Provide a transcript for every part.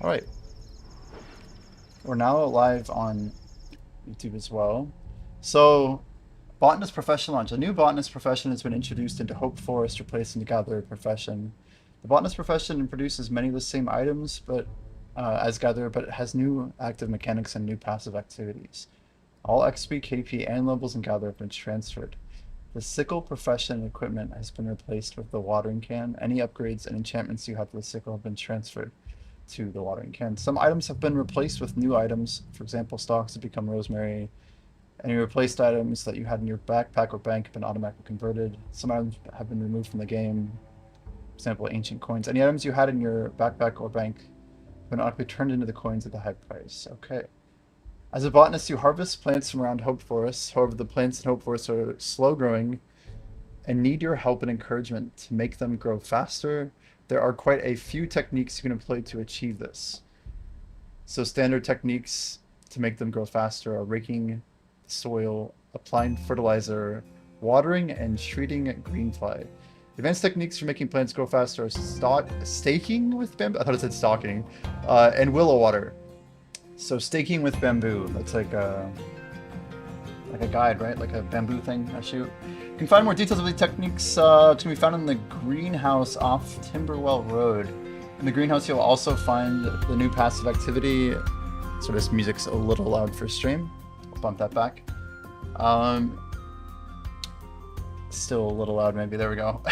All right, we're now live on YouTube as well. So, Botanist Profession launch. A new Botanist profession has been introduced into Hope Forest, replacing the Gatherer profession. The Botanist profession produces many of the same items, but as Gatherer, but it has new active mechanics and new passive activities. All XP, KP, and levels in Gatherer have been transferred. The sickle profession equipment has been replaced with the watering can. Any upgrades and enchantments you have for the sickle have been transferred to the watering can. Some items have been replaced with new items. For example, stocks have become rosemary. Any replaced items that you had in your backpack or bank have been automatically converted. Some items have been removed from the game. For example, ancient coins. Any items you had in your backpack or bank have been automatically turned into the coins at the high price. Okay. As a botanist, you harvest plants from around Hope Forest. However, the plants in Hope Forest are slow growing and need your help and encouragement to make them grow faster. There are quite a few techniques you can employ to achieve this. So standard techniques to make them grow faster are raking the soil, applying fertilizer, watering, and treating greenfly. Advanced techniques for making plants grow faster are staking with bamboo. I thought it said stalking, and willow water. So staking with bamboo. That's like a guide, right? Like a bamboo thing I shoot. You can find more details of the techniques. It's going to be found in the greenhouse off Timberwell Road. In the greenhouse, you'll also find the new passive activity. So this music's a little loud for stream. I'll bump that back. Still a little loud, maybe. There we go.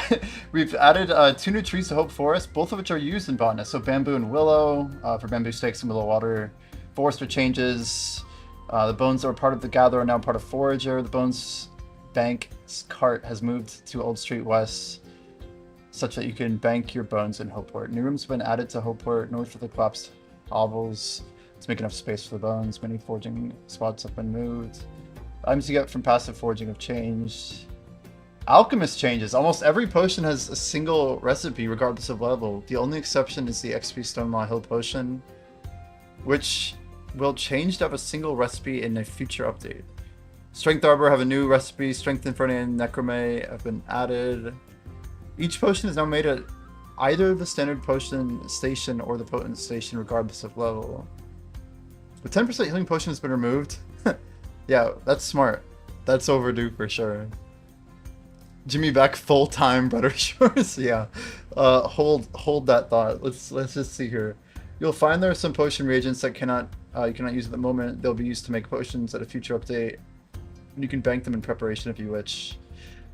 We've added 2 new trees to Hope Forest, both of which are used in Botanist. So bamboo and willow for bamboo stakes and willow water. Forester changes. The bones that were part of the Gatherer are now part of Forager. The bones bank's cart has moved to Old Street West, such that you can bank your bones in Hopeport. New rooms have been added to Hopeport, north of the collapsed hovels to make enough space for the bones. Many forging spots have been moved. Items you get from passive forging have changed. Alchemist changes. Almost every potion has a single recipe, regardless of level. The only exception is the XP Stonemaw Hill potion, which will change to have a single recipe in a future update. Strength Arbor have a new recipe. Strength Inferno and Necrome have been added. Each potion is now made at either the standard potion station or the potent station, regardless of level. The 10% healing potion has been removed. Yeah, that's smart. That's overdue for sure. Jimmy back full-time Brother Shores. Yeah. Hold that thought. Let's just see here. You'll find there are some potion reagents that you cannot use at the moment. They'll be used to make potions at a future update. You can bank them in preparation if you wish.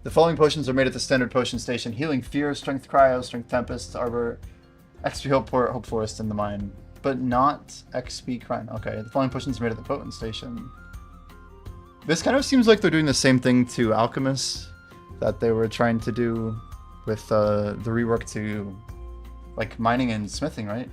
The following potions are made at the standard potion station: Healing Fear, Strength Cryo, Strength Tempest, Arbor, XP Hopeport, Hope Forest, and the Mine. But not XP Crime. Okay, the following potions are made at the potent station. This kind of seems like they're doing the same thing to Alchemist that they were trying to do with the rework to like mining and smithing, right?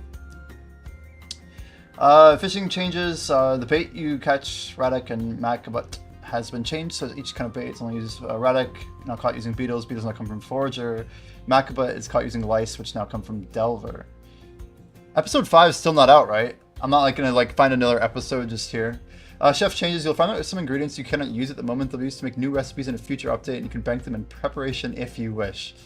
Fishing changes. The bait you catch, Radek and Macabut, has been changed, so each kind of bait only uses Radek, now caught using beetles. Beetles now come from Forager. Macabut is caught using lice, which now come from Delver. Episode 5 is still not out, right? I'm not like gonna find another episode just here. Chef changes. You'll find out some ingredients you cannot use at the moment. They'll be used to make new recipes in a future update, and you can bank them in preparation if you wish.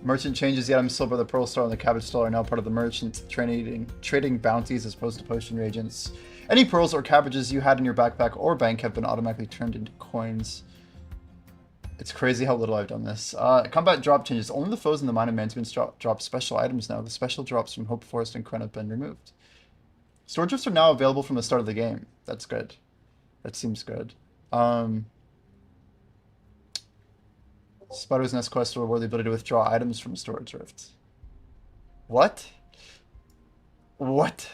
Merchant changes. The items sold by the Pearl Star and the Cabbage Stall are now part of the merchant, trading bounties as opposed to potion reagents. Any pearls or cabbages you had in your backpack or bank have been automatically turned into coins. It's crazy how little I've done this. Combat drop changes. Only the foes in the Mine of Man's drop special items now. The special drops from Hope Forest and Kren have been removed. Store drifts are now available from the start of the game. That's good. That seems good. Spider's Nest quest will reward the ability to withdraw items from storage drift. What? What?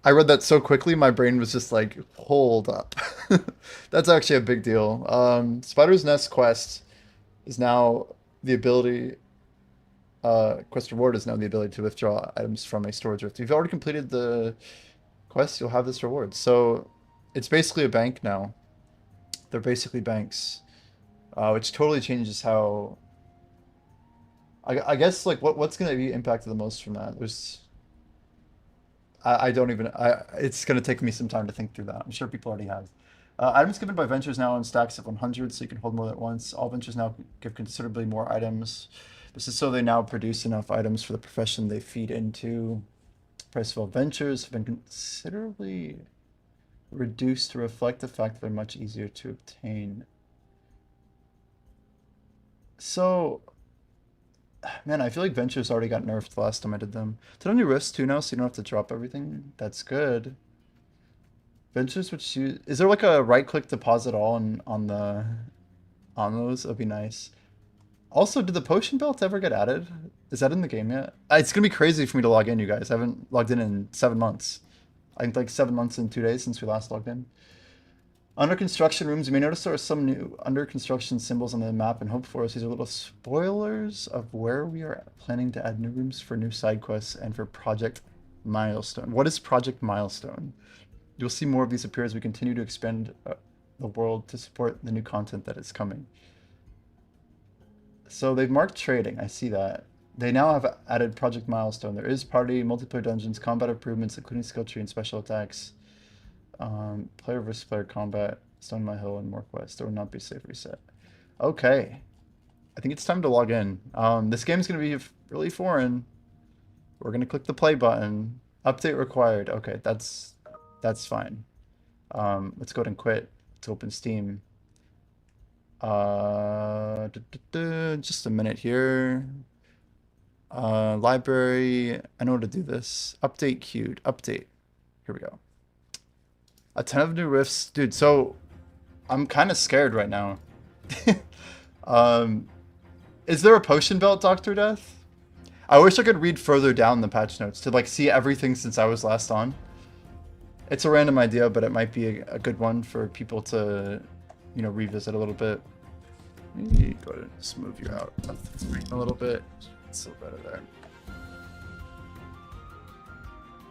I read that so quickly, my brain was just like, hold up. That's actually a big deal. Spider's Nest quest is now the ability... quest reward is now the ability to withdraw items from a storage drift. If you've already completed the quest, you'll have this reward. So it's basically a bank now. They're basically banks. Which totally changes how... I guess, like, what's going to be impacted the most from that? There's... I don't even... it's going to take me some time to think through that. I'm sure people already have. Items given by ventures now in stacks of 100, so you can hold more than once. All ventures now give considerably more items. This is so they now produce enough items for the profession they feed into. Price of all ventures have been considerably reduced to reflect the fact that they're much easier to obtain. So, man, I feel like ventures already got nerfed the last time I did them. Did I do rifts too now, so you don't have to drop everything? That's good. Ventures which you is there like a right click deposit all on those? That'd be nice. Also, did the potion belt ever get added? Is that in the game yet? It's gonna be crazy for me to log in, you guys. I haven't logged in 7 months. I think like 7 months and 2 days since we last logged in. Under construction rooms, you may notice there are some new under construction symbols on the map in Hope Forest. These are little spoilers of where we are planning to add new rooms for new side quests and for Project Milestone. What is Project Milestone? You'll see more of these appear as we continue to expand the world to support the new content that is coming. So they've marked trading. I see that. They now have added Project Milestone. There is party, multiplayer dungeons, combat improvements, including skill tree and special attacks. Player versus player combat, Stone My Hill, and more quests. There will not be safe reset. Okay. I think it's time to log in. This game's going to be really foreign. We're going to click the play button. Update required. Okay, that's fine. Let's go ahead and quit. Let's open Steam. Just a minute here. Library. I know how to do this. Update queued. Update. Here we go. A ton of new rifts. Dude, so I'm kind of scared right now. Is there a potion belt, Dr. Death? I wish I could read further down the patch notes to like see everything since I was last on. It's a random idea, but it might be a good one for people to, you know, revisit a little bit. Maybe go ahead and just move you out of the screen a little bit. It's a little better there.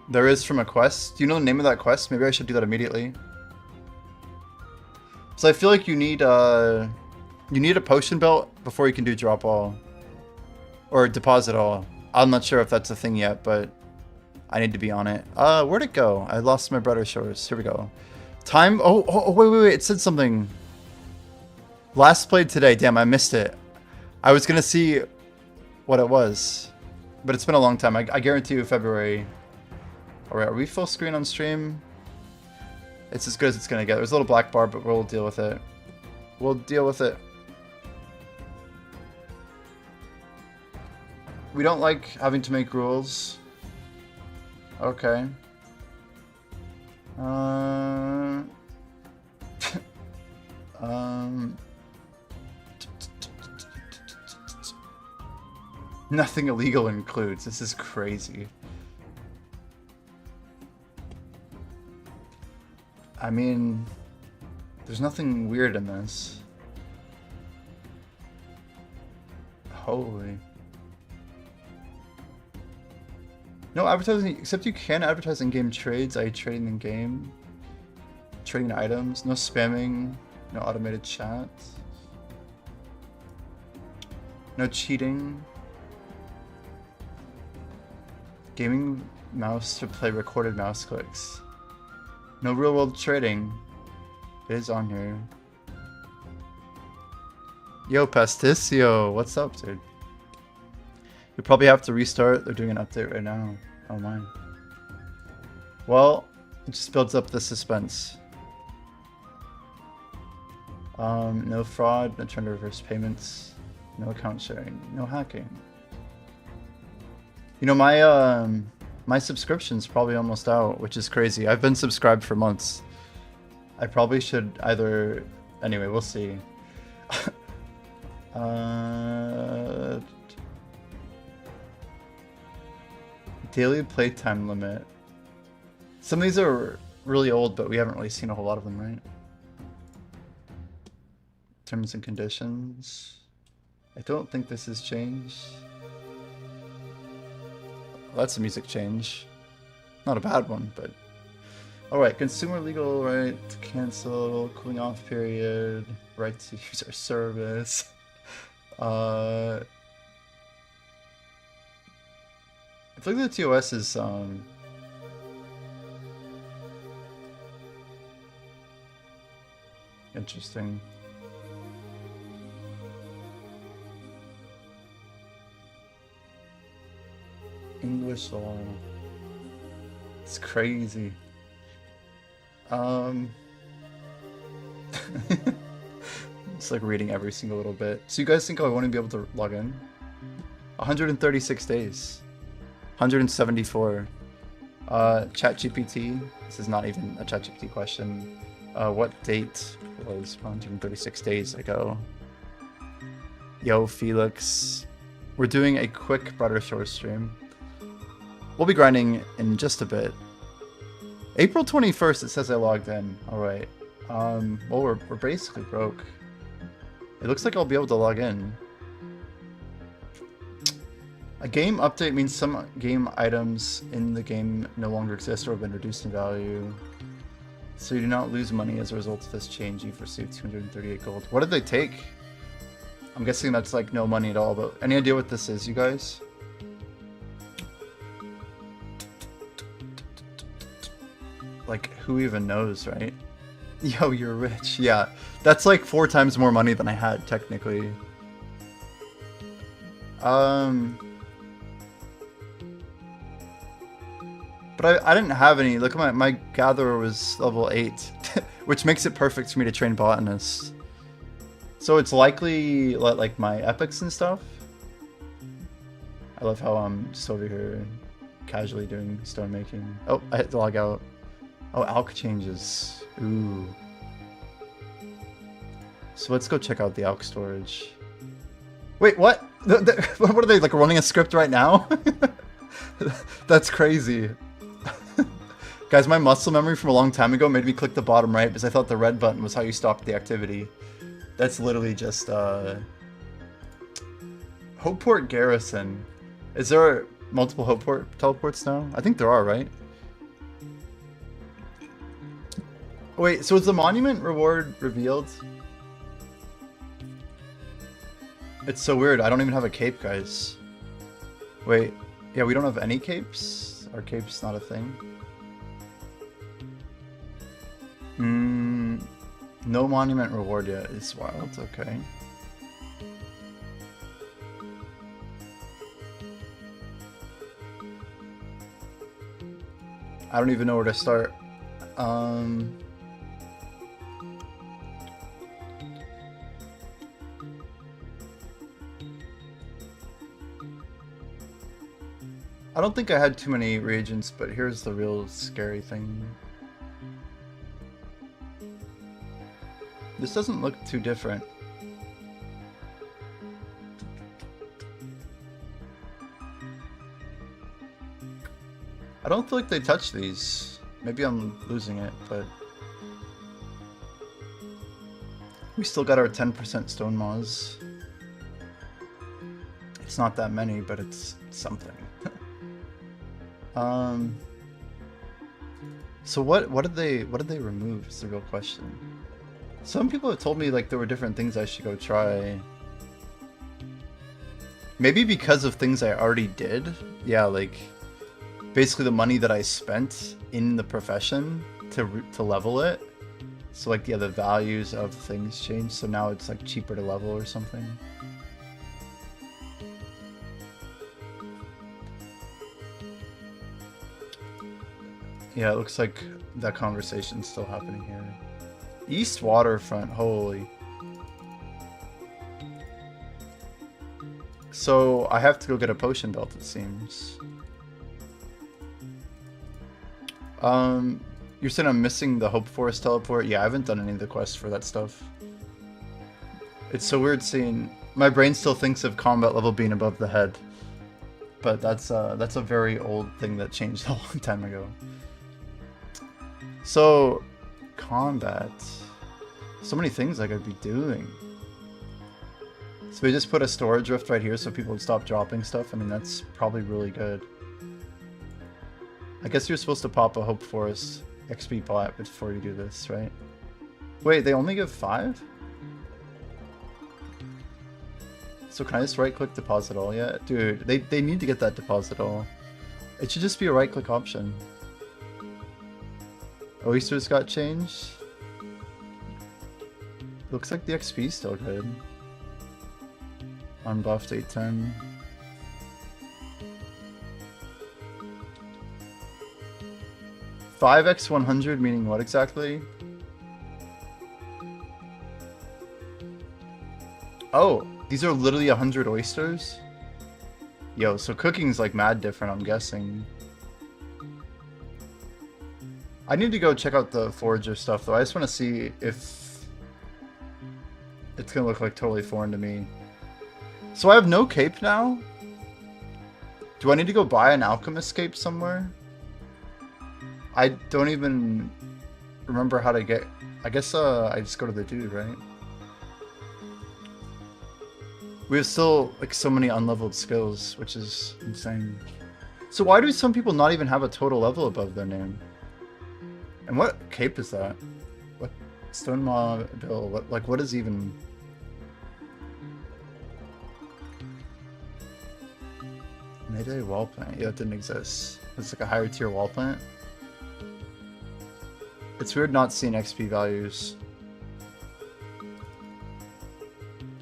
There is from a quest. Do you know the name of that quest? Maybe I should do that immediately. So I feel like you need a potion belt before you can do drop all. Or deposit all. I'm not sure if that's a thing yet, but I need to be on it. Where'd it go? I lost my brother shores. Here we go. Time. Oh, wait. It said something. Last played today. Damn, I missed it. I was gonna see what it was, but it's been a long time. I guarantee you February. All right, are we full screen on stream? It's as good as it's gonna get. There's a little black bar, but we'll deal with it. We'll deal with it. We don't like having to make rules. Okay. Nothing illegal includes. This is crazy. I mean, there's nothing weird in this. Holy. No advertising, except you can advertise in game trades, i.e. trading in game. Trading items, no spamming, no automated chat. No cheating. Gaming mouse to play recorded mouse clicks. No real world trading. It is on here. Yo, Pasticcio, what's up, dude? You probably have to restart. They're doing an update right now. Oh my. Well, it just builds up the suspense. No fraud, no turn to reverse payments, no account sharing, no hacking. You know, my subscription's probably almost out, which is crazy. I've been subscribed for months. I probably should either... Anyway, we'll see. Daily playtime limit. Some of these are really old, but we haven't really seen a whole lot of them, right? Terms and conditions. I don't think this has changed. Well, that's a music change. Not a bad one, but... Alright, consumer legal right to cancel, cooling off period, right to use our service. I feel like the TOS is, interesting. English law. It's crazy. It's like reading every single little bit. So you guys think I won't be able to log in? 136 days. 174. ChatGPT. This is not even a ChatGPT question. What date was 136 days ago? Yo, Felix. We're doing a quick Brighter Shores stream. We'll be grinding in just a bit. April 21st, it says I logged in. Alright. Well, we're basically broke. It looks like I'll be able to log in. A game update means some game items in the game no longer exist or have been reduced in value. So you do not lose money as a result of this change. You've received 238 gold. What did they take? I'm guessing that's like no money at all, but any idea what this is, you guys? Like, who even knows, right? Yo, you're rich. Yeah, that's like 4 times more money than I had, technically. But I didn't have any. Look at my gatherer was level 8, which makes it perfect for me to train Botanist. So it's likely like my epics and stuff. I love how I'm just over here casually doing stone making. Oh, I hit the log out. Oh, alch changes. Ooh. So let's go check out the alch storage. Wait, what? What are they, like, running a script right now? That's crazy. Guys, my muscle memory from a long time ago made me click the bottom right because I thought the red button was how you stopped the activity. That's literally just, Hopeport Garrison. Is there multiple Hopeport teleports now? I think there are, right? Wait, so is the monument reward revealed? It's so weird. I don't even have a cape, guys. Wait. Yeah, we don't have any capes? Our cape's not a thing? No monument reward yet. It's wild. Okay. I don't even know where to start. I don't think I had too many reagents, but here's the real scary thing. This doesn't look too different. I don't feel like they touch these. Maybe I'm losing it, but... we still got our 10% stone moss. It's not that many, but it's something. So what did they remove is the real question. Some people have told me like there were different things I should go try. Maybe because of things I already did. Yeah, like basically the money that I spent in the profession to level it. So like, yeah, the values of things changed, so now it's like cheaper to level or something. Yeah, it looks like that conversation's still happening here. East Waterfront, holy. So I have to go get a potion belt, it seems. You're saying I'm missing the Hope Forest teleport? Yeah, I haven't done any of the quests for that stuff. It's so weird seeing... my brain still thinks of combat level being above the head. But that's a very old thing that changed a long time ago. So, combat. So many things I could be doing. So we just put a storage rift right here so people would stop dropping stuff. I mean, that's probably really good. I guess you're supposed to pop a Hope Forest XP pot before you do this, right? Wait, they only give 5? So can I just right-click deposit all yet? Dude, they need to get that deposit all. It should just be a right-click option. Oysters got changed. Looks like the XP's still good. Unbuffed 810. 5x100 meaning what exactly? Oh, these are literally 100 oysters? Yo, so cooking's like mad different, I'm guessing. I need to go check out the forager stuff though. I just want to see if it's gonna look like totally foreign to me. So I have no cape now? Do I need to go buy an alchemist cape somewhere? I don't even remember how to get... I guess I just go to the dude, right? We have still like so many unleveled skills, which is insane. So why do some people not even have a total level above their name? And what cape is that? What stone maw bill? What is even? Mayday wall plant? Yeah, it didn't exist. It's like a higher tier wall plant. It's weird not seeing XP values.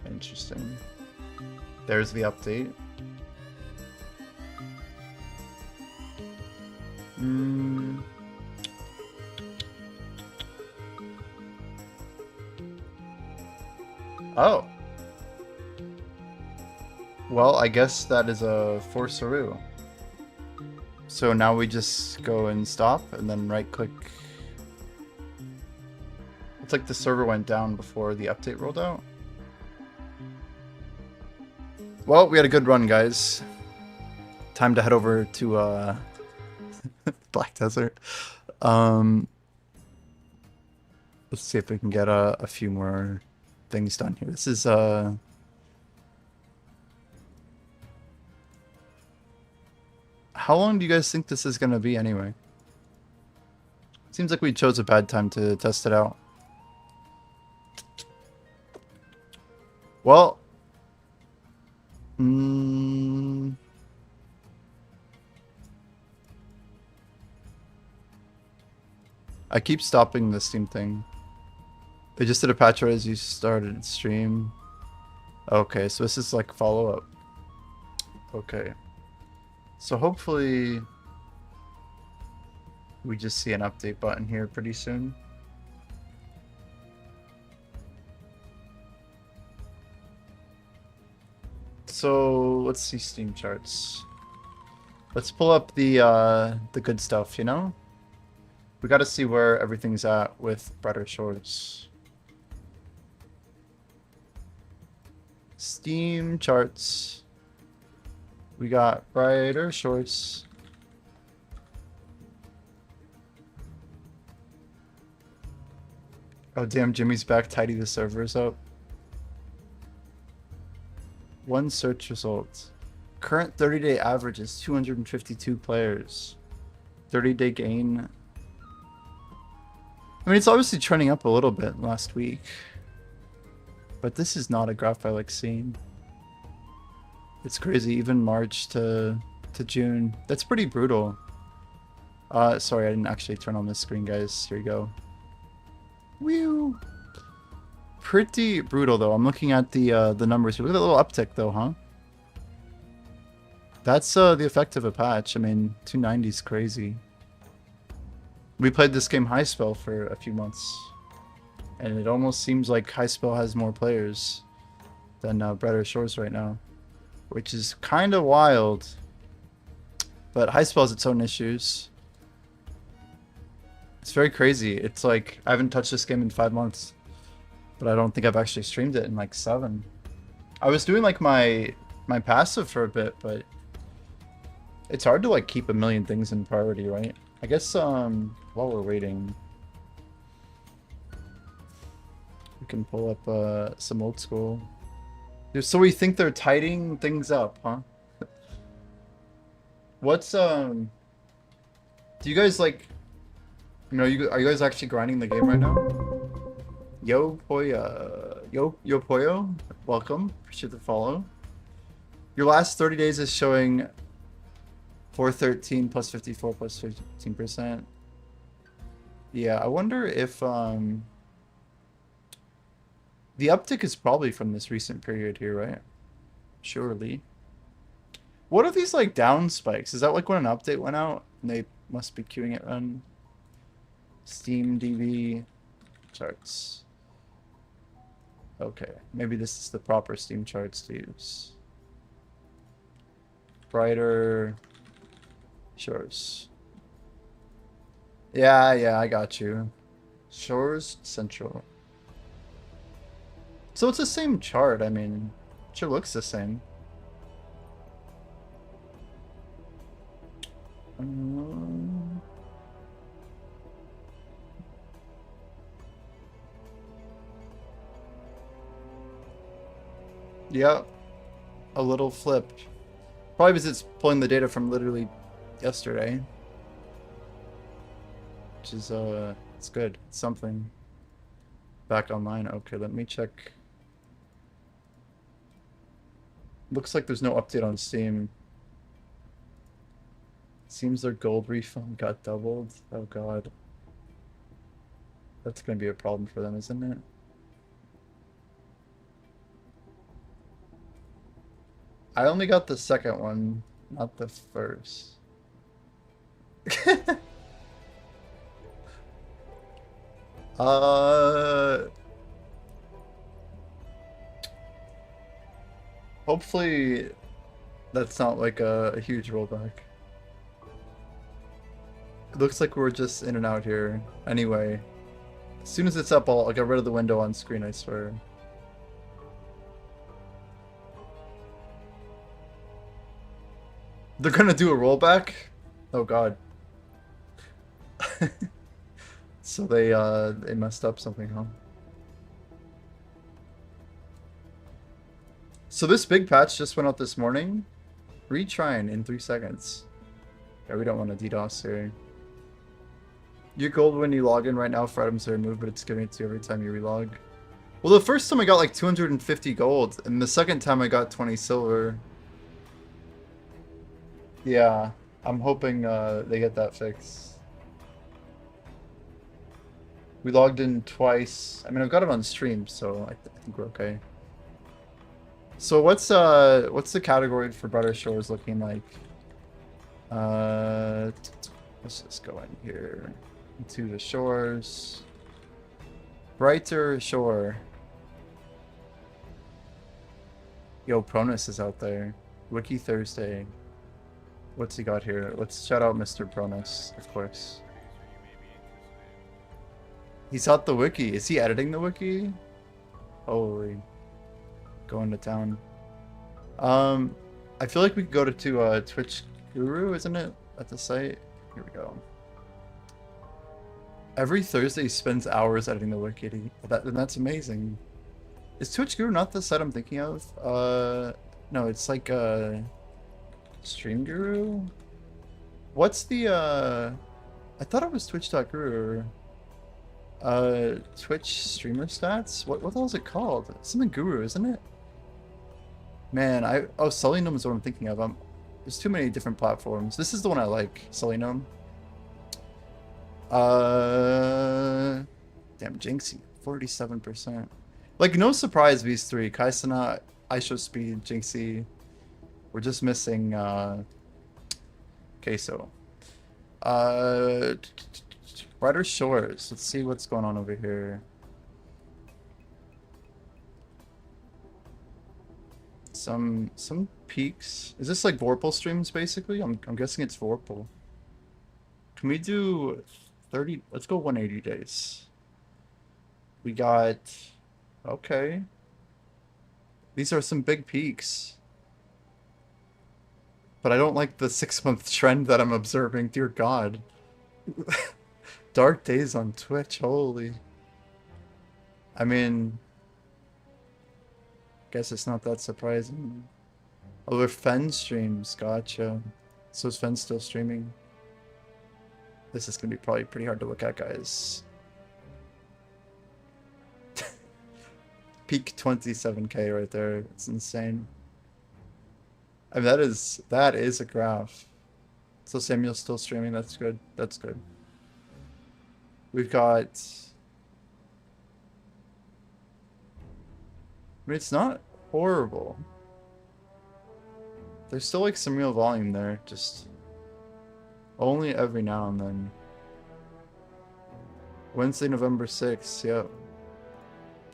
Interesting. There's the update. Oh. Well, I guess that is a Forceru. So now we just go and stop and then right click. It's like the server went down before the update rolled out. Well, we had a good run, guys. Time to head over to Black Desert. Let's see if we can get a few more things done here. This is how long do you guys think this is gonna be anyway? Seems like we chose a bad time to test it out. Well, I keep stopping the Steam thing. They just did a patch right as you started stream. Okay, so this is like follow-up. Okay. So hopefully we just see an update button here pretty soon. So let's see Steam charts. Let's pull up the good stuff, you know? We gotta see where everything's at with Brighter Shores. Steam charts. We got Brighter Shores. Oh damn, Jimmy's back. Tidy the servers up. One search result. Current 30-day average is 252 players. 30-day gain. I mean, it's obviously trending up a little bit last week. But this is not a graph I like seeing. It's crazy, even March to June. That's pretty brutal. Sorry, I didn't actually turn on this screen, guys. Here we go. Whew. Pretty brutal, though. I'm looking at the numbers here. Look at that little uptick, though, huh? That's the effect of a patch. I mean, 290 is crazy. We played this game High Spell for a few months. And it almost seems like High Spell has more players than Brighter Shores right now. Which is kind of wild. But High Spell has its own issues. It's very crazy. It's like, I haven't touched this game in 5 months. But I don't think I've actually streamed it in like 7. I was doing like my passive for a bit, but it's hard to like keep a million things in priority, right? I guess while we're waiting, we can pull up some old school. So we think they're tidying things up, huh? What's do you guys like, you know, are you guys actually grinding the game right now? Yo Poyo, welcome. Appreciate the follow. Your last 30 days is showing 413 plus 54 plus 15%. Yeah, I wonder if the uptick is probably from this recent period here, right? Surely. What are these like down spikes? Is that like when an update went out and they must be queuing it run? Steam DB charts. Okay, maybe this is the proper Steam charts to use. Brighter shores. Yeah, I got you. Shores Central. So it's the same chart. I mean, it sure looks the same. Yeah, a little flip. Probably because it's pulling the data from literally yesterday. Which is, it's good. It's something. Back online. Okay, let me check. Looks like there's no update on Steam. Seems their gold refund got doubled. Oh god. That's gonna be a problem for them, isn't it? I only got the second one, not the first. Hopefully that's not like a huge rollback. It looks like we're just in and out here. Anyway, as soon as it's up, I'll get rid of the window on screen, I swear. They're gonna do a rollback? Oh god. So they messed up something, huh? So this big patch just went out this morning. Retrying in 3 seconds. Yeah, we don't want to DDoS here. You're gold when you log in right now for items that are removed, but it's giving it to you every time you relog. Well, the first time I got like 250 gold, and the second time I got 20 silver. Yeah, I'm hoping they get that fixed. We logged in twice. I mean, I've got it on stream, so I think we're okay. So what's the category for Brighter Shores looking like? Let's just go in here into the shores. Brighter Shore. Yo, Pronus is out there. Wiki Thursday. What's he got here? Let's shout out Mr. Pronus, of course. He's out the wiki. Is he editing the wiki? Holy. Going to town. I feel like we could go to Twitch Guru, isn't it? At the site. Here we go. Every Thursday he spends hours editing the wiki. That's amazing. Is Twitch Guru not the site I'm thinking of? No, it's like Stream Guru? What's the I thought it was Twitch.guru. Twitch streamer stats? What the hell is it called? Something Guru, isn't it? Man, oh, Sully Gnome is what I'm thinking of. There's too many different platforms. This is the one I like, Sully Gnome. Damn, Jinxie, 47%. Like, no surprise, these three. Kaisana, IShowSpeed, Jinxie. We're just missing, Queso. Brighter Shores. Let's see what's going on over here. Some peaks. Is this like Vorpal streams basically? I'm guessing it's Vorpal. Can we do 30? Let's go 180 days. We got, okay. These are some big peaks. But I don't like the 6-month trend that I'm observing. Dear God. Dark days on Twitch. Holy. I mean, guess it's not that surprising. Oh, they're Fen streams. Gotcha. So is Fen still streaming? This is going to be probably pretty hard to look at, guys. Peak 27k right there. It's insane. I mean, that is a graph. So Samuel's still streaming. That's good. That's good. We've got... I mean, it's not horrible. There's still like some real volume there, just only every now and then. Wednesday, November 6th. Yep.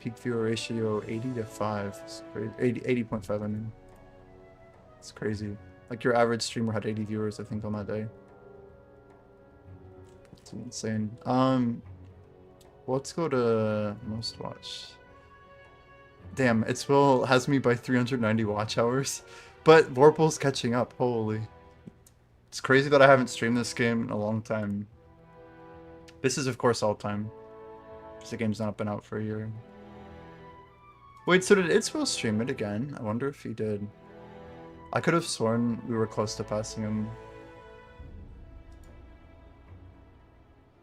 Peak viewer ratio 80 to 5. It's crazy. 80.5, I mean. It's crazy. Like your average streamer had 80 viewers, I think, on that day. It's insane. Let's go to most watched. Damn, it still has me by 390 watch hours. But Vorpal's catching up, holy. It's crazy that I haven't streamed this game in a long time. This is, of course, all time. Because the game's not been out for a year. Wait, so did Itzwill stream it again? I wonder if he did. I could have sworn we were close to passing him.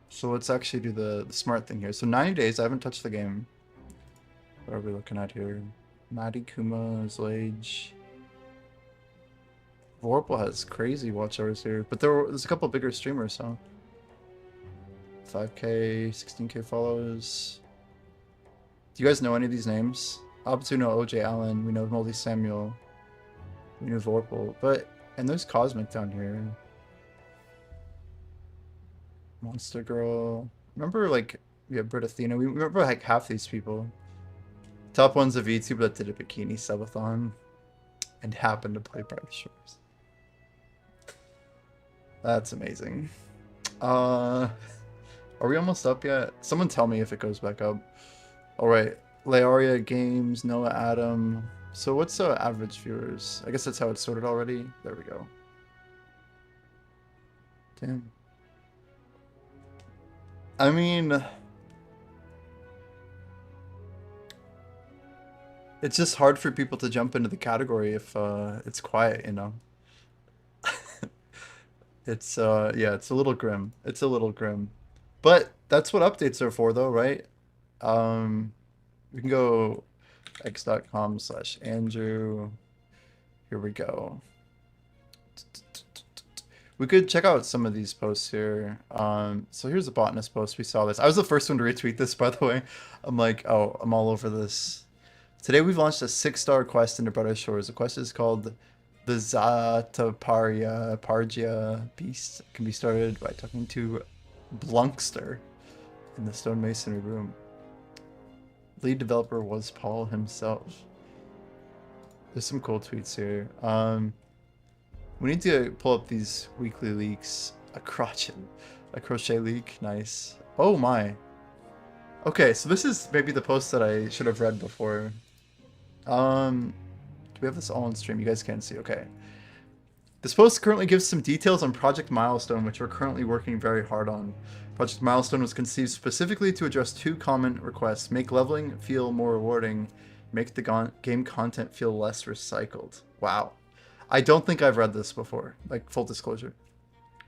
So let's actually do the smart thing here. So 90 days, I haven't touched the game. What are we looking at here? Maddie, Kuma, Zlage. Vorpal has crazy watch hours here. But there's a couple bigger streamers, huh? 5K, 16K follows. Do you guys know any of these names? Obviously we know OJ Allen, we know Moldy Samuel, we know Vorpal, and there's Cosmic down here. Monster Girl. Remember, like, we have Brit Athena. We remember, like, half these people. Top one's a VTuber that did a bikini subathon and happened to play Bright Shores. That's amazing. Are we almost up yet? Someone tell me if it goes back up. Alright. Leoria Games, Noah Adam. So what's the average viewers? I guess that's how it's sorted already. There we go. Damn. I mean, it's just hard for people to jump into the category if it's quiet, you know. It's yeah, it's a little grim. It's a little grim. But that's what updates are for though, right? We can go x.com/Andrew. Here we go. We could check out some of these posts here. So here's a Botanist post. We saw this. I was the first one to retweet this, by the way. I'm like, oh, I'm all over this. Today we've launched a 6-star quest into Bright Shores. The quest is called the Pargia Beast. It can be started by talking to Blunkster in the stonemasonry room. Lead developer was Paul himself. There's some cool tweets here. We need to pull up these weekly leaks. A crochet leak. Nice. Oh my. Okay, so this is maybe the post that I should have read before. Do we have this all on stream? You guys can't see. Okay. This post currently gives some details on Project Milestone, which we're currently working very hard on. Project Milestone was conceived specifically to address 2 common requests. Make leveling feel more rewarding. Make the game content feel less recycled. Wow. I don't think I've read this before, like full disclosure.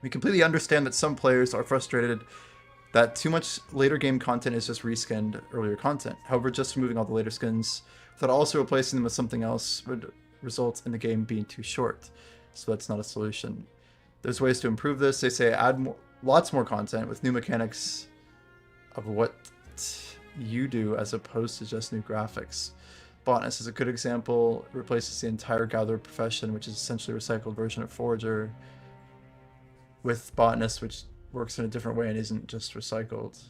We completely understand that some players are frustrated that too much later game content is just reskinned earlier content. However, just removing all the later skins without also replacing them with something else would result in the game being too short. So that's not a solution. There's ways to improve this. They say add lots more content with new mechanics of what you do as opposed to just new graphics. Botanist is a good example. It replaces the entire gatherer profession, which is essentially a recycled version of Forager, with Botanist, which works in a different way and isn't just recycled.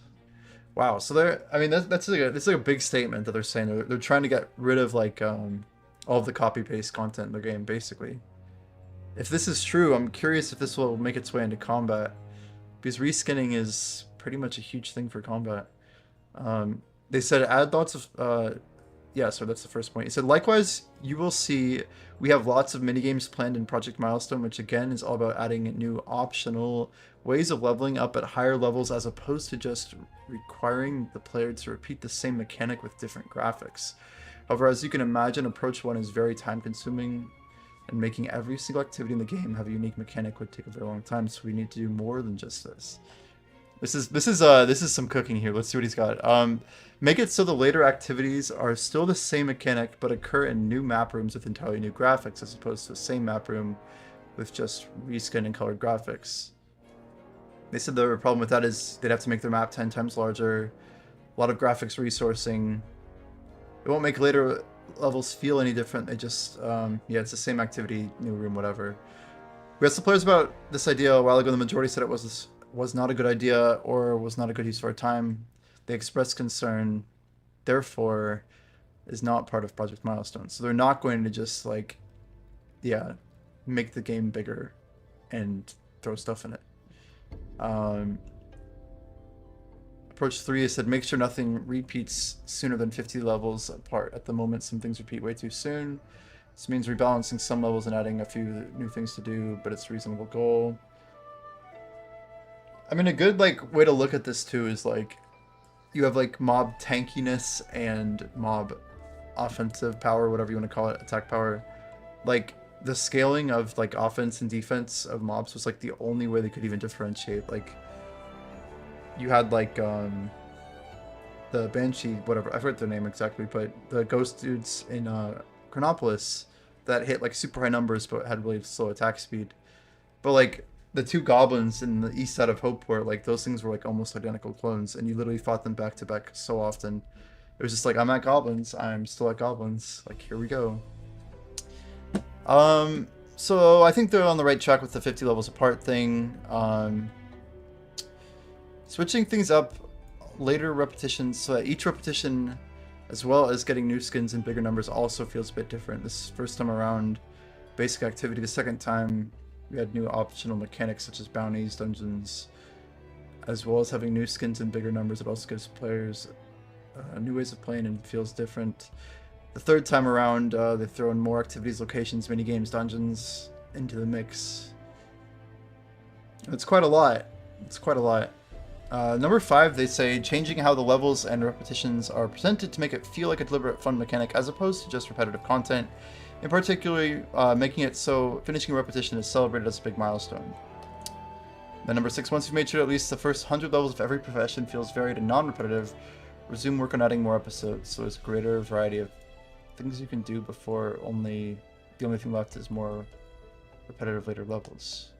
Wow, so I mean, that's like a big statement that they're saying. They're trying to get rid of like all of the copy-paste content in the game, basically. If this is true, I'm curious if this will make its way into combat, because reskinning is pretty much a huge thing for combat. They said add lots of yeah, so that's the first point. He said, likewise, you will see we have lots of minigames planned in Project Milestone, which again is all about adding new optional ways of leveling up at higher levels as opposed to just requiring the player to repeat the same mechanic with different graphics. However, as you can imagine, approach 1 is very time consuming, and making every single activity in the game have a unique mechanic would take a very long time, so we need to do more than just this. This is some cooking here. Let's see what he's got. Make it so the later activities are still the same mechanic, but occur in new map rooms with entirely new graphics, as opposed to the same map room with just reskinned and colored graphics. They said the problem with that is they'd have to make their map 10 times larger, a lot of graphics resourcing. It won't make later levels feel any different. They just, yeah, it's the same activity, new room, whatever. We asked the players about this idea a while ago. The majority said it was not a good idea or was not a good use of our time. They expressed concern, therefore, is not part of Project Milestone. So they're not going to just like, yeah, make the game bigger and throw stuff in it. Approach 3 said make sure nothing repeats sooner than 50 levels apart. At the moment, some things repeat way too soon. This means rebalancing some levels and adding a few new things to do, but it's a reasonable goal. I mean, a good like way to look at this too is like you have like mob tankiness and mob offensive power, whatever you want to call it, attack power. Like the scaling of like offense and defense of mobs was like the only way they could even differentiate. Like you had like the Banshee, whatever, I forget their name exactly, but the ghost dudes in Chronopolis that hit like super high numbers but had really slow attack speed. But like the two goblins in the east side of Hopeport, like those things were like almost identical clones, and you literally fought them back to back so often. It was just like, I'm at goblins, I'm still at goblins, like here we go. So I think they're on the right track with the 50 levels apart thing. Switching things up, later repetitions, so that each repetition, as well as getting new skins in bigger numbers, also feels a bit different. This first time around, basic activity. The second time, we had new optional mechanics such as bounties, dungeons, as well as having new skins in bigger numbers. It also gives players new ways of playing and feels different. The third time around, they throw in more activities, locations, mini games, dungeons into the mix. It's quite a lot. It's quite a lot. Number 5, they say changing how the levels and repetitions are presented to make it feel like a deliberate fun mechanic as opposed to just repetitive content. In particular, making it so finishing a repetition is celebrated as a big milestone. Then number 6, once you've made sure at least the first 100 levels of every profession feels varied and non-repetitive, resume work on adding more episodes so there's a greater variety of things you can do before the only thing left is more repetitive later levels.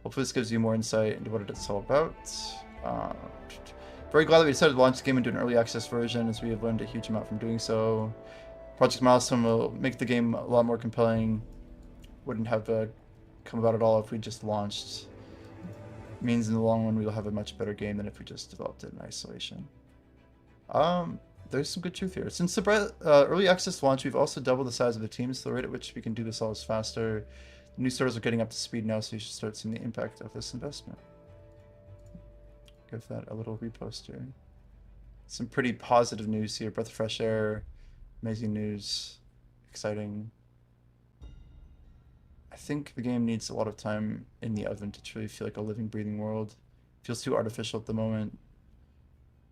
Hopefully this gives you more insight into what it's all about. Very glad that we decided to launch the game into an early access version, as we have learned a huge amount from doing so. Project Milestone will make the game a lot more compelling. Wouldn't have come about at all if we just launched. It means in the long run we'll have a much better game than if we just developed it in isolation. There's some good truth here. Since the early access launch, we've also doubled the size of the teams. The rate at which we can do this all is faster. The new starters are getting up to speed now, so you should start seeing the impact of this investment. Give that a little repost here. Some pretty positive news here. Breath of fresh air. Amazing news. Exciting. I think the game needs a lot of time in the oven to truly feel like a living, breathing world. Feels too artificial at the moment.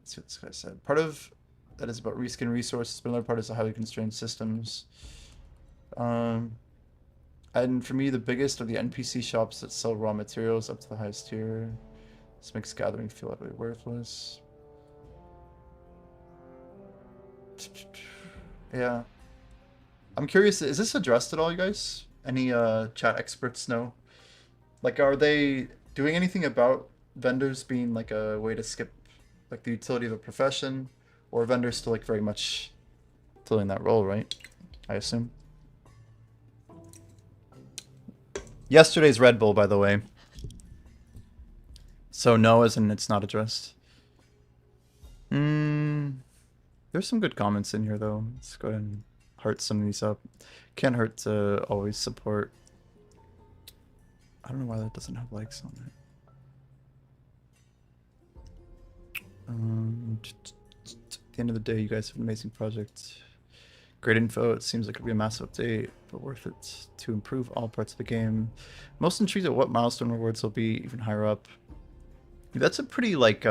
Let's see what this guy said. Part of that is about reskin resources, but another part is the highly constrained systems. And for me, the biggest are the NPC shops that sell raw materials up to the highest tier. This makes gathering feel utterly worthless. Yeah. I'm curious, is this addressed at all, you guys? Any chat experts know? Like, are they doing anything about vendors being like a way to skip like the utility of a profession? Or are vendors still like very much filling that role, right? I assume. Yesterday's Red Bull, by the way. So no, as in it's not addressed. There's some good comments in here, though. Let's go ahead and heart some of these up. Can't hurt to always support. I don't know why that doesn't have likes on it. At the end of the day, you guys have an amazing project. Great info. It seems like it'll be a massive update, but worth it to improve all parts of the game. Most intrigued at what milestone rewards will be even higher up. That's a pretty like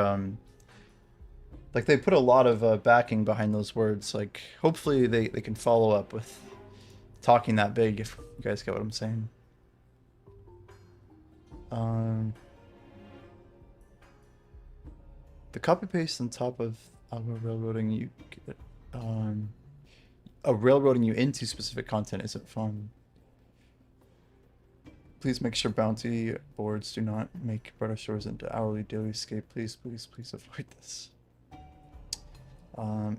they put a lot of backing behind those words. Like hopefully they can follow up with talking that big, if you guys get what I'm saying. The copy paste on top of railroading you get, railroading you into specific content isn't fun. Please make sure bounty boards do not make British Shores into hourly daily escape. Please, please, please avoid this.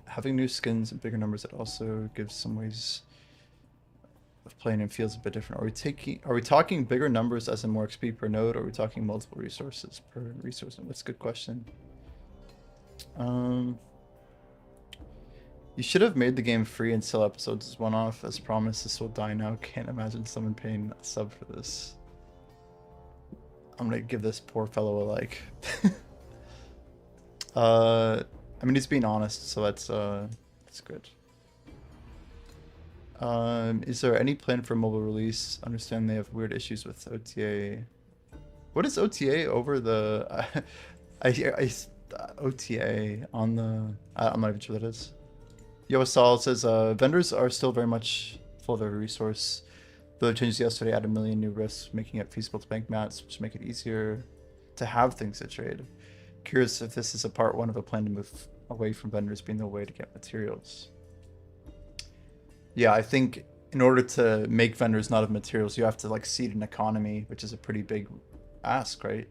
Having new skins in bigger numbers, it also gives some ways of playing and feels a bit different. Are we talking bigger numbers as in more XP per node, or are we talking multiple resources per resource? That's a good question. Um, you should have made the game free and sell episodes as one-off. As promised, this will die now. Can't imagine someone paying a sub for this. I'm gonna give this poor fellow a like. I mean, he's being honest, so that's good. Is there any plan for mobile release? Understand they have weird issues with OTA. What is OTA over the? OTA on the. I'm not even sure what that is. Yo Asal says vendors are still very much full of every resource. Though the changes yesterday added a million new risks, making it feasible to bank mats, which make it easier to have things to trade. Curious if this is a part one of a plan to move away from vendors being the way to get materials. Yeah, I think in order to make vendors not of materials, you have to like seed an economy, which is a pretty big ask, right?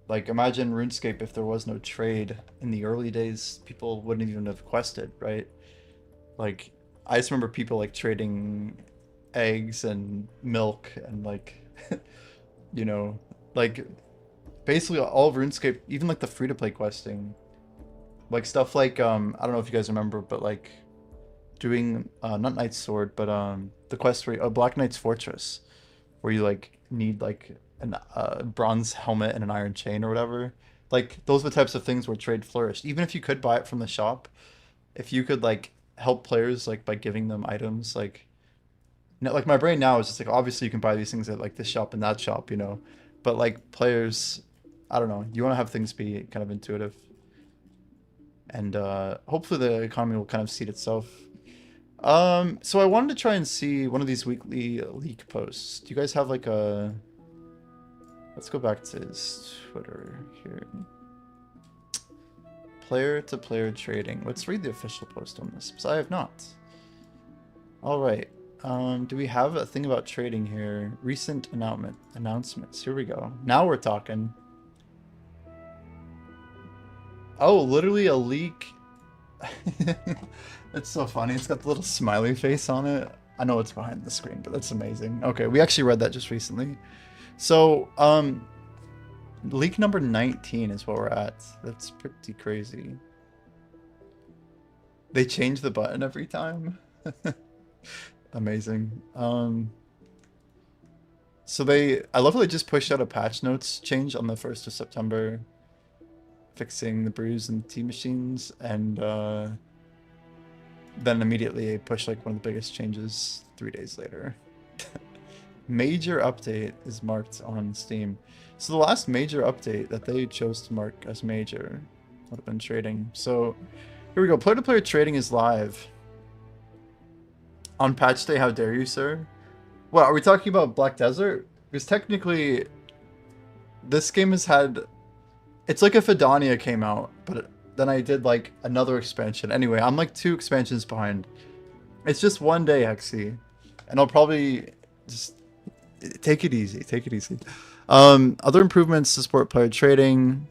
Like imagine RuneScape if there was no trade in the early days, people wouldn't even have quested, right? Like I just remember people like trading eggs and milk and like you know, like basically all of RuneScape, even like the free-to-play questing, like stuff like I don't know if you guys remember, but like doing not Knight's Sword, but the quest where Black Knight's Fortress, where you like need like an bronze helmet and an iron chain or whatever. Like those are the types of things where trade flourished. Even if you could buy it from the shop, if you could like help players like by giving them items, like no, like my brain now is just like obviously you can buy these things at like this shop and that shop, you know, but like players, I don't know, you want to have things be kind of intuitive, and hopefully the economy will kind of seed itself. So I wanted to try and see one of these weekly leak posts. Do you guys have like a? Let's go back to his Twitter here. Player to player trading. Let's read the official post on this because I have not. All right. Do we have a thing about trading here? Recent announcements. Here we go. Now we're talking. Oh, literally a leak. It's so funny. It's got the little smiley face on it. I know it's behind the screen, but that's amazing. Okay, we actually read that just recently. So, leak number 19 is what we're at. That's pretty crazy. They change the button every time. Amazing. So I love how they just pushed out a patch notes change on the 1st of September, fixing the brews and tea machines, and then immediately push like one of the biggest changes 3 days later. Major update is marked on Steam. So the last major update that they chose to mark as major would have been trading. So here we go. Player-to-player trading is live. On patch day, how dare you, sir? What, are we talking about Black Desert? Because technically, this game has had... It's like if Adania came out, but then I did like another expansion. Anyway, I'm like 2 expansions behind. It's just one day, Hexy. And I'll probably just... Take it easy. Take it easy. Other improvements to support player trading.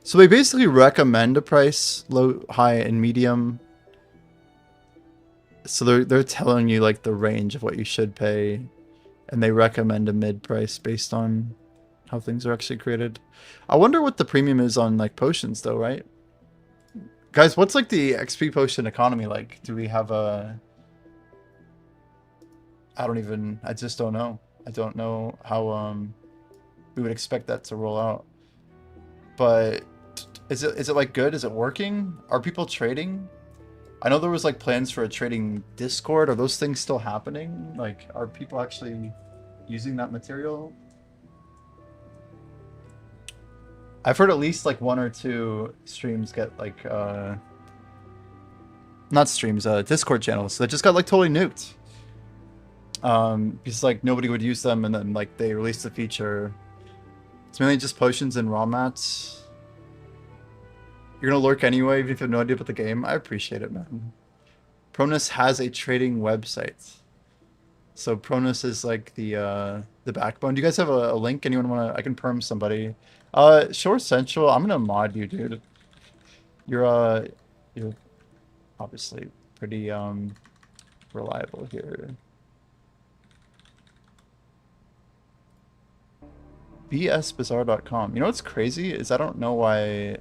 So they basically recommend a price, low, high, and medium. So they're telling you like the range of what you should pay, and they recommend a mid price based on how things are actually created. I wonder what the premium is on like potions though, right? Guys, what's like the XP potion economy like? Do we have a... I just don't know. I don't know how we would expect that to roll out. But is it like good? Is it working? Are people trading? I know there was like plans for a trading Discord. Are those things still happening? Like, are people actually using that material? I've heard at least like 1 or 2 streams get like not streams, Discord channels that just got like totally nuked. Because like nobody would use them, and then like they released the feature. It's mainly just potions and raw mats. You're gonna lurk anyway, even if you have no idea about the game. I appreciate it, man. Pronus has a trading website. So Pronus is like the backbone. Do you guys have a link? Anyone wanna? I can perm somebody. Shore Central. I'm gonna mod you, dude. You're obviously pretty reliable here. bsbizarre.com. You know what's crazy is I don't know why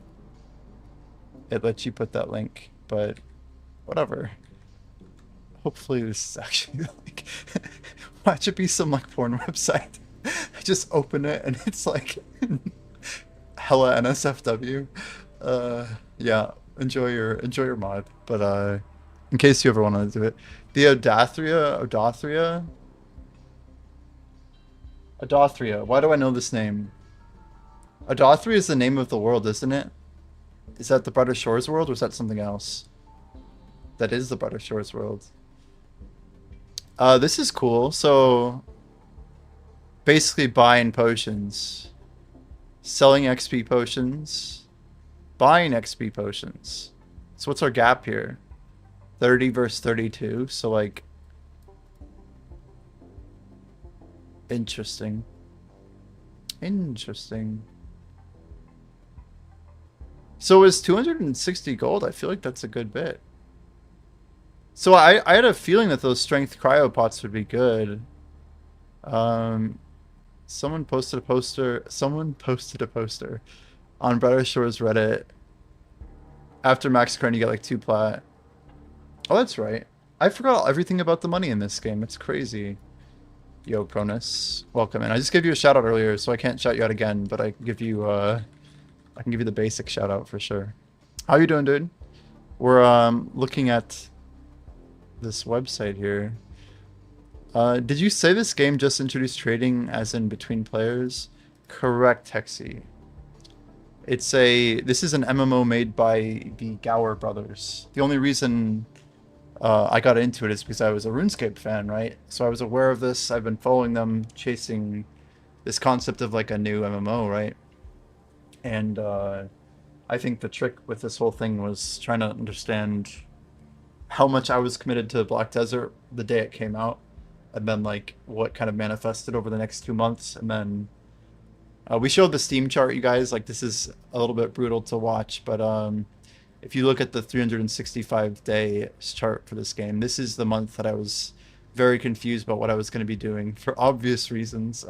it lets you put that link, but whatever. Hopefully this is actually like, watch it be some like porn website. I just open it and it's like hella NSFW. Yeah, enjoy your mod. But in case you ever want to do it, the Odothria. Why do I know this name? Odothria is the name of the world, isn't it? Is that the Brighter Shores world, or is that something else? That is the Brighter Shores world. This is cool. So basically buying potions, selling XP potions, buying XP potions. So what's our gap here? 30 versus 32. So like, interesting. Interesting. So is 260 gold? I feel like that's a good bit. So I had a feeling that those strength cryopots would be good. Someone posted a poster. Someone posted a poster on Brighter Shores Reddit. After max current, you get like 2 plat. Oh, that's right. I forgot everything about the money in this game. It's crazy. Yo, Cronus, welcome in. I just gave you a shout out earlier, so I can't shout you out again, but I can give you the basic shout out for sure. How you doing, dude? We're looking at this website here. Did you say this game just introduced trading as in between players? Correct, Hexy. This is an MMO made by the Gower brothers. The only reason I got into it is because I was a RuneScape fan, right? So I was aware of this. I've been following them, chasing this concept of like a new MMO, right? And I think the trick with this whole thing was trying to understand how much I was committed to Black Desert the day it came out, and then like what kind of manifested over the next 2 months. And then we showed the Steam chart, you guys. Like, this is a little bit brutal to watch, but if you look at the 365 day chart for this game, this is the month that I was very confused about what I was going to be doing for obvious reasons.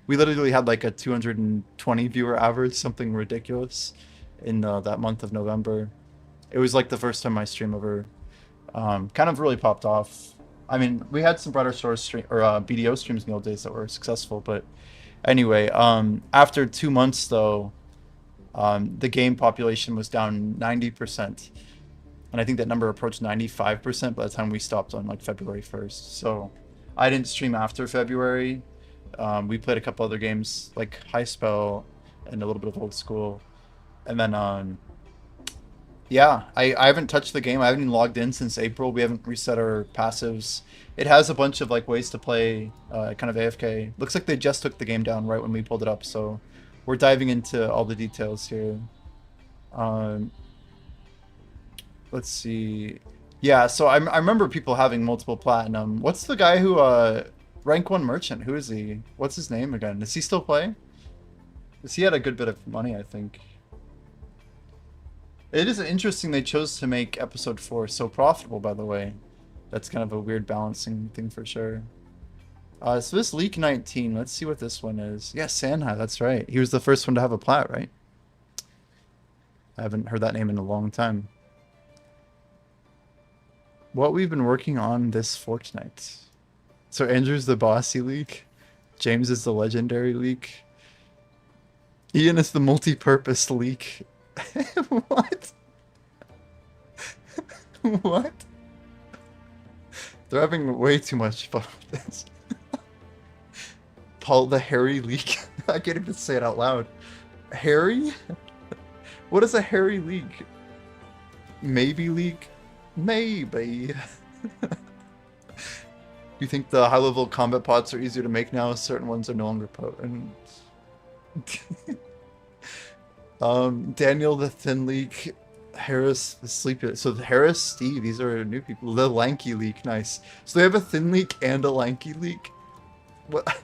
We literally had like a 220 viewer average, something ridiculous, in that month of November. It was like the first time my stream ever kind of really popped off. I mean, we had some Brighter Shores stream or BDO streams in the old days that were successful, but anyway, after 2 months though, the game population was down 90%, and I think that number approached 95% by the time we stopped on like February 1st. So I didn't stream after February. We played a couple other games like High Spell and a little bit of Old School, and then yeah, I haven't touched the game. I haven't even logged in since April. We haven't reset our passives. It has a bunch of like ways to play kind of AFK. Looks like they just took the game down right when we pulled it up, so we're diving into all the details here. Let's see. Yeah, so I remember people having multiple platinum. What's the guy who rank 1 merchant? Who is he? What's his name again? Does he still play? Because he had a good bit of money, I think. It is interesting they chose to make episode 4 so profitable, by the way. That's kind of a weird balancing thing for sure. So this Leak 19, let's see what this one is. Yeah, Sanhai, that's right. He was the first one to have a plat, right? I haven't heard that name in a long time. What we've been working on this fortnight. So Andrew's the bossy Leak. James is the legendary Leak. Ian is the multi-purpose Leak. What? What? They're having way too much fun with this. Paul the Hairy Leak. I can't even say it out loud. Harry? What is a hairy leak? Maybe leak? Maybe. You think the high-level combat pots are easier to make now? Certain ones are no longer potent. Daniel the Thin Leak, Harris the Sleepy. So Harris, Steve, these are new people. The Lanky Leak, nice. So they have a Thin Leak and a Lanky Leak. What?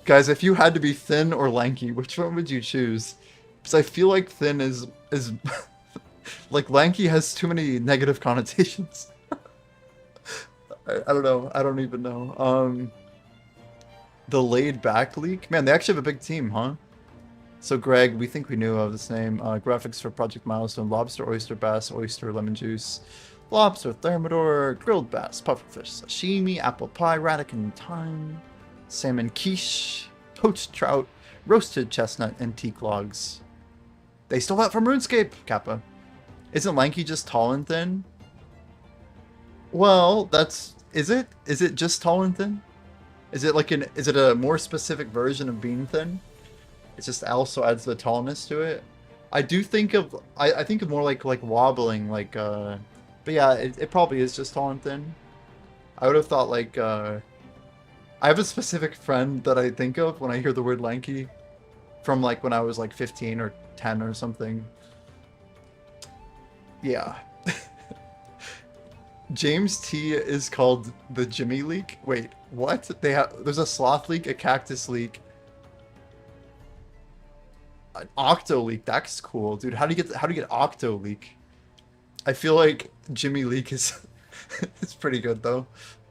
Guys, if you had to be thin or lanky, which one would you choose? Because I feel like thin is like lanky has too many negative connotations. I don't know. I don't even know. The Laid Back Leak, man, they actually have a big team, huh? So Greg, we think we knew of this name. Graphics for Project Milestone: lobster, oyster, bass, oyster, lemon juice, lobster, thermidor, grilled bass, pufferfish, sashimi, apple pie, rattakin thyme, salmon quiche, poached trout, roasted chestnut, and teak logs. They stole that from RuneScape, Kappa. Isn't Lanky just tall and thin? Well, that's... Is it? Is it just tall and thin? Is it like an... Is it a more specific version of being thin? It just also adds the tallness to it. I do think of... I think of more like wobbling, like... But yeah, it probably is just tall and thin. I would have thought like... I have a specific friend that I think of when I hear the word lanky. From like when I was like 15 or 10 or something. Yeah. James T is called the Jimmy leak. Wait, what? There's a sloth leak, a cactus leak, an octo leak. That's cool, dude. How do you get octo leak? I feel like Jimmy leak is it's pretty good though.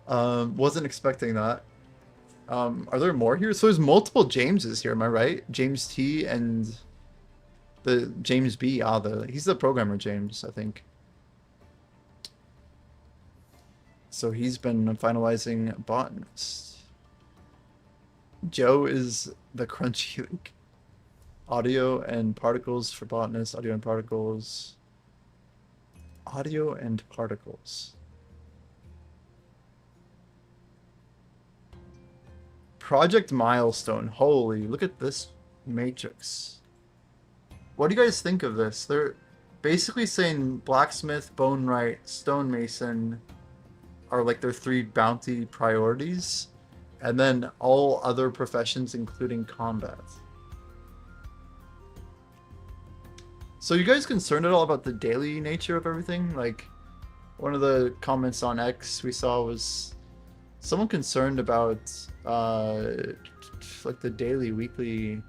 Wasn't expecting that. Are there more here? So there's multiple Jameses here, am I right? James T and the James B. He's the programmer James, I think. So he's been finalizing Botanist. Joe is the crunchy leak. Audio and particles for Botanist. Audio and particles. Audio and particles. Project Milestone. Holy, look at this matrix. What do you guys think of this? They're basically saying blacksmith, bone wright, stonemason are like their 3 bounty priorities, and then all other professions including combat. So you guys concerned at all about the daily nature of everything? Like, one of the comments on X we saw was someone concerned about like the daily, weekly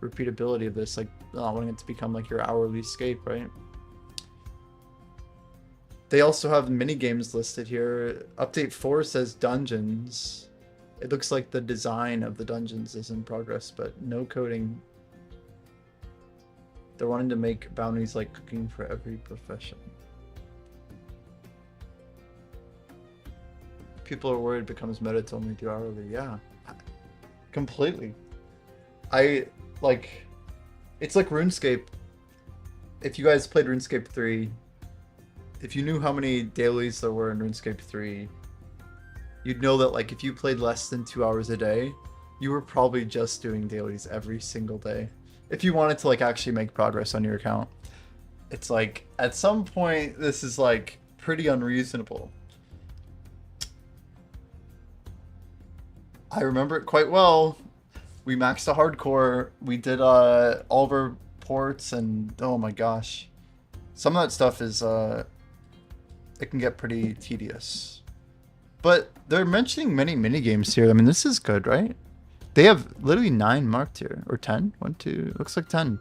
repeatability of this, like not wanting it to become like your hourly escape, right? They also have mini games listed here. Update 4 says dungeons. It looks like the design of the dungeons is in progress, but no coding. They're wanting to make bounties like cooking for every profession. People are worried it becomes meta to only do hourly. Yeah, completely. It's like RuneScape. If you guys played RuneScape 3, if you knew how many dailies there were in RuneScape 3, you'd know that like if you played less than 2 hours a day, you were probably just doing dailies every single day. If you wanted to like actually make progress on your account. It's like at some point this is like pretty unreasonable. I remember it quite well. We maxed a hardcore. We did all of our ports, and oh my gosh, some of that stuff is it can get pretty tedious. But they're mentioning many minigames here. I mean, this is good, right? They have literally 9 marked here, or 10. 1, 2, looks like 10.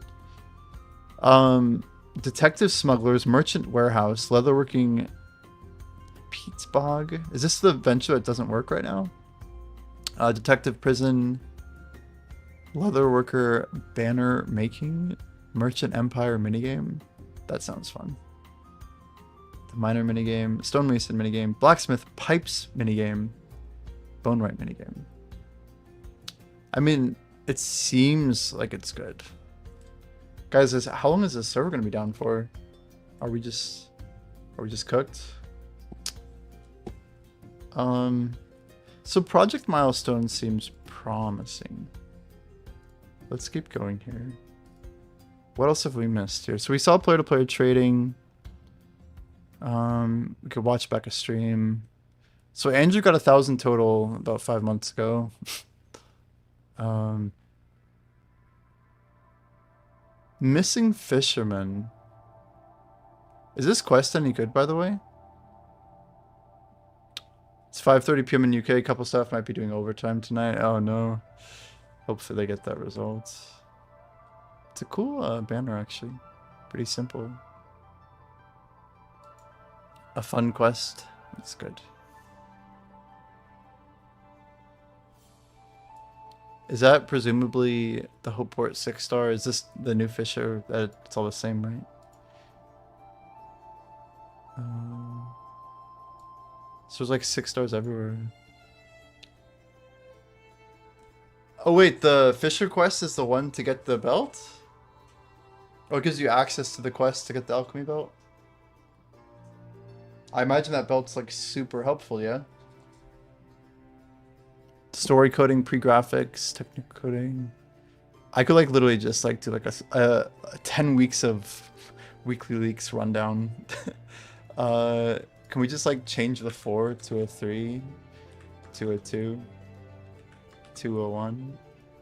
Detective smugglers, merchant warehouse, leatherworking, Pete's Bog. Is this the venture that doesn't work right now? Detective prison, leatherworker, banner making, merchant empire minigame. That sounds fun. The miner minigame, stonemason minigame, blacksmith pipes minigame, bone wright minigame. I mean, it seems like it's good. Guys, how long is this server gonna be down for? Are we just cooked? So Project Milestone seems promising. Let's keep going here. What else have we missed here? So we saw player-to-player trading. We could watch back a stream. So Andrew got 1,000 total about 5 months ago. Missing fisherman. Is this quest any good, by the way? It's 5:30 p.m. in UK. A couple staff might be doing overtime tonight. Oh no. Hopefully they get that result. It's a cool banner, actually. Pretty simple. A fun quest. It's good. Is that presumably the Hopeport 6-star? Is this the new Fisher? That it's all the same, right? So there's like 6 stars everywhere. Oh wait, the Fisher quest is the one to get the belt? Oh, it gives you access to the quest to get the alchemy belt? I imagine that belt's like super helpful, yeah? Story coding, pre-graphics, technical coding. I could like literally just like do like a 10 weeks of weekly leaks rundown. Can we just like change the 4 to a 3, to a 2, to a 1?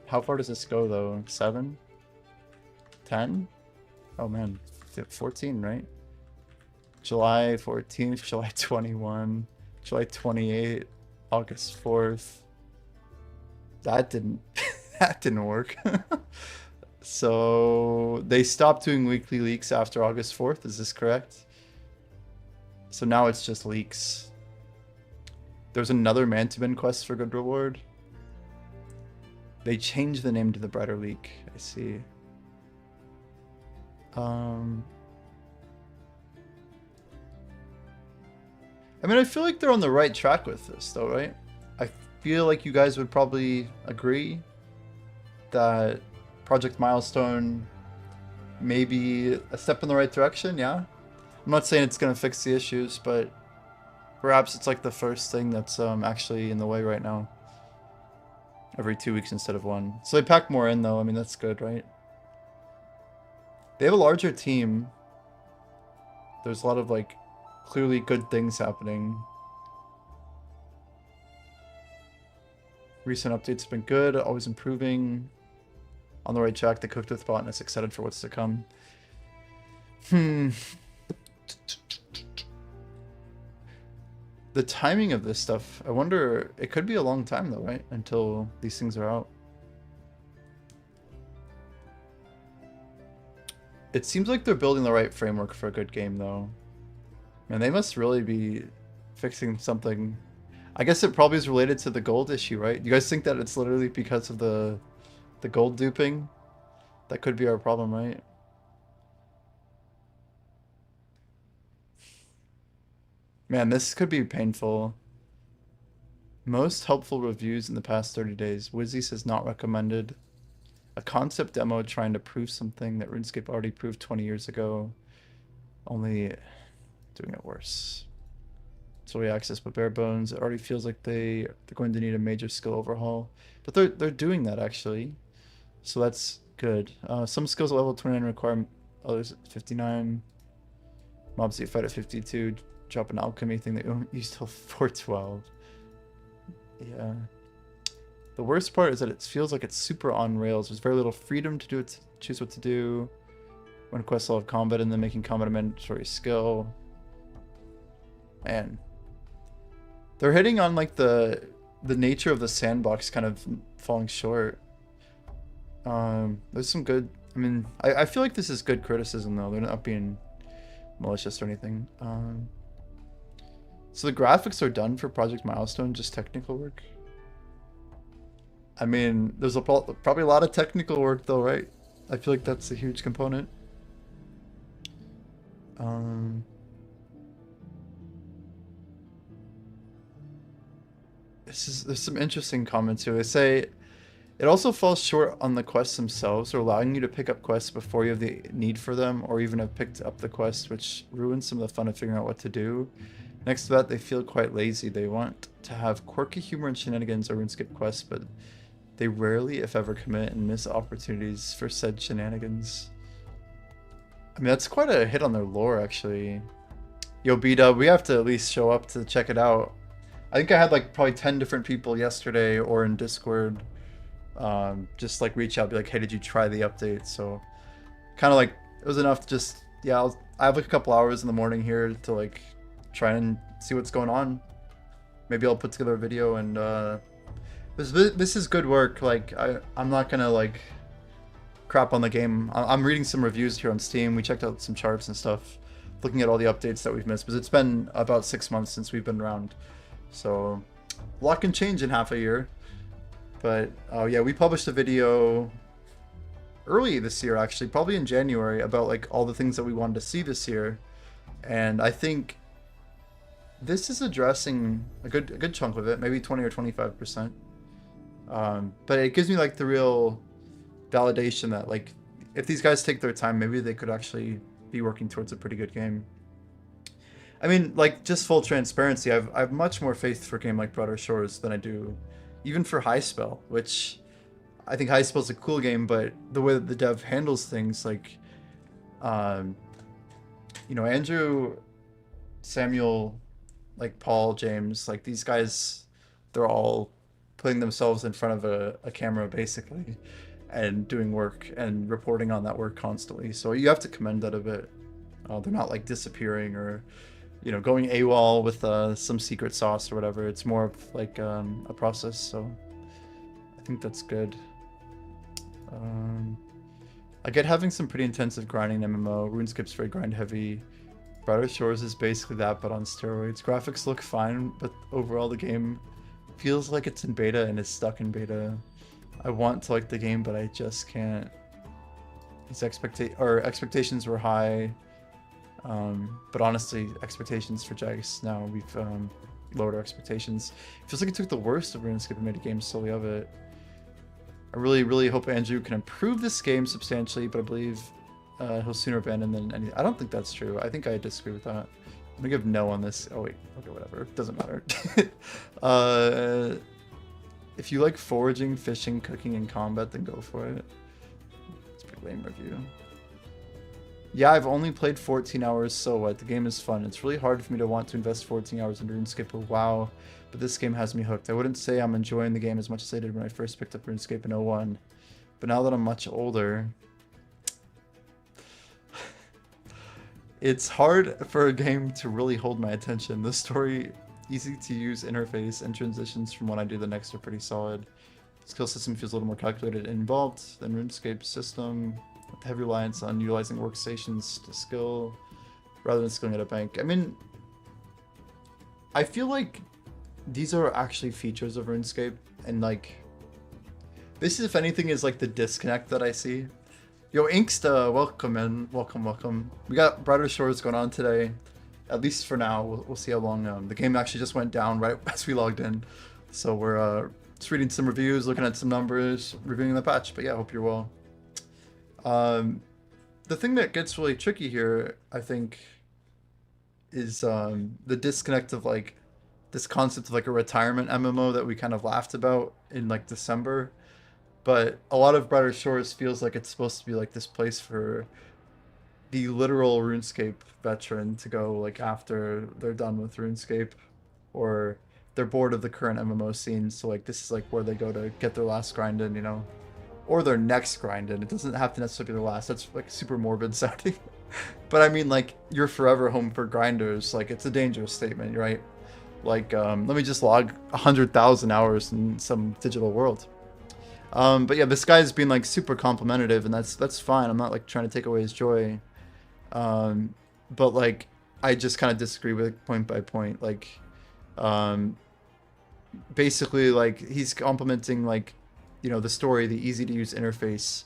How far does this go though? 7? 10? Oh man, 14, right? July 14th, July 21, July 28th, August 4th. That didn't that didn't work. So they stopped doing weekly leaks after August 4th, is this correct? So now it's just leaks. There's another man-to-man quest for good reward. They changed the name to the brighter leak, I see. I mean, I feel like they're on the right track with this though, right? I feel like you guys would probably agree that Project Milestone may be a step in the right direction, yeah? I'm not saying it's going to fix the issues, but perhaps it's like the first thing that's actually in the way right now. Every 2 weeks instead of 1. So they pack more in though, I mean that's good, right? They have a larger team. There's a lot of like clearly good things happening. Recent updates have been good, always improving. On the right track, they cooked with Botanist, excited for what's to come. The timing of this stuff, I wonder, it could be a long time though, right? Until these things are out. It seems like they're building the right framework for a good game though. Man, they must really be fixing something. I guess it probably is related to the gold issue, right? You guys think that it's literally because of the gold duping? That could be our problem, right? Man, this could be painful. Most helpful reviews in the past 30 days. Wizzy says not recommended. A concept demo trying to prove something that RuneScape already proved 20 years ago. Only doing it worse. So we access but bare bones. It already feels like they're going to need a major skill overhaul. But they're doing that actually. So that's good. Some skills at level 29 require others at 59. Mobs that you fight at 52. Drop an alchemy thing that you don't use till 412. Yeah. The worst part is that it feels like it's super on rails. There's very little freedom to do it, choose what to do. When quests will have combat and then making combat a mandatory skill. Man. They're hitting on like the nature of the sandbox kind of falling short. There's some good, I mean, I feel like this is good criticism though. They're not being malicious or anything. So the graphics are done for Project Milestone, just technical work. I mean, there's probably a lot of technical work though, right? I feel like that's a huge component. There's some interesting comments here. They say it also falls short on the quests themselves, or allowing you to pick up quests before you have the need for them, or even have picked up the quest, which ruins some of the fun of figuring out what to do. Next to that, they feel quite lazy. They want to have quirky humor and shenanigans or RuneScape quests, but they rarely, if ever, commit and miss opportunities for said shenanigans. I mean, that's quite a hit on their lore, actually. Yo, B-Dub, we have to at least show up to check it out. I think I had like probably 10 different people yesterday or in Discord just like reach out, be like, hey, did you try the update? So kind of like it was enough to just, yeah, I have like a couple hours in the morning here to like try and see what's going on. Maybe I'll put together a video and this is good work. Like I'm not gonna like crap on the game. I'm reading some reviews here on Steam. We checked out some charts and stuff, looking at all the updates that we've missed, because it's been about 6 months since we've been around. So a lot can change in half a year. But yeah, we published a video early this year, actually, probably in January, about like all the things that we wanted to see this year, and I think this is addressing a good chunk of it, maybe 20 or 25%. But it gives me like the real validation that like if these guys take their time, maybe they could actually be working towards a pretty good game. I mean, like, just full transparency, I've much more faith for a game like Broader Shores than I do even for High Spell, which I think High Spell's a cool game, but the way that the dev handles things, like, um, you know, Andrew, Samuel, like Paul, James, like these guys, they're all putting themselves in front of a camera basically and doing work and reporting on that work constantly. So you have to commend that a bit. They're not like disappearing or, you know, going AWOL with some secret sauce or whatever. It's more of like a process. So I think that's good. I get having some pretty intensive grinding MMO. RuneScape's very grind heavy. Brighter Shores is basically that, but on steroids. Graphics look fine, but overall the game feels like it's in beta and is stuck in beta. I want to like the game, but I just can't. These expectations were high, but honestly, expectations for Jagex now, we've lowered our expectations. It feels like it took the worst of RuneScape and made a game solely of it. I really hope Andrew can improve this game substantially, but I believe he'll sooner abandon than anything. I don't think that's true. I think I disagree with that. I'm gonna give no on this. Oh wait, okay, whatever. Doesn't matter. If you like foraging, fishing, cooking, and combat, then go for it. It's a pretty lame review. Yeah, I've only played 14 hours, so what? The game is fun. It's really hard for me to want to invest 14 hours in RuneScape or WoW, but this game has me hooked. I wouldn't say I'm enjoying the game as much as I did when I first picked up RuneScape in 01, but now that I'm much older, it's hard for a game to really hold my attention. The story, easy to use interface, and transitions from one I do to the next are pretty solid. The skill system feels a little more calculated and involved than RuneScape's system, with heavy reliance on utilizing workstations to skill rather than skilling at a bank. I mean, I feel like these are actually features of RuneScape, and like, this, if anything, is like the disconnect that I see. Yo, Inksta, welcome, man. Welcome. We got Brighter Shores going on today, at least for now. We'll see how long. The game actually just went down right as we logged in, so we're just reading some reviews, looking at some numbers, reviewing the patch. But yeah, hope you're well. The thing that gets really tricky here, I think, is the disconnect of like this concept of like a retirement MMO that we kind of laughed about in like December. But a lot of Brighter Shores feels like it's supposed to be like this place for the literal RuneScape veteran to go like after they're done with RuneScape, or they're bored of the current MMO scene. So like this is like where they go to get their last grind in, you know, or their next grind in. It doesn't have to necessarily be their last. That's like super morbid sounding. But I mean, like, you're forever home for grinders. Like, it's a dangerous statement, right? Like, let me just log 100,000 hours in some digital world. But yeah, this guy's being like super complimentative, and that's fine. I'm not like trying to take away his joy. But like, I just kind of disagree with it point by point. Like, basically, like, he's complimenting like, you know, the story, the easy to use interface,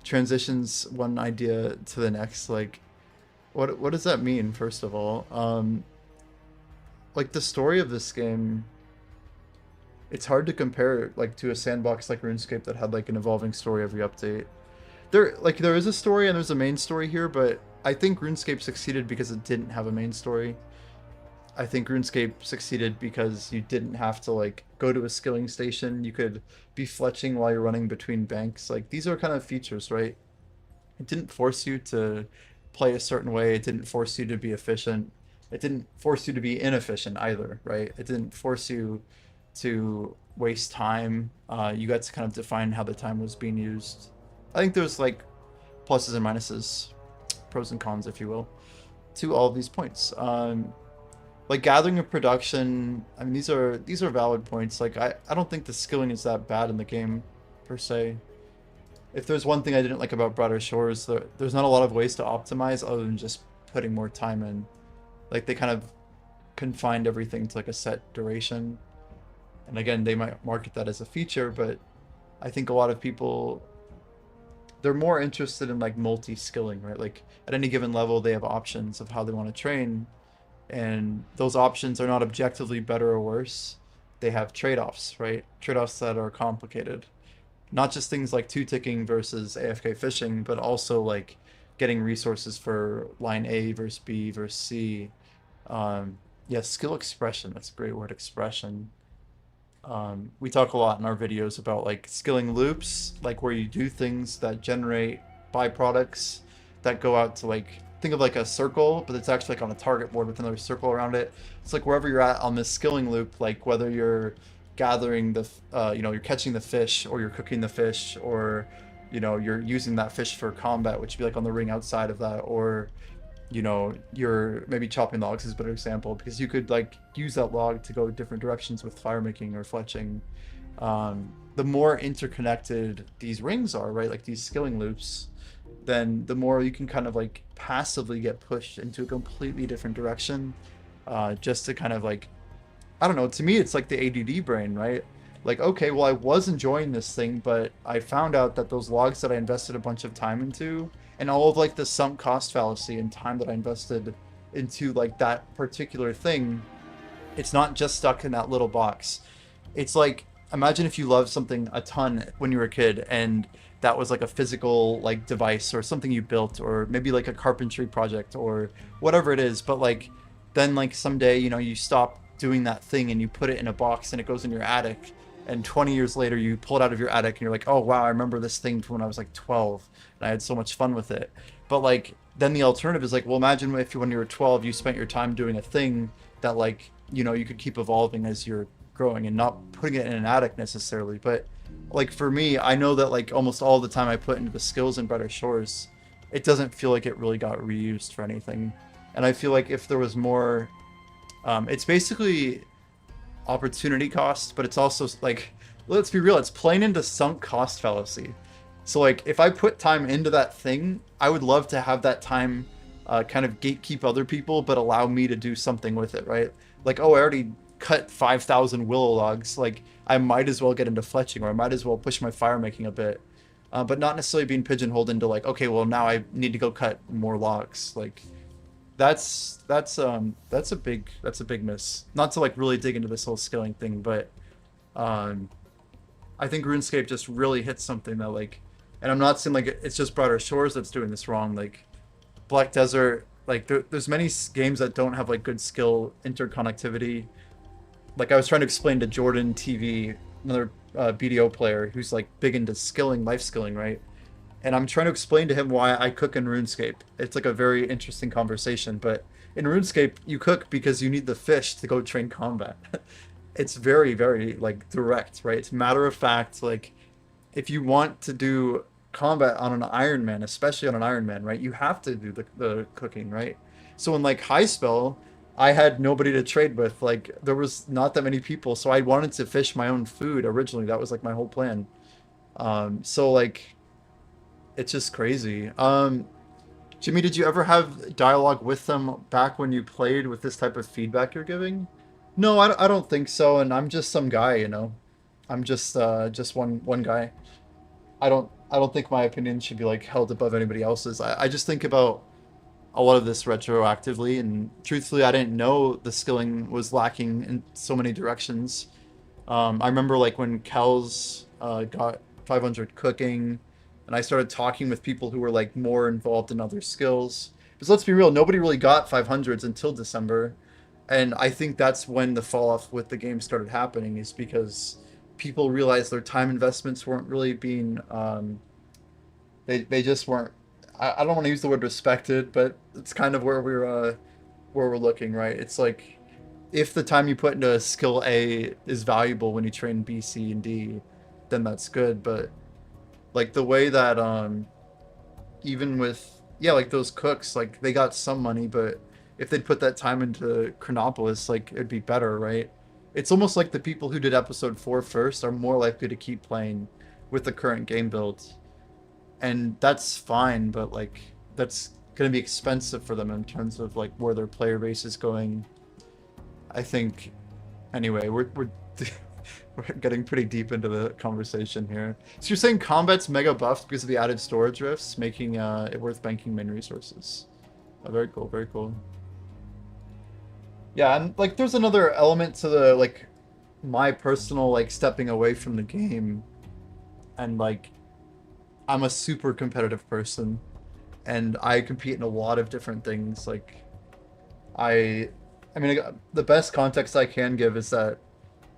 transitions one idea to the next. Like, what does that mean? First of all, like the story of this game, it's hard to compare like to a sandbox like RuneScape that had like an evolving story every update. There is a story and there's a main story here, but I think RuneScape succeeded because it didn't have a main story. I think RuneScape succeeded because you didn't have to like go to a skilling station. You could be fletching while you're running between banks. Like, these are kind of features, right? It didn't force you to play a certain way. It didn't force you to be efficient. It didn't force you to be inefficient either, right? It didn't force you to waste time. You got to kind of define how the time was being used. I think there's like pluses and minuses, pros and cons, if you will, to all of these points. Like gathering and production, I mean, these are valid points. Like, I don't think the skilling is that bad in the game per se. If there's one thing I didn't like about Broader Shores, there's not a lot of ways to optimize other than just putting more time in. Like, they kind of confined everything to like a set duration. And again, they might market that as a feature, but I think a lot of people, they're more interested in like multi-skilling, right? Like at any given level, they have options of how they want to train, and those options are not objectively better or worse. They have trade-offs, right? Trade-offs that are complicated. Not just things like two ticking versus AFK fishing, but also like getting resources for line A versus B versus C. Yeah, skill expression. That's a great word, expression. We talk a lot in our videos about like skilling loops, like where you do things that generate byproducts that go out to like think of like a circle, but it's actually like on a target board with another circle around it. It's like wherever you're at on this skilling loop, like whether you're gathering the, you're catching the fish or you're cooking the fish or, you're using that fish for combat, which would be like on the ring outside of that, or you're maybe chopping logs is a better example because you could like use that log to go different directions with fire making or fletching. The more interconnected these rings are, right, like these skilling loops, then the more you can kind of like passively get pushed into a completely different direction, just to kind of like, I don't know, to me it's like the ADD brain, right? Like, okay, well, I was enjoying this thing, but I found out that those logs that I invested a bunch of time into, and all of like the sunk cost fallacy and time that I invested into like that particular thing, it's not just stuck in that little box. It's like, imagine if you loved something a ton when you were a kid and that was like a physical like device or something you built or maybe like a carpentry project or whatever it is, but like then like someday, you stop doing that thing and you put it in a box and it goes in your attic, and 20 years later you pull it out of your attic and you're like, oh wow, I remember this thing from when I was like 12 and I had so much fun with it. But like then the alternative is like, well, imagine if when you were 12 you spent your time doing a thing that like, you could keep evolving as you're growing and not putting it in an attic necessarily. But like for me, I know that like almost all the time I put into the skills in Brighter Shores, it doesn't feel like it really got reused for anything. And I feel like if there was more, it's basically opportunity cost, but it's also like, let's be real, it's playing into sunk cost fallacy. So like if I put time into that thing, I would love to have that time kind of gatekeep other people, but allow me to do something with it, right? Like, oh, I already cut 5,000 willow logs. Like I might as well get into fletching, or I might as well push my fire making a bit, but not necessarily being pigeonholed into like, okay, well now I need to go cut more logs. Like that's a big miss. Not to like really dig into this whole skilling thing, but um, I think RuneScape just really hits something that like, and I'm not saying like it's just Broader Shores that's doing this wrong. Like Black Desert, like there's many games that don't have like good skill interconnectivity. Like I was trying to explain to Jordan TV, another BDO player who's like big into skilling, life skilling, right? And I'm trying to explain to him why I cook in RuneScape. It's like a very interesting conversation, but in RuneScape you cook because you need the fish to go train combat. It's very, very like direct, right? It's matter of fact. Like if you want to do combat on an Iron Man, especially on an Iron Man, right, you have to do the cooking, right? So in like High Spell, I had nobody to trade with. Like there was not that many people, so I wanted to fish my own food originally. That was like my whole plan. So like it's just crazy. Jimmy, did you ever have dialogue with them back when you played with this type of feedback you're giving? No, I don't think so. And I'm just some guy, I'm just one guy. I don't think my opinion should be like held above anybody else's. I just think about a lot of this retroactively, and truthfully, I didn't know the skilling was lacking in so many directions. I remember like when Kel's got 500 cooking, and I started talking with people who were like more involved in other skills. Because let's be real, nobody really got 500s until December, and I think that's when the fall off with the game started happening. Is because people realized their time investments weren't really being they just weren't. I don't want to use the word respected, but it's kind of where we're looking, right? It's like if the time you put into skill A is valuable when you train B, C, and D, then that's good. But like the way that even with, yeah, like those cooks, like they got some money, but if they'd put that time into Chronopolis, like it'd be better, right? It's almost like the people who did episode 4 first are more likely to keep playing with the current game build, and that's fine, but like that's going to be expensive for them in terms of like where their player base is going. I think anyway, we're We're getting pretty deep into the conversation here. So you're saying combat's mega buffed because of the added storage rifts, making it worth banking main resources. Oh, very cool, very cool. Yeah, and like there's another element to the like my personal like stepping away from the game, and like I'm a super competitive person and I compete in a lot of different things. Like I I mean the best context I can give is that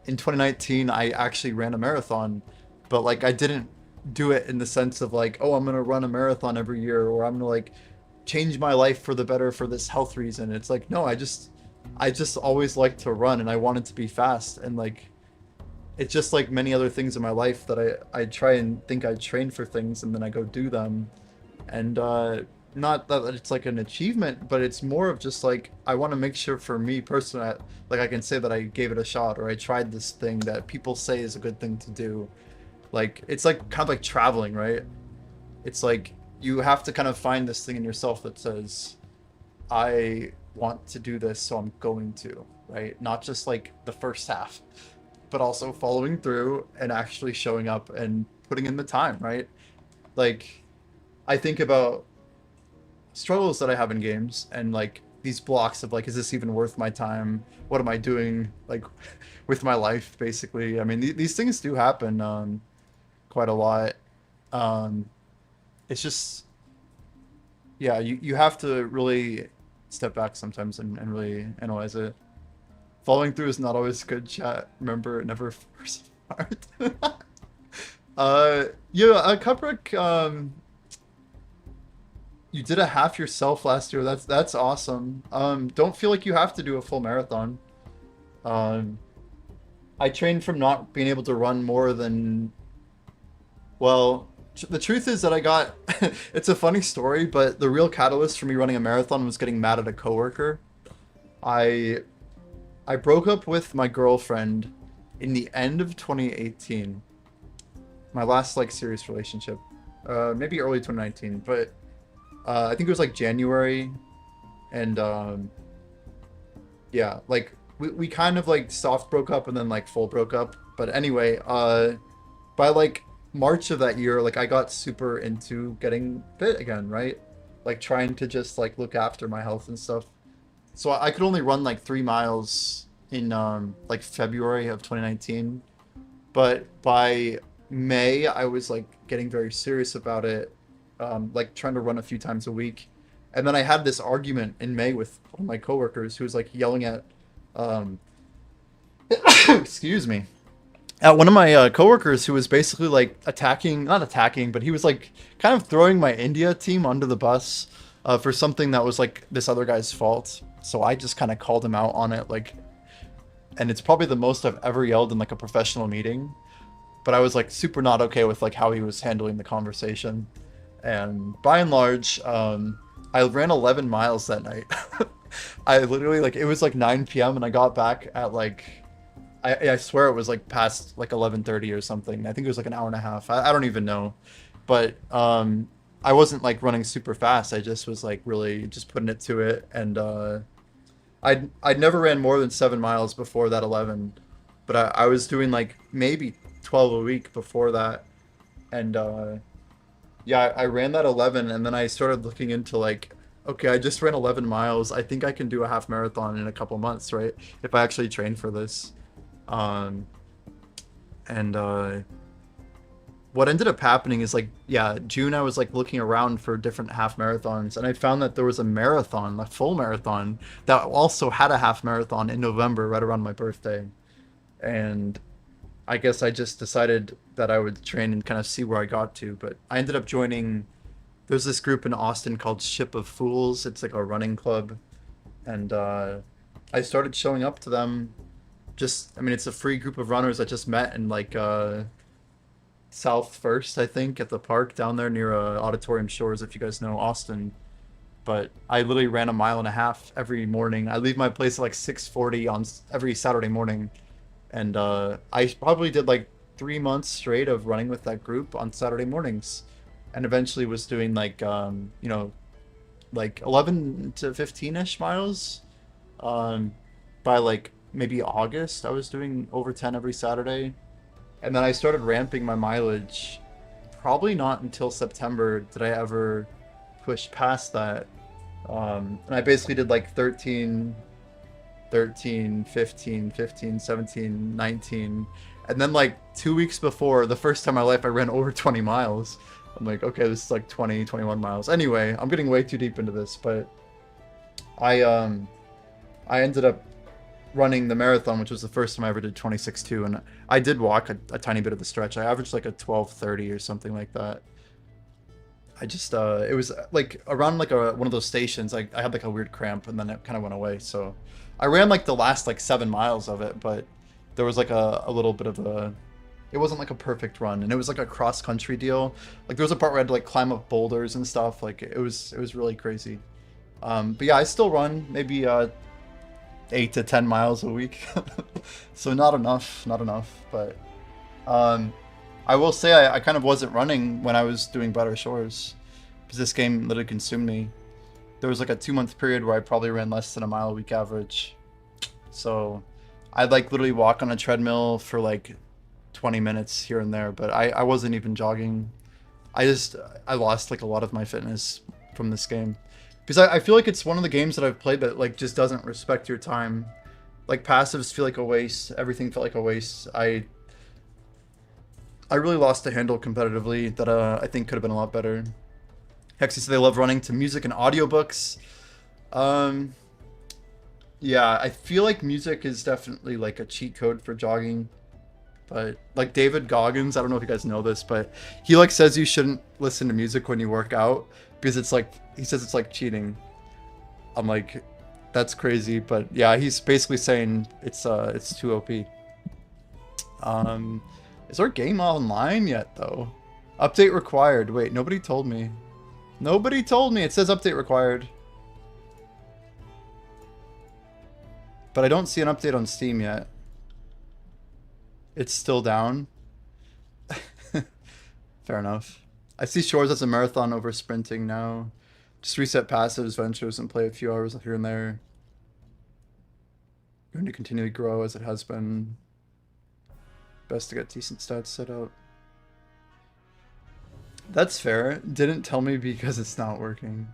in 2019 I actually ran a marathon, but like I didn't do it in the sense of like, oh, I'm gonna run a marathon every year, or I'm gonna like change my life for the better for this health reason. It's like, no, I just always liked to run and I wanted to be fast, and like it's just like many other things in my life that I try and think I train for things and then I go do them. And not that it's like an achievement, but it's more of just like I want to make sure for me personally, like I can say that I gave it a shot or I tried this thing that people say is a good thing to do. Like it's like kind of like traveling, right? It's like you have to kind of find this thing in yourself that says, I want to do this, so I'm going to, right? Not just like the first half, but also following through and actually showing up and putting in the time, right? Like I think about struggles that I have in games and like these blocks of like, is this even worth my time? What am I doing like with my life, basically? I mean, these things do happen quite a lot. Um, it's just, yeah, you have to really step back sometimes and really analyze it. Following through is not always good, chat. Remember, never force hard. Yeah, Kubrick, you did a half yourself last year. That's awesome. Don't feel like you have to do a full marathon. Um, I trained from not being able to run more than, well, the truth is that I got, it's a funny story, but the real catalyst for me running a marathon was getting mad at a coworker. I I broke up with my girlfriend in the end of 2018. My last like serious relationship. Maybe early 2019, but I think it was like January, and yeah, like we kind of like soft broke up and then like full broke up. But anyway, by like March of that year, like I got super into getting fit again, right? Like trying to just like look after my health and stuff. So I could only run like 3 miles in like February of 2019, but by May I was like getting very serious about it, like trying to run a few times a week. And then I had this argument in May with one of my coworkers who was like yelling at, um, excuse me, at one of my coworkers who was basically like attacking, not attacking, but he was like kind of throwing my India team under the bus for something that was like this other guy's fault. So I just kind of called him out on it, like, and it's probably the most I've ever yelled in like a professional meeting. But I was like super not okay with like how he was handling the conversation. And by and large, I ran 11 miles that night. I literally like it was like 9 p.m. and I got back at like I swear it was like past like 11:30 or something. I think it was like an hour and a half. I don't even know, but I wasn't like running super fast. I just was like really just putting it to it, and I'd never ran more than 7 miles before that 11, but I was doing like maybe 12 a week before that, and yeah, I ran that 11, and then I started looking into like, okay, I just ran 11 miles. I think I can do a half marathon in a couple months, right? If I actually train for this. Um, and what ended up happening is like, yeah, June I was like looking around for different half marathons, and I found that there was a marathon, a full marathon, that also had a half marathon in November, right around my birthday. And I guess I just decided that I would train and kind of see where I got to. But I ended up joining, there's this group in Austin called Ship of Fools. It's like a running club. And I started showing up to them. Just, I mean, it's a free group of runners I just met in like South First, I think, at the park down there near Auditorium Shores, if you guys know Austin. But I literally ran a mile and a half every morning. I leave my place at like 6:40 on every Saturday morning. And I probably did like 3 months straight of running with that group on Saturday mornings, and eventually was doing like like 11 to 15ish miles by like maybe August, I was doing over 10 every Saturday. And then I started ramping my mileage. Probably not until September did I ever push past that. And I basically did like 13, 13, 15, 15, 17, 19. And then like 2 weeks before, the first time in my life, I ran over 20 miles. I'm like, okay, this is like 20, 21 miles. Anyway, I'm getting way too deep into this, but I um I ended up running the marathon, which was the first time I ever did 26.2, and I did walk a tiny bit of the stretch. I averaged like a 12:30 or something like that. I just it was like around like one of those stations. I had like a weird cramp, and then it kind of went away. So I ran like the last like 7 miles of it, but there was like a little bit of a. It wasn't like a perfect run, and it was like a cross country deal. Like there was a part where I had to like climb up boulders and stuff. Like it was really crazy. But yeah, I still run maybe 8 to 10 miles a week. So not enough, not enough. But um, I will say I kind of wasn't running when I was doing Better Shores, because this game literally consumed me. There was like a 2 month period where I probably ran less than a mile a week average. So I'd like literally walk on a treadmill for like 20 minutes here and there, but I wasn't even jogging. I lost like a lot of my fitness from this game. Because I feel like it's one of the games that I've played that like just doesn't respect your time. Like passives feel like a waste. Everything felt like a waste. I really lost the handle competitively that I think could have been a lot better. Hexy said they love running to music and audiobooks. Um, yeah, I feel like music is definitely like a cheat code for jogging. But like David Goggins, I don't know if you guys know this, but he like says you shouldn't listen to music when you work out because it's like he says it's like cheating. I'm like, that's crazy, but yeah, he's basically saying it's too OP. Is our game online yet though? Update required. Wait, nobody told me. Nobody told me. It says update required. But I don't see an update on Steam yet. It's still down. Fair enough. I see Shores as a marathon over sprinting now. Just reset passives, ventures, and play a few hours here and there. Going to continually grow as it has been. Best to get decent stats set up. That's fair. Didn't tell me because it's not working.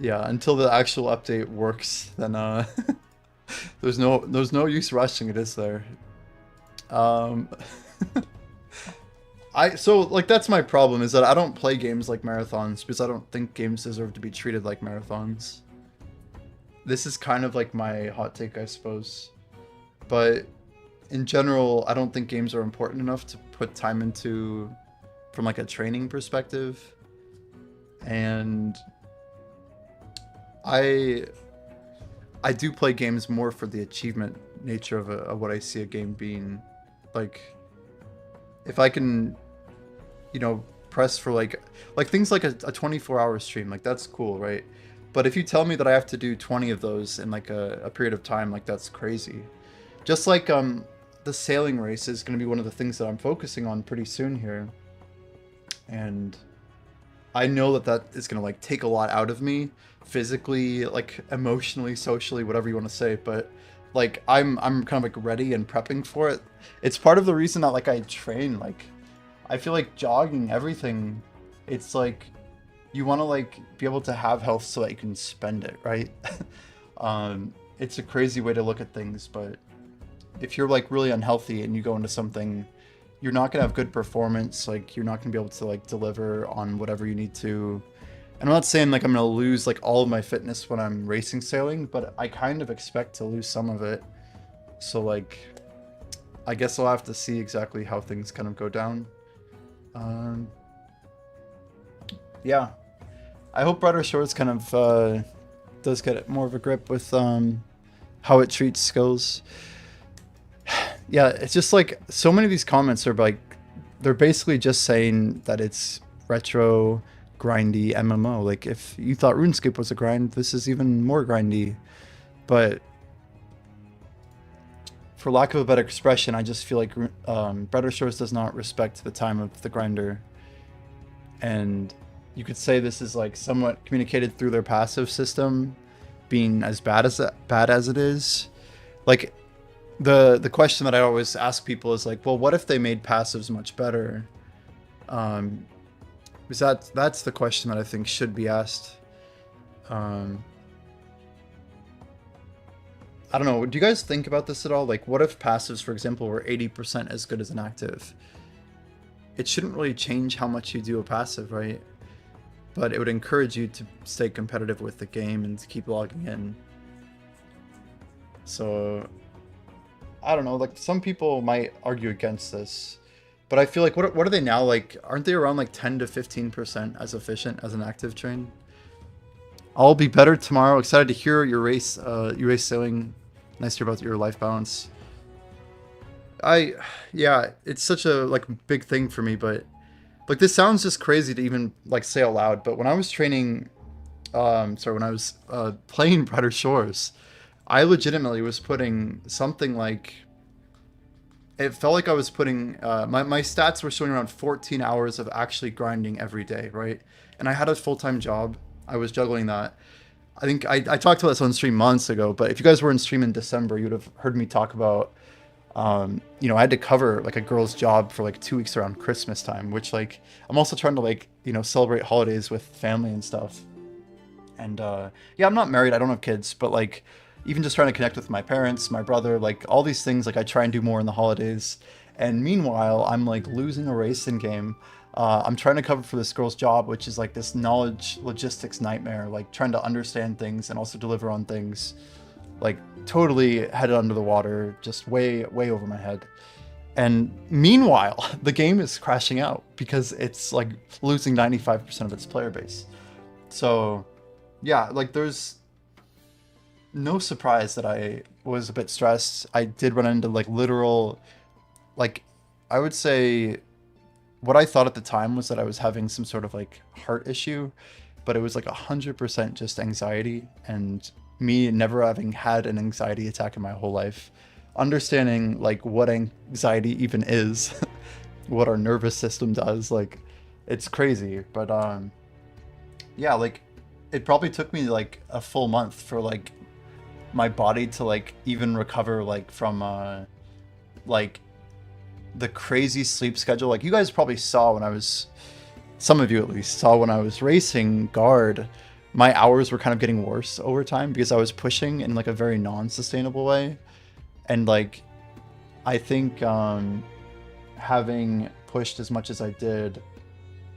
Yeah, until the actual update works, then there's no use rushing it, is there? So like that's my problem, is that I don't play games like marathons because I don't think games deserve to be treated like marathons. This is kind of like my hot take, I suppose. But in general, I don't think games are important enough to put time into from like a training perspective. And I do play games more for the achievement nature of what I see a game being. Like, if I can, press for like things like a 24-hour stream, like that's cool, right? But if you tell me that I have to do 20 of those in like a period of time, like that's crazy. Just like the sailing race is going to be one of the things that I'm focusing on pretty soon here. And I know that is going to like take a lot out of me physically, like emotionally, socially, whatever you want to say, but like I'm kind of like ready and prepping for it. It's part of the reason that like I train. Like I feel like jogging, everything, it's like you want to like be able to have health so that you can spend it, right? It's a crazy way to look at things, but if you're like really unhealthy and you go into something, you're not gonna have good performance. Like you're not gonna be able to like deliver on whatever you need to. And I'm not saying like I'm gonna lose like all of my fitness when I'm racing sailing, but I kind of expect to lose some of it. So like, I guess I'll have to see exactly how things kind of go down. Yeah, I hope Brighter Shores kind of does get more of a grip with how it treats skills. Yeah, it's just like so many of these comments are like, they're basically just saying that it's retro, grindy MMO. Like if you thought RuneScape was a grind, this is even more grindy. But for lack of a better expression, I just feel like Brighter Shores does not respect the time of the grinder. And you could say this is like somewhat communicated through their passive system being as bad as it is. Like The question that I always ask people is like, well, what if they made passives much better? Um, because that's the question that I think should be asked. Um, I don't know. Do you guys think about this at all? Like, what if passives, for example, were 80% as good as an active? It shouldn't really change how much you do a passive, right? But it would encourage you to stay competitive with the game and to keep logging in. So I don't know. Like some people might argue against this, but I feel like what are they now? Like, aren't they around like 10 to 15% as efficient as an active train? I'll be better tomorrow. Excited to hear your race sailing. Nice to hear about your life balance. I yeah, it's such a like big thing for me, but like this sounds just crazy to even like say out loud. But when I was training, when I was playing Brighter Shores, I legitimately was putting something like it felt like I was putting my stats were showing around 14 hours of actually grinding every day, right? And I had a full-time job. I was juggling that. I think I talked about this on stream months ago, but if you guys were in stream in December, you would have heard me talk about I had to cover like a girl's job for like 2 weeks around Christmas time, which like I'm also trying to like, celebrate holidays with family and stuff. And yeah, I'm not married, I don't have kids, but like even just trying to connect with my parents, my brother, like all these things, like I try and do more in the holidays. And meanwhile, I'm like losing a racing game. I'm trying to cover for this girl's job, which is like this knowledge logistics nightmare, like trying to understand things and also deliver on things, like totally headed under the water, just way over my head. And meanwhile, the game is crashing out because it's like losing 95% of its player base. So yeah, like there's no surprise that I was a bit stressed. I did run into like literal, like I would say what I thought at the time was that I was having some sort of like heart issue, but it was like 100% just anxiety, and me never having had an anxiety attack in my whole life, understanding like what anxiety even is, what our nervous system does, like it's crazy. But yeah, like it probably took me like a full month for like my body to like even recover like from like the crazy sleep schedule. Like you guys probably saw when I was, some of you at least saw when I was racing guard, my hours were kind of getting worse over time because I was pushing in like a very non-sustainable way. And like I think having pushed as much as I did,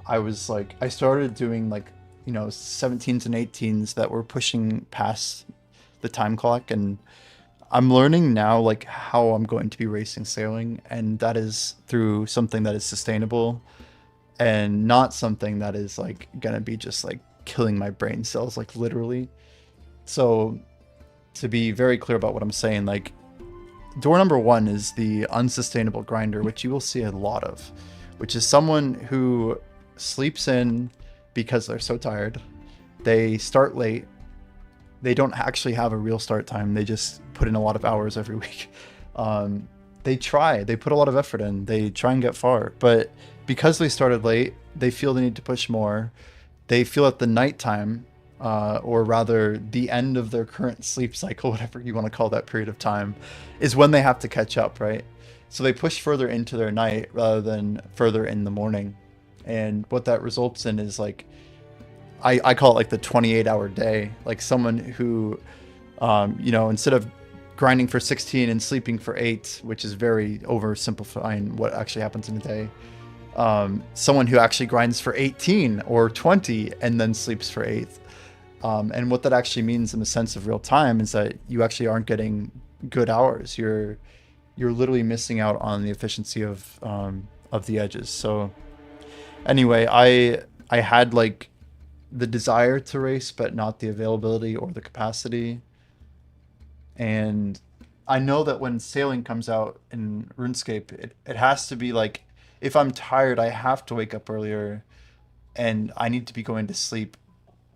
I was like I started doing like 17s and 18s that were pushing past the time clock. And I'm learning now like how I'm going to be racing sailing, and that is through something that is sustainable and not something that is like gonna be just like killing my brain cells, like literally. So to be very clear about what I'm saying, like door number one is the unsustainable grinder, which you will see a lot of, which is someone who sleeps in because they're so tired. They start late. They don't actually have a real start time. They just put in a lot of hours every week. They put a lot of effort in. They try and get far, but because they started late, they feel the need to push more. They feel at the nighttime, or rather the end of their current sleep cycle, whatever you want to call that period of time, is when they have to catch up, right? So they push further into their night rather than further in the morning. And what that results in is like, I call it like the 28-hour day. Like someone who, instead of grinding for 16 and sleeping for 8, which is very oversimplifying what actually happens in a day, someone who actually grinds for 18 or 20 and then sleeps for 8. And what that actually means in the sense of real time is that you actually aren't getting good hours. You're literally missing out on the efficiency of the edges. So anyway, I had like the desire to race, but not the availability or the capacity. And I know that when sailing comes out in RuneScape, it has to be like, if I'm tired, I have to wake up earlier, and I need to be going to sleep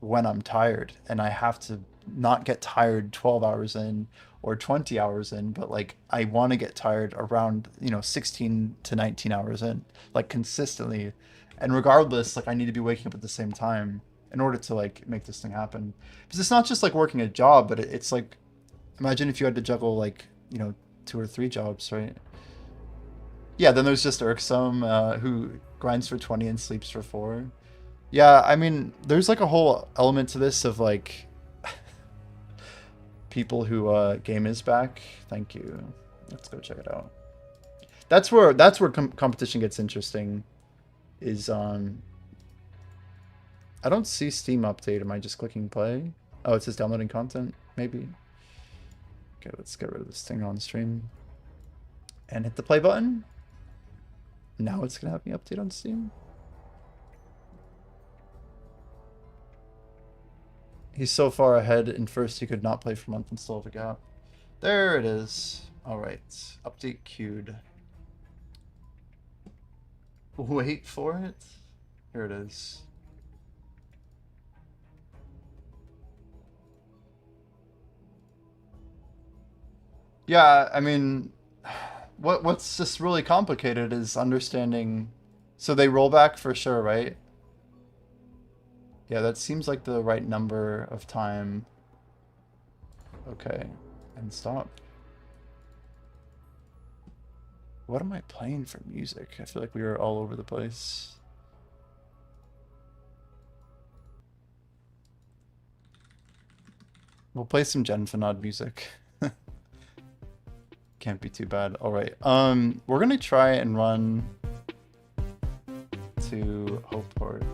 when I'm tired, and I have to not get tired 12 hours in or 20 hours in, but like I want to get tired around 16 to 19 hours in, like consistently. And regardless, like I need to be waking up at the same time in order to like make this thing happen, because it's not just like working a job, but it's like, imagine if you had to juggle like 2 or 3 jobs, right? Yeah, then there's just Irksome, who grinds for 20 and sleeps for 4. Yeah, I mean, there's like a whole element to this of like people who game is back. Thank you. Let's go check it out. That's where competition gets interesting. Is I don't see Steam update. Am I just clicking play? Oh, it says downloading content, maybe. Okay, let's get rid of this thing on stream. And hit the play button. Now it's gonna have me update on Steam. He's so far ahead in first he could not play for a month and still have a gap. There it is. Alright, update queued. Wait for it. Here it is. Yeah, I mean, what's just really complicated is understanding. So they roll back for sure, right? Yeah, that seems like the right number of time. Okay, and stop. What am I playing for music? I feel like we are all over the place. We'll play some Genfinod music. Can't be too bad. All right. We're gonna try and run to Hopeport.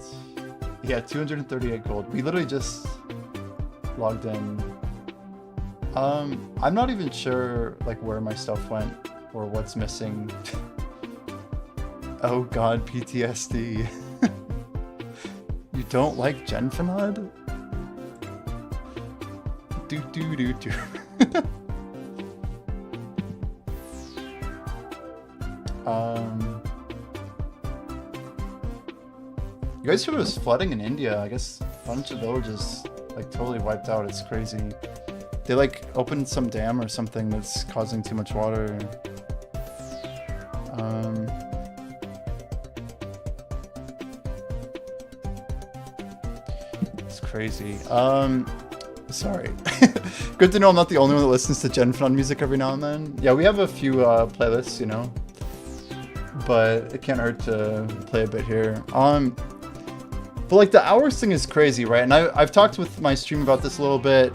Yeah, 238 gold. We literally just logged in. I'm not even sure like where my stuff went or what's missing. Oh god, PTSD. You don't like Genfinod? Do do do do. You guys heard it was flooding in India. I guess a bunch of villages like totally wiped out. It's crazy. They like opened some dam or something that's causing too much water. It's crazy. Sorry. Good to know I'm not the only one that listens to Genfinod music every now and then. Yeah, we have a few playlists, you know, but it can't hurt to play a bit here. But like the hours thing is crazy, right? And I've talked with my stream about this a little bit.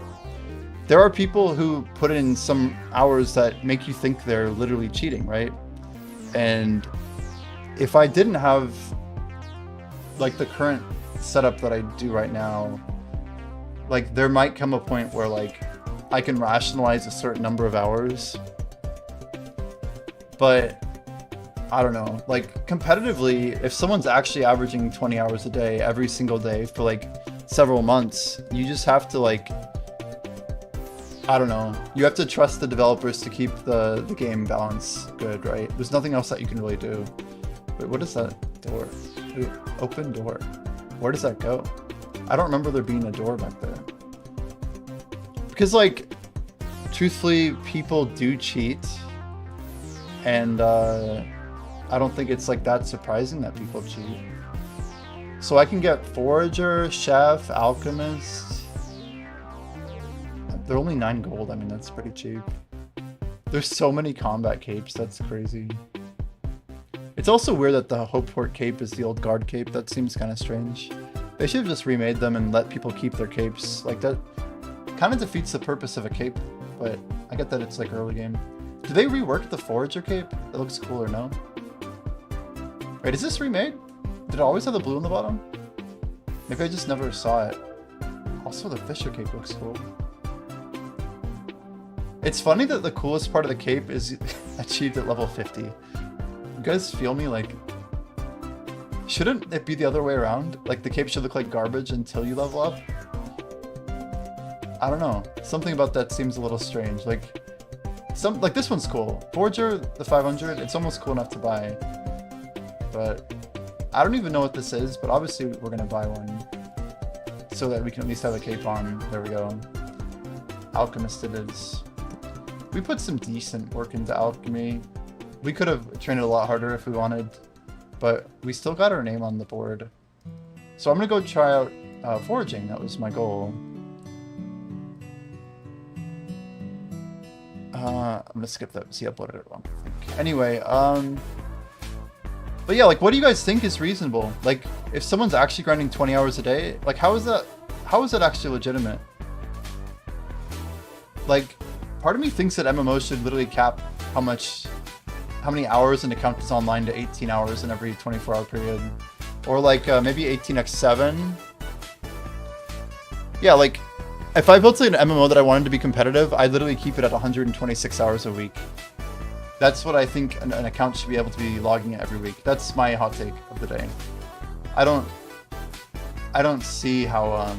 There are people who put in some hours that make you think they're literally cheating, right? And if I didn't have like the current setup that I do right now, like there might come a point where like I can rationalize a certain number of hours, but I don't know, like competitively, if someone's actually averaging 20 hours a day every single day for like several months, you just have to like, I don't know, you have to trust the developers to keep the game balance good, right? There's nothing else that you can really do. Wait, what is that door? Ooh, open door. Where does that go? I don't remember there being a door back there. Because like, truthfully, people do cheat. And I don't think it's like that surprising that people cheat. So I can get Forager, Chef, Alchemist. They're only 9 gold. I mean, that's pretty cheap. There's so many combat capes. That's crazy. It's also weird that the Hopeport cape is the old guard cape. That seems kind of strange. They should have just remade them and let people keep their capes. Like that kind of defeats the purpose of a cape, but I get that it's like early game. Did they rework the Forager cape? It looks cool or no? Wait, is this remade? Did it always have the blue on the bottom? Maybe I just never saw it. Also, the Fisher cape looks cool. It's funny that the coolest part of the cape is achieved at level 50. You guys feel me? Like, shouldn't it be the other way around? Like, the cape should look like garbage until you level up? I don't know. Something about that seems a little strange. Like this one's cool. Forager, the 500, it's almost cool enough to buy. But I don't even know what this is, but obviously we're gonna buy one so that we can at least have a cape on. There we go. Alchemist it is. We put some decent work into alchemy. We could have trained it a lot harder if we wanted, but we still got our name on the board. So I'm gonna go try out foraging. That was my goal. I'm gonna skip that because he uploaded it wrong, I think. Anyway, but yeah, like, what do you guys think is reasonable? Like, if someone's actually grinding 20 hours a day, like, how is that actually legitimate? Like, part of me thinks that MMOs should literally cap how many hours an account is online to 18 hours in every 24-hour period. Or like, maybe 18x7. Yeah, like, if I built an MMO that I wanted to be competitive, I'd literally keep it at 126 hours a week. That's what I think an account should be able to be logging at every week. That's my hot take of the day. I don't see how,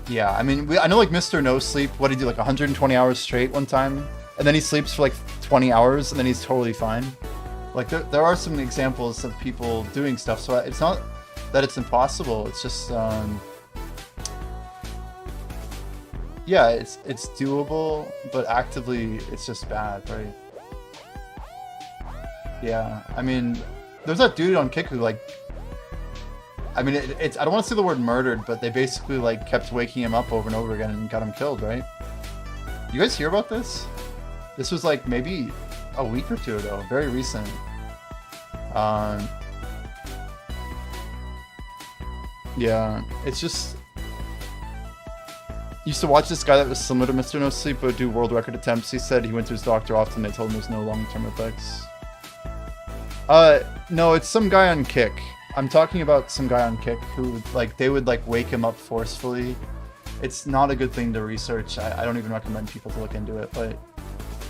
yeah, I mean, I know like Mr. No Sleep, what did he do, like 120 hours straight one time? And then he sleeps for like 20 hours and then he's totally fine. Like, there are some examples of people doing stuff, so it's not that it's impossible, it's just, yeah, it's doable, but actively it's just bad, right? Yeah, I mean, there's that dude on Kick who, like, I mean, it's I don't want to say the word murdered, but they basically, like, kept waking him up over and over again and got him killed, right? You guys hear about this? This was, like, maybe a week or two ago, very recent. Yeah, it's just... Used to watch this guy that was similar to Mr. No Sleep but do world record attempts. He said he went to his doctor often. They told him there's no long-term effects. No, it's some guy on Kick. I'm talking about some guy on Kick who, like, they would, like, wake him up forcefully. It's not a good thing to research. I don't even recommend people to look into it, but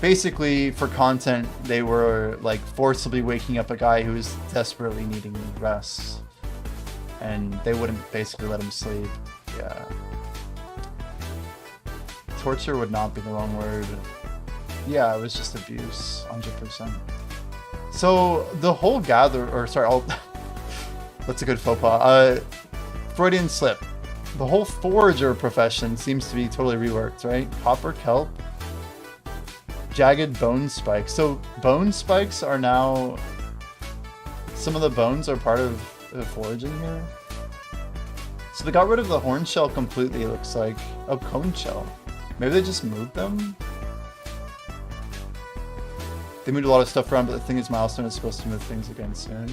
basically, for content, they were, like, forcibly waking up a guy who was desperately needing rest. And they wouldn't basically let him sleep. Yeah. Torture would not be the wrong word. Yeah, it was just abuse, 100%. So the whole that's a good faux pas. Freudian slip. The whole forager profession seems to be totally reworked, right? Copper kelp, jagged bone spikes. So bone spikes are now. Some of the bones are part of the foraging here. So they got rid of the horn shell completely. It looks like cone shell. Maybe they just moved them? They moved a lot of stuff around, but the thing is Milestone is supposed to move things again soon.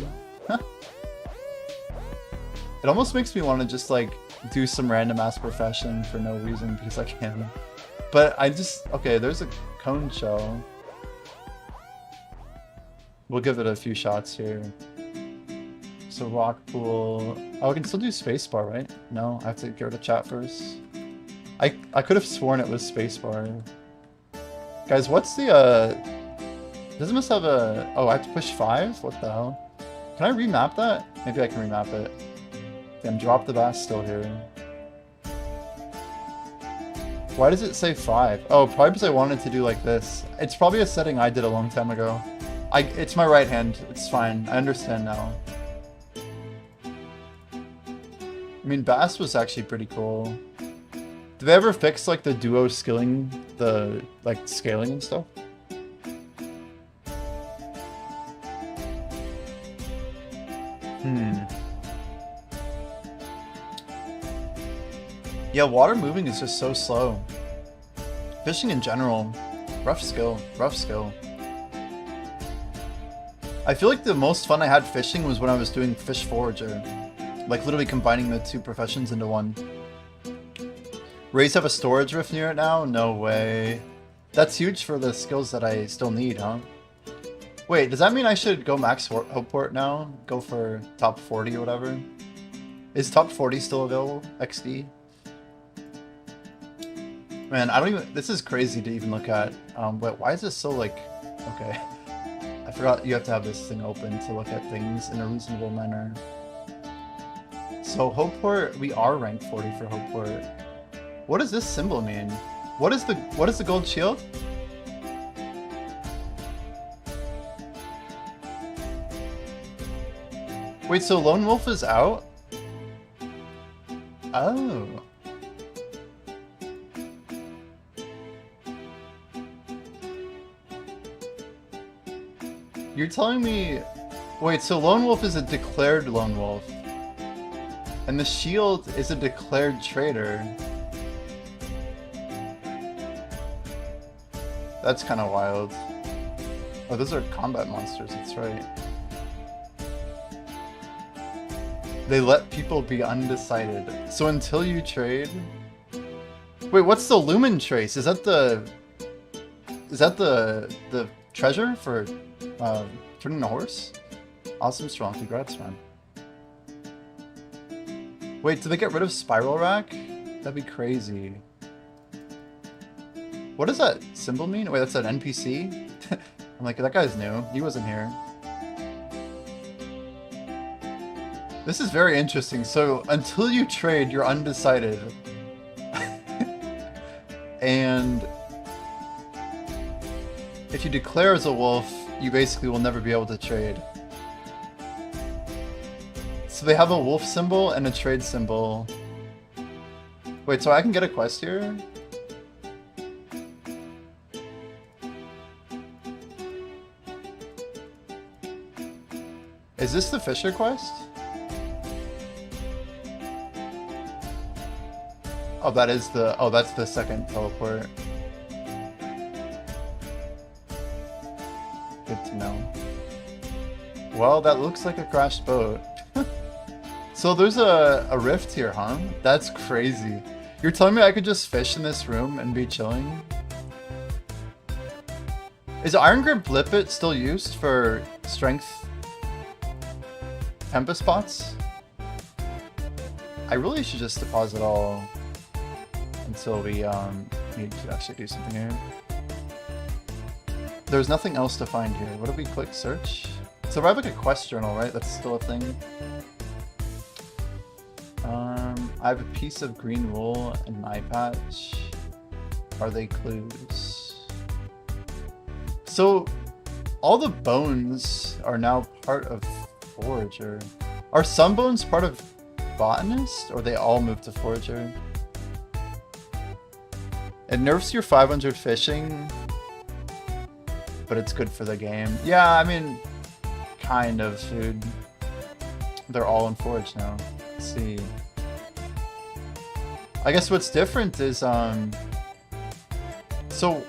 It almost makes me want to just, like, do some random ass profession for no reason because I can. But I just... Okay, there's a cone shell. We'll give it a few shots here. So rock pool... Oh, I can still do spacebar, right? No, I have to get rid of chat first. I could have sworn it was spacebar. Guys, what's the, does it must have a... Oh, I have to push 5? What the hell? Can I remap that? Maybe I can remap it. Damn, drop the bass still here. Why does it say 5? Oh, probably because I wanted to do like this. It's probably a setting I did a long time ago. It's my right hand. It's fine. I understand now. I mean, bass was actually pretty cool. Did they ever fix, like, the duo skilling, the, like, scaling and stuff? Yeah, water moving is just so slow. Fishing in general, rough skill, rough skill. I feel like the most fun I had fishing was when I was doing fish forager. Like, literally combining the two professions into one. Rays have a storage rift near it now? No way. That's huge for the skills that I still need, huh? Wait, does that mean I should go max Hopeport now? Go for top 40 or whatever? Is top 40 still available? XD? Man, I don't even... This is crazy to even look at. But why is this so, like... Okay. I forgot you have to have this thing open to look at things in a reasonable manner. So Hopeport, we are ranked 40 for Hopeport. What does this symbol mean? What is the gold shield? Wait, so Lone Wolf is out? Oh. You're telling me... Wait, so Lone Wolf is a declared Lone Wolf. And the shield is a declared traitor. That's kind of wild. Oh, those are combat monsters, that's right. They let people be undecided. So until you trade... Wait, what's the Lumen Trace? Is that the... Is that the treasure for turning a horse? Awesome, strong. Congrats, man. Wait, did they get rid of Spiral Rack? That'd be crazy. What does that symbol mean? Wait, that's an NPC? I'm like, that guy's new. He wasn't here. This is very interesting. So, until you trade, you're undecided. And if you declare as a wolf, you basically will never be able to trade. So they have a wolf symbol and a trade symbol. Wait, so I can get a quest here? Is this the Fisher quest? Oh, that is the... Oh, that's the second teleport. Good to know. Well, that looks like a crashed boat. So there's a rift here, huh? That's crazy. You're telling me I could just fish in this room and be chilling? Is Iron Grip Lippet still used for strength Tempest spots? I really should just deposit all until we need to actually do something here. There's nothing else to find here. What if we click search? So I have like a quest journal, right? That's still a thing. I have a piece of green wool and an eye patch. Are they clues? So all the bones are now part of Forager. Are some bones part of Botanist, or they all move to Forager? It nerfs your 500 fishing, but it's good for the game. Yeah, I mean, kind of, dude. They're all in Forge now. Let's see. I guess what's different is, so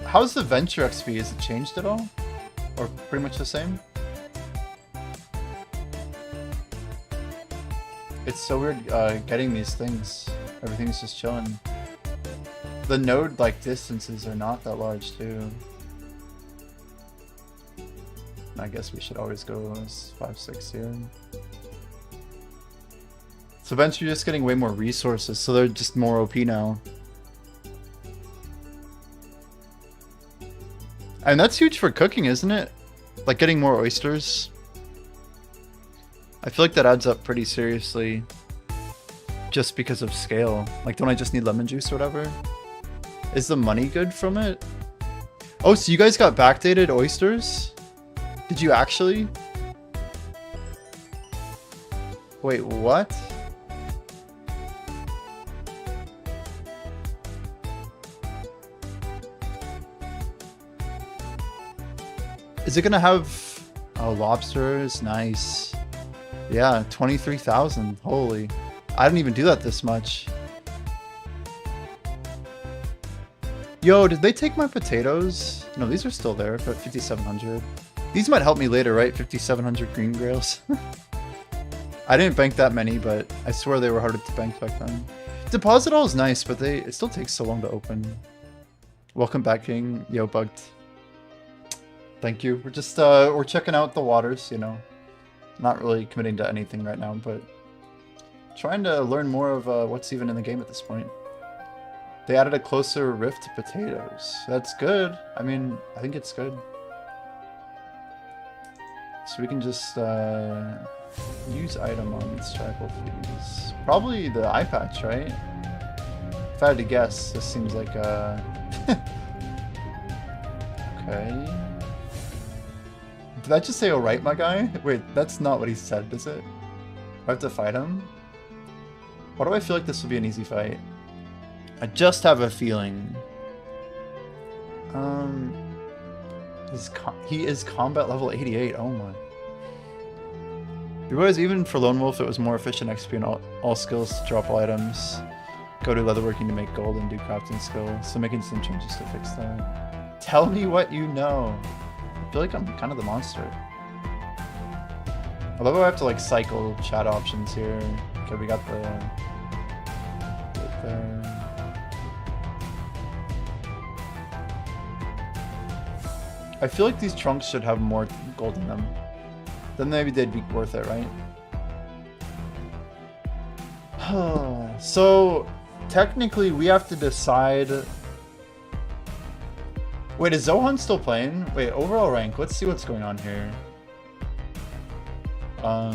how's the Venture XP? Is it changed at all? Or pretty much the same? It's so weird getting these things. Everything's just chilling. The node like distances are not that large too. I guess we should always go as 5-6 here. So eventually you're just getting way more resources, so they're just more OP now. And that's huge for cooking, isn't it? Like getting more oysters. I feel like that adds up pretty seriously. Just because of scale. Like, don't I just need lemon juice or whatever? Is the money good from it? Oh, so you guys got backdated oysters? Did you actually? Wait, what? Is it gonna have... Oh, lobsters? Nice. Yeah, 23,000. Holy. I didn't even do that this much. Yo, did they take my potatoes? No, these are still there, but 5,700. These might help me later, right? 5,700 green grails. I didn't bank that many, but I swear they were harder to bank back then. Deposit all is nice, but it still takes so long to open. Welcome back, King. Yo, bugged. Thank you. We're just, we're checking out the waters, you know. Not really committing to anything right now, but trying to learn more of what's even in the game at this point. They added a closer rift to potatoes. That's good. I mean, I think it's good. So we can just use item on this tribal, please. Probably the eye patch, right? If I had to guess, this seems like okay. Did I just say alright, my guy? Wait, that's not what he said, is it? Do I have to fight him? Why do I feel like this will be an easy fight? I just have a feeling. He is combat level 88. Oh my. You realize even for Lone Wolf, it was more efficient XP and all skills to drop all items. Go to leatherworking to make gold and do crafting skills. So making some changes to fix that. Tell me what you know. I feel like I'm kind of the monster. I love how I have to like cycle chat options here. Okay, we got the right there. I feel like these trunks should have more gold in them. Then maybe they'd be worth it, right? So technically we have to decide. Wait, is Zohan still playing? Wait, overall rank. Let's see what's going on here. I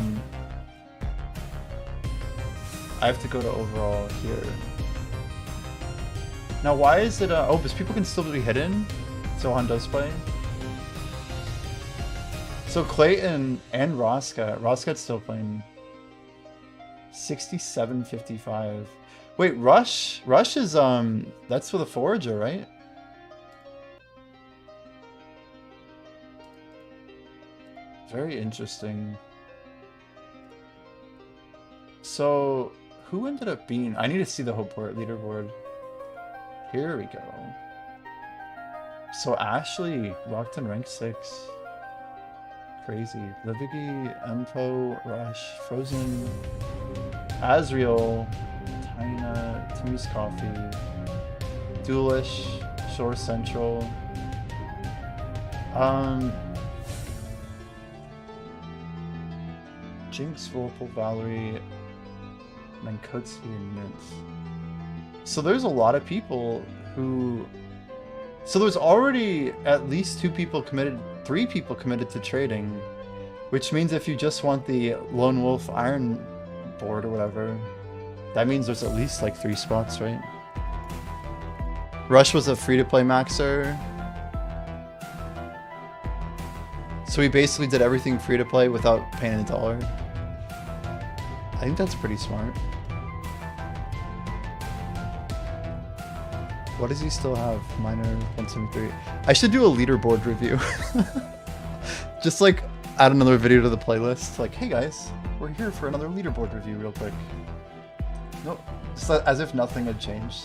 have to go to overall here. Now, why is it? Oh, because people can still be hidden. Zohan does play. So Clayton and Roscat's still playing. 67.55. Wait, Rush is that's for the Forager, right? Very interesting. So, who ended up being? I need to see the Hopeport leaderboard. Here we go. So Ashley rocked in rank 6. Crazy. Livigi, Empo, Rush, Frozen, Azriel, Tina, Timmy's Coffee, Duelish, Shore Central. Jinx, Whirlpool, Valerie, Mankutsi, and Mints. So there's a lot of people who... So there's already at least 2 people committed, 3 people committed to trading, which means if you just want the Lone Wolf Iron board or whatever, that means there's at least like 3 spots, right? Rush was a free-to-play maxer. So we basically did everything free-to-play without paying $1. I think that's pretty smart. What does he still have? Minor 173. I should do a leaderboard review. Just like add another video to the playlist. Like, hey guys, we're here for another leaderboard review real quick. Nope. Just as if nothing had changed.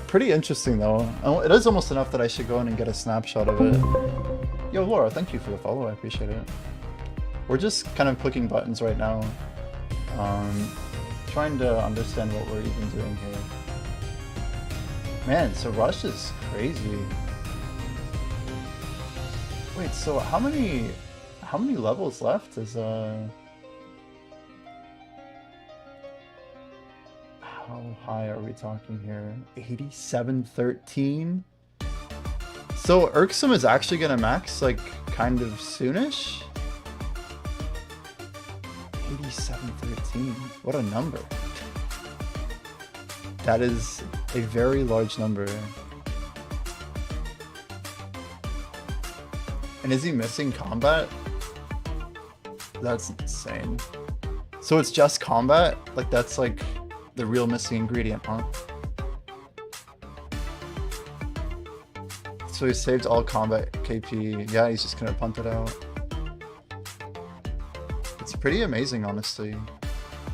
Pretty interesting though. It is almost enough that I should go in and get a snapshot of it. Yo, Laura, thank you for the follow. I appreciate it. We're just kind of clicking buttons right now. Trying to understand what we're even doing here. Man, so Rush is crazy. Wait, so how many levels left is how high are we talking here? 8713? So Irksome is actually gonna max like kind of soonish? 8713. What a number. That is a very large number. And is he missing combat? That's insane. So it's just combat? Like that's like the real missing ingredient, huh? So he saved all combat KP. Yeah, he's just gonna punt it out. It's pretty amazing, honestly.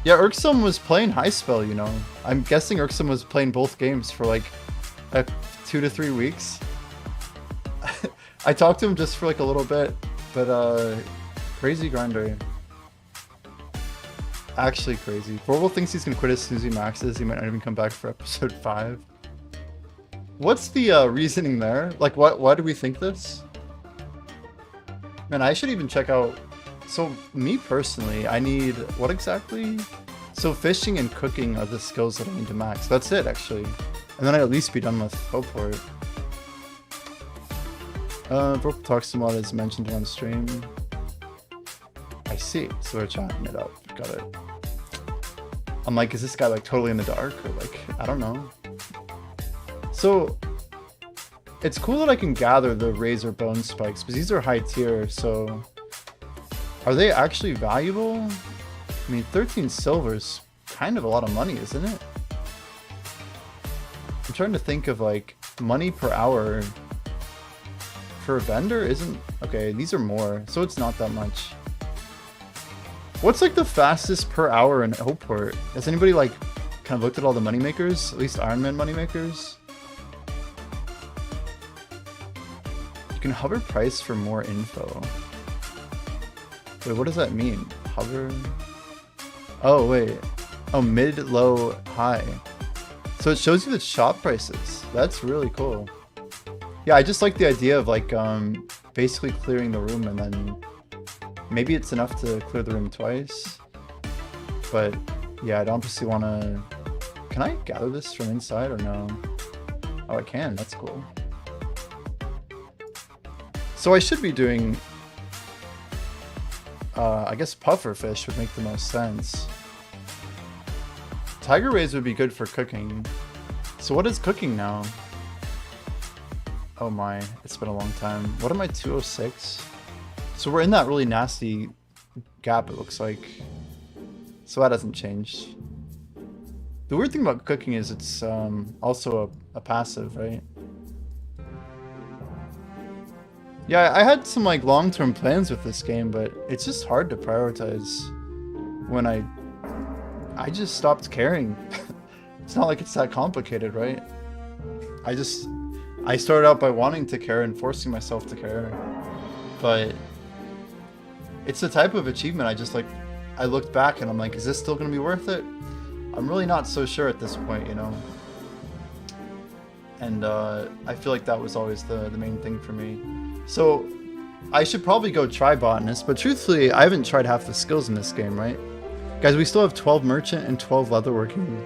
Yeah, Irksome was playing High Spell, you know. I'm guessing Irksome was playing both games for like 2 to 3 weeks. I talked to him just for like a little bit, but crazy grinder. Actually crazy. Vorval thinks he's gonna quit as soon as he maxes. He might not even come back for episode 5. What's the reasoning there? Like, why do we think this? Man, I should even check out... So, me personally, I need... What exactly? So, fishing and cooking are the skills that I need to max. That's it, actually. And then I'd at least be done with Hopeport. Broke talks about as mentioned on stream. I see. So they're chatting it up. Got it. I'm like, is this guy like totally in the dark? Or like, I don't know. So, it's cool that I can gather the razor bone spikes, because these are high tier, so... Are they actually valuable? I mean, 13 silver is kind of a lot of money, isn't it? I'm trying to think of like money per hour for a vendor isn't... Okay, these are more, so it's not that much. What's like the fastest per hour in Hopeport? Has anybody like kind of looked at all the moneymakers? At least Iron Man moneymakers? can hover price for more info. Wait, what does that mean? Hover? Oh, wait. Oh, mid, low, high. So it shows you the shop prices. That's really cool. Yeah, I just like the idea of like basically clearing the room and then maybe it's enough to clear the room twice. But yeah, I'd obviously want to... Can I gather this from inside or no? Oh, I can. That's cool. So I should be doing... I guess pufferfish would make the most sense. Tiger rays would be good for cooking. So what is cooking now? Oh my, it's been a long time. What am I, 206? So we're in that really nasty gap, it looks like. So that hasn't changed. The weird thing about cooking is it's also a passive, right? Yeah, I had some like long-term plans with this game, but it's just hard to prioritize when I just stopped caring. It's not like it's that complicated, right? I started out by wanting to care and forcing myself to care, but it's the type of achievement I looked back and I'm like, is this still going to be worth it? I'm really not so sure at this point, you know? And I feel like that was always the main thing for me. So I should probably go try Botanist, but truthfully, I haven't tried half the skills in this game, right? Guys, we still have 12 merchant and 12 leatherworking.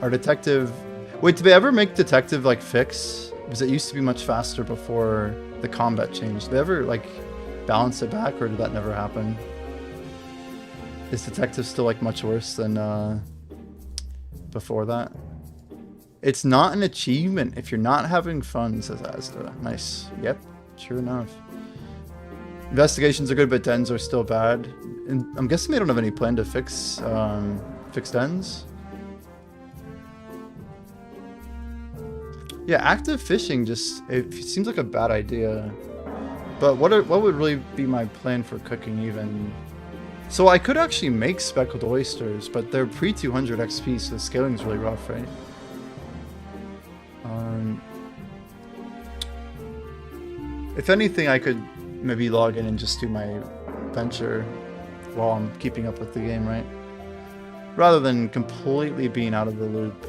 Our detective... Wait, did they ever make detective like fix? Because it used to be much faster before the combat changed. Did they ever like balance it back, or did that never happen? Is detective still like much worse than before that? It's not an achievement if you're not having fun, says Asda. Nice. Yep, sure enough. Investigations are good, but dens are still bad. And I'm guessing they don't have any plan to fix dens. Yeah, active fishing it seems like a bad idea. But what would really be my plan for cooking even? So I could actually make speckled oysters, but they're pre-200 XP, so the scaling's really rough, right? If anything, I could maybe log in and just do my venture while I'm keeping up with the game, right? Rather than completely being out of the loop.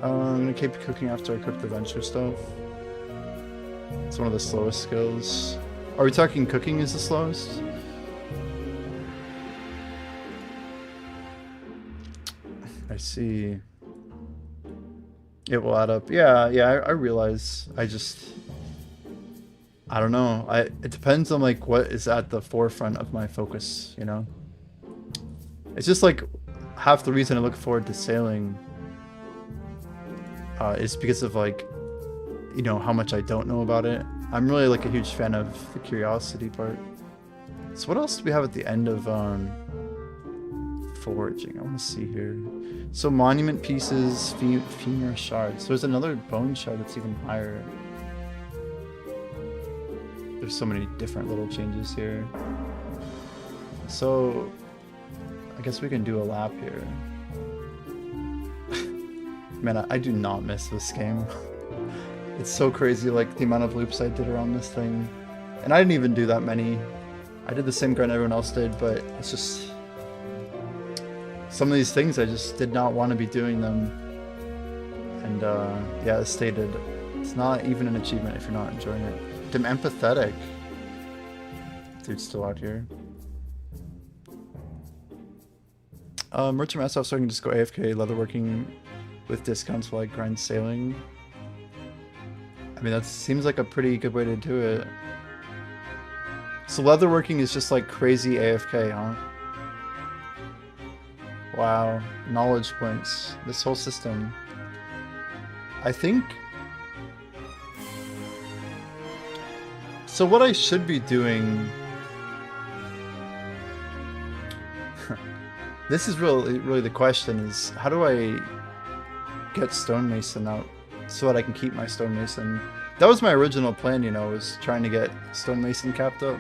I'm gonna keep cooking after I cook the venture stuff. It's one of the slowest skills. Are we talking cooking is the slowest? I see. It will add up. Yeah, I realize. I don't know. It depends on like what is at the forefront of my focus, you know? It's just like half the reason I look forward to sailing is because of like, you know, how much I don't know about it. I'm really like a huge fan of the curiosity part. So what else do we have at the end of foraging? I want to see here. So monument pieces, femur shards. There's another bone shard that's even higher. There's so many different little changes here. So I guess we can do a lap here. Man, I do not miss this game. It's so crazy, like the amount of loops I did around this thing. And I didn't even do that many. I did the same grind everyone else did, but it's just... Some of these things I just did not want to be doing them. And yeah, as stated, it's not even an achievement if you're not enjoying it. I'm empathetic. Dude's still out here. Merchant Master, so I can just go AFK leatherworking with discounts while I grind sailing. I mean, that seems like a pretty good way to do it. So leatherworking is just like crazy AFK, huh? Wow, knowledge points. This whole system. I think... So what I should be doing... This is really the question, is how do I get stonemason out so that I can keep my stonemason? That was my original plan, you know, was trying to get stonemason capped up.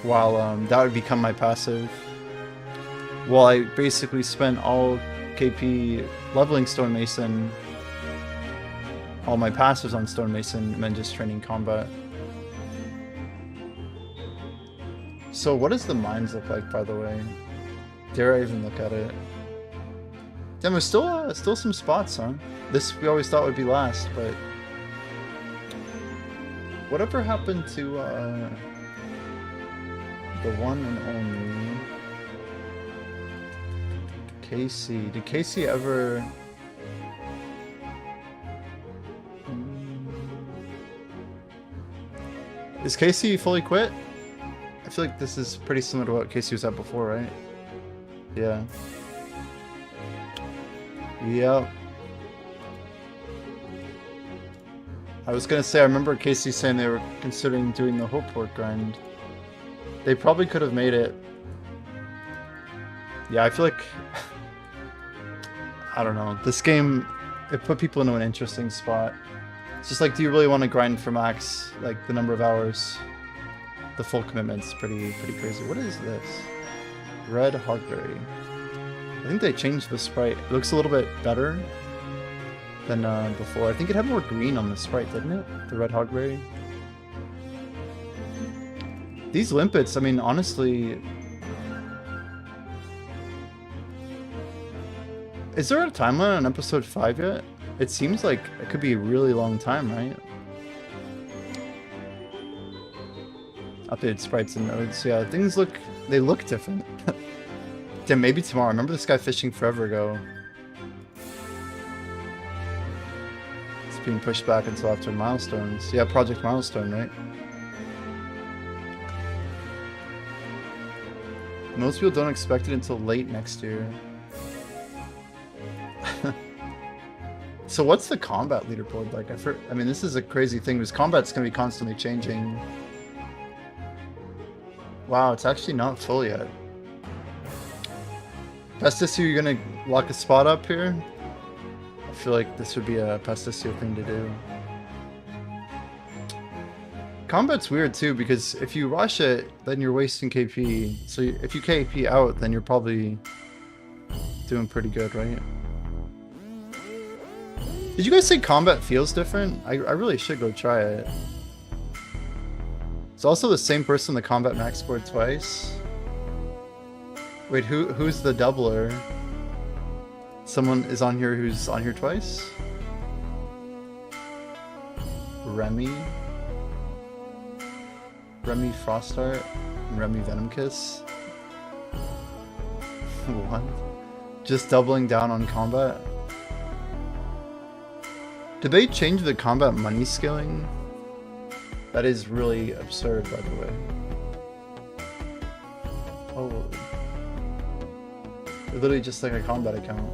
While that would become my passive. Well, I basically spent all KP leveling stonemason all my passives on Stonemason and then just training combat. So what does the mines look like, by the way? Dare I even look at it? Damn, there's still some spots, huh? This we always thought would be last, but whatever happened to the one and only Casey? Did Casey ever? Is Casey fully quit? I feel like this is pretty similar to what Casey was at before, right? Yeah. Yep. I was gonna say, I remember Casey saying they were considering doing the Hope Port grind. They probably could have made it. Yeah, I feel like... I don't know. This game, it put people into an interesting spot. It's just like, do you really want to grind for max, like, the number of hours? The full commitment's pretty crazy. What is this? Red Hogberry. I think they changed the sprite. It looks a little bit better than before. I think it had more green on the sprite, didn't it? The Red Hogberry. These limpets, I mean, honestly... Is there a timeline on episode 5 yet? It seems like it could be a really long time, right? Updated sprites and nodes. Yeah, things look... They look different. Damn, maybe tomorrow. I remember this guy fishing forever ago. It's being pushed back until after milestones. Yeah, Project Milestone, right? Most people don't expect it until late next year. So what's the combat leaderboard like? I mean, this is a crazy thing because combat's going to be constantly changing. Wow, it's actually not full yet. Pestisio, you're going to lock a spot up here? I feel like this would be a Pestisio thing to do. Combat's weird too, because if you rush it, then you're wasting KP. So if you KP out, then you're probably doing pretty good, right? Did you guys say combat feels different? I really should go try it. It's also the same person the combat max scored twice. Wait, who's the doubler? Someone is on here who's on here twice? Remy Frostart and Remy Venomkiss? What? Just doubling down on combat? Did they change the combat money scaling? That is really absurd, by the way. Oh. They're literally just like a combat account.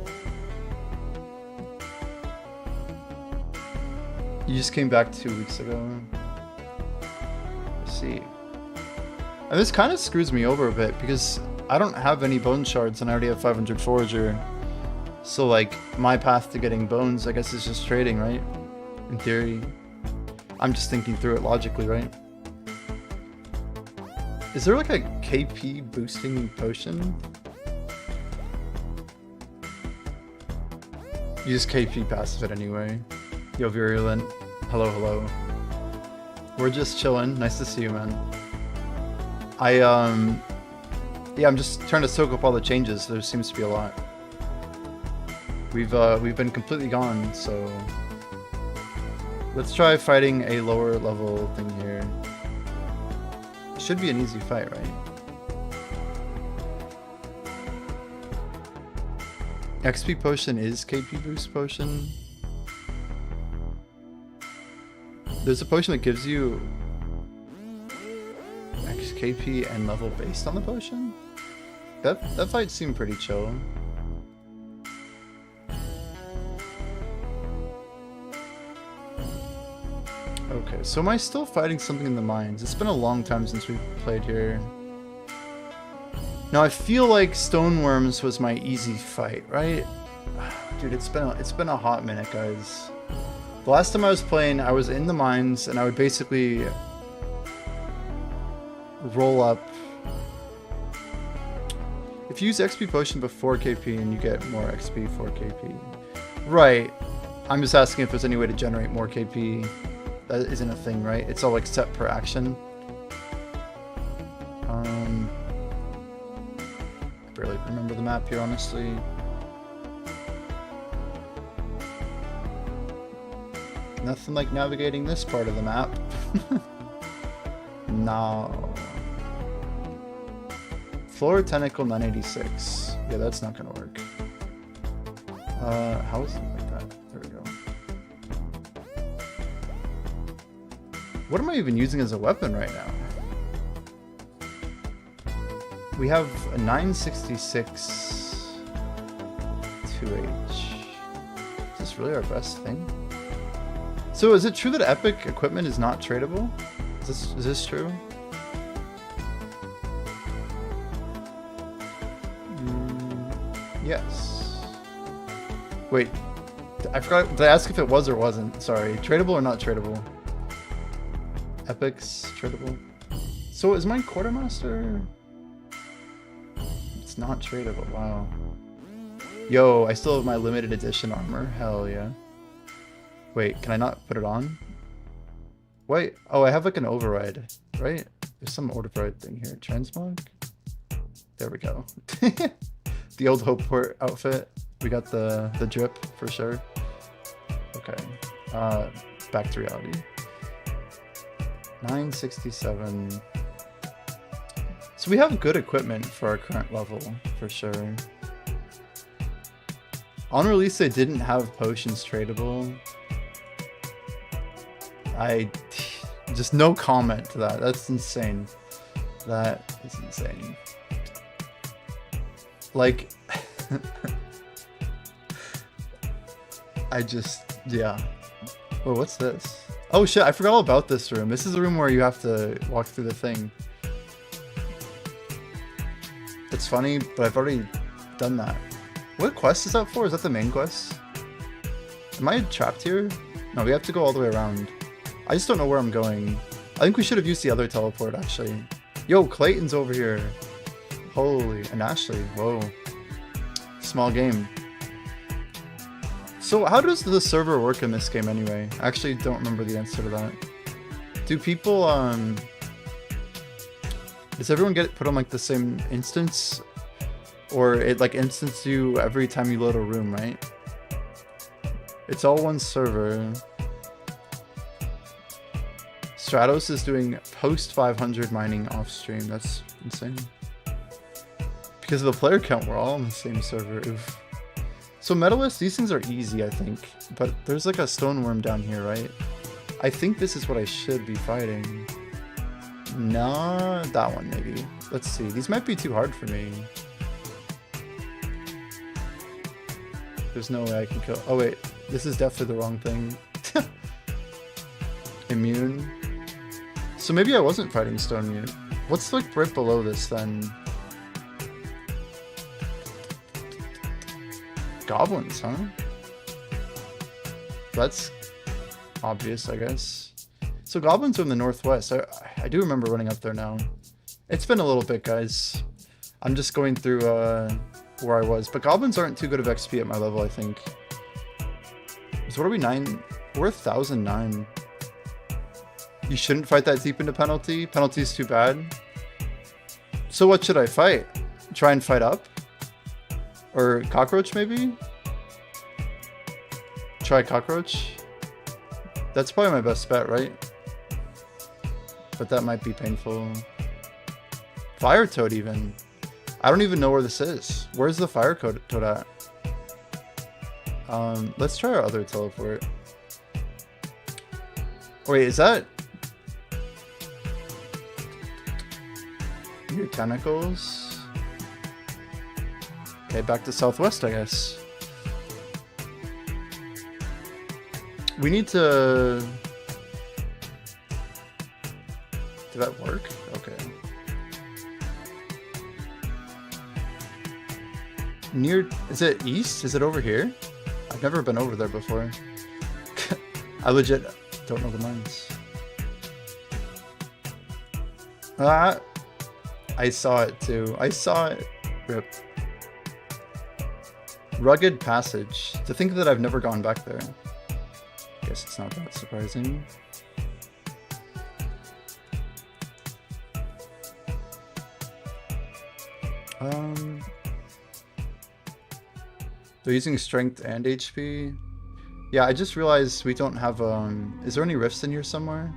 You just came back 2 weeks ago. Let's see. And this kind of screws me over a bit because I don't have any bone shards and I already have 500 forager. So like my path to getting bones, I guess, is just trading, right? In theory. I'm just thinking through it logically, right? Is there like a KP boosting potion? You just KP passive it anyway. Yo, Virulent. Hello, hello. We're just chilling. Nice to see you, man. Yeah, I'm just trying to soak up all the changes. There seems to be a lot. We've been completely gone, so let's try fighting a lower level thing here. Should be an easy fight, right? XP potion is KP boost potion. There's a potion that gives you XKP and level based on the potion? That fight seemed pretty chill. Okay, so am I still fighting something in the mines? It's been a long time since we played here. Now I feel like Stoneworms was my easy fight, right? Dude, it's been a hot minute, guys. The last time I was playing, I was in the mines and I would basically roll up. If you use XP potion before KP and you get more XP for KP. Right. I'm just asking if there's any way to generate more KP. That isn't a thing, right? It's all like set per action. I barely remember the map here, honestly. Nothing like navigating this part of the map. No. Floor tentacle 986. Yeah, that's not gonna work. How is it like that? There we go. What am I even using as a weapon right now? We have a 966 2H. Is this really our best thing? So is it true that epic equipment is not tradable? Is this true? Yes. Wait, I forgot. Did I ask if it was or wasn't? Sorry. Tradable or not tradable? Epics tradable. So is mine quartermaster? It's not tradable. Wow. Yo, I still have my limited edition armor. Hell yeah. Wait, can I not put it on? Wait. Oh, I have like an override, right? There's some override thing here. Transmog? There we go. The old Hopeport outfit. We got the drip for sure. Okay. Back to reality. 967. So we have good equipment for our current level, for sure. On release, they didn't have potions tradable. Just no comment to that. That's insane. That is insane. Like, yeah. Oh, what's this? Oh shit, I forgot all about this room. This is a room where you have to walk through the thing. It's funny, but I've already done that. What quest is that for? Is that the main quest? Am I trapped here? No, we have to go all the way around. I just don't know where I'm going. I think we should have used the other teleport, actually. Yo, Clayton's over here. Holy, and Ashley, whoa. Small game. So how does the server work in this game anyway? I actually don't remember the answer to that. Do people, does everyone get put on like the same instance? Or it like instance you every time you load a room, right? It's all one server. Stratos is doing post 500 mining off stream. That's insane. Because of the player count, we're all on the same server. Oof. So Metalist, these things are easy, I think. But there's like a stone worm down here, right? I think this is what I should be fighting. No, that one maybe. Let's see. These might be too hard for me. There's no way I can kill. Oh wait, this is definitely the wrong thing. Immune. So maybe I wasn't fighting Stone Mute. What's like right below this then? Goblins, huh? That's obvious, I guess. So goblins are in the northwest. I do remember running up there now. It's been a little bit, guys. I'm just going through where I was. But goblins aren't too good of XP at my level, I think. So what are we, 9? We're 1009. You shouldn't fight that deep into penalty. Penalty's too bad. So what should I fight? Try and fight up? Or cockroach, maybe? Try cockroach? That's probably my best bet, right? But that might be painful. Fire toad, even. I don't even know where this is. Where's the fire toad at? Let's try our other teleport. Wait, is that... your tentacles? Okay, back to southwest, I guess. We need to... Did that work? Okay. Near... Is it east? Is it over here? I've never been over there before. I legit don't know the mines. Ah! I saw it too. I saw it. Rip. Rugged Passage. To think that I've never gone back there. Guess it's not that surprising. They're using strength and HP. Yeah, I just realized we don't have, is there any rifts in here somewhere?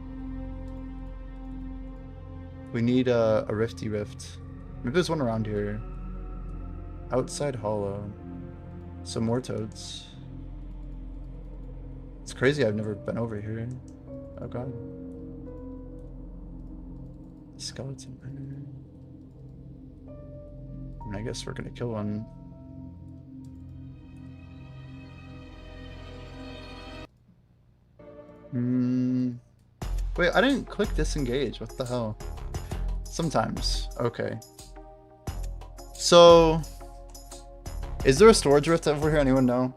We need a rifty rift. Maybe there's one around here. Outside hollow. Some more toads. It's crazy I've never been over here. Oh god. Skeleton. I guess we're gonna kill one. Wait, I didn't click disengage. What the hell? Sometimes. Okay. So, is there a storage rift over here? Anyone know?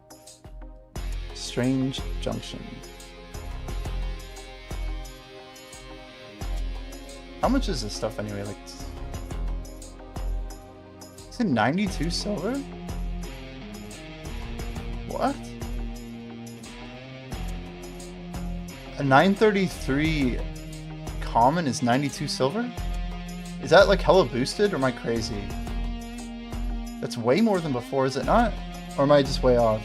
Strange junction. How much is this stuff anyway? Like, is it 92 silver? What? A 933 common is 92 silver? Is that like hella boosted or am I crazy? That's way more than before, is it not? Or am I just way off?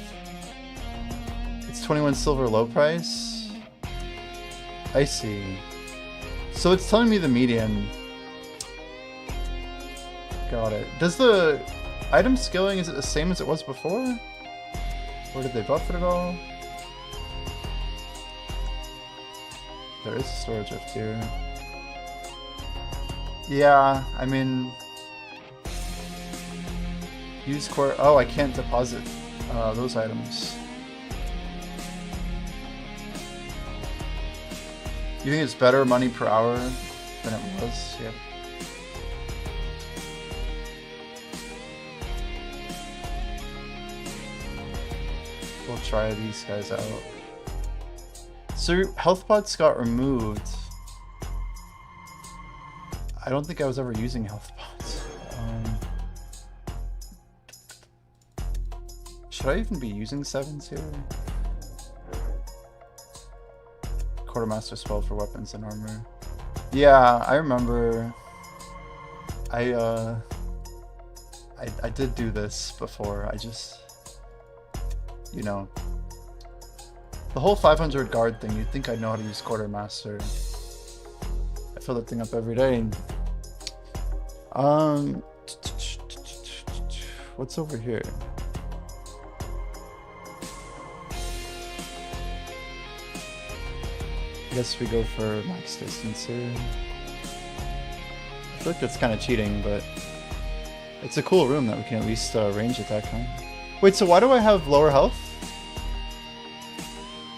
It's 21 silver low price? I see. So it's telling me the median. Got it. Does the item scaling, is it the same as it was before? Or did they buff it at all? There is a storage rift here. Yeah, I mean... Use core... Oh, I can't deposit those items. You think it's better money per hour than it was? Yeah. We'll try these guys out. So health pots got removed. I don't think I was ever using health pots. Should I even be using 7s here? Quartermaster spell for weapons and armor. Yeah, I remember. I did do this before. I just, you know, the whole 500 guard thing. You'd think I'd know how to use quartermaster. I fill that thing up every day. What's over here? I guess we go for max distance here. I feel like that's kind of cheating, but it's a cool room that we can at least range attack on. Wait, so why do I have lower health?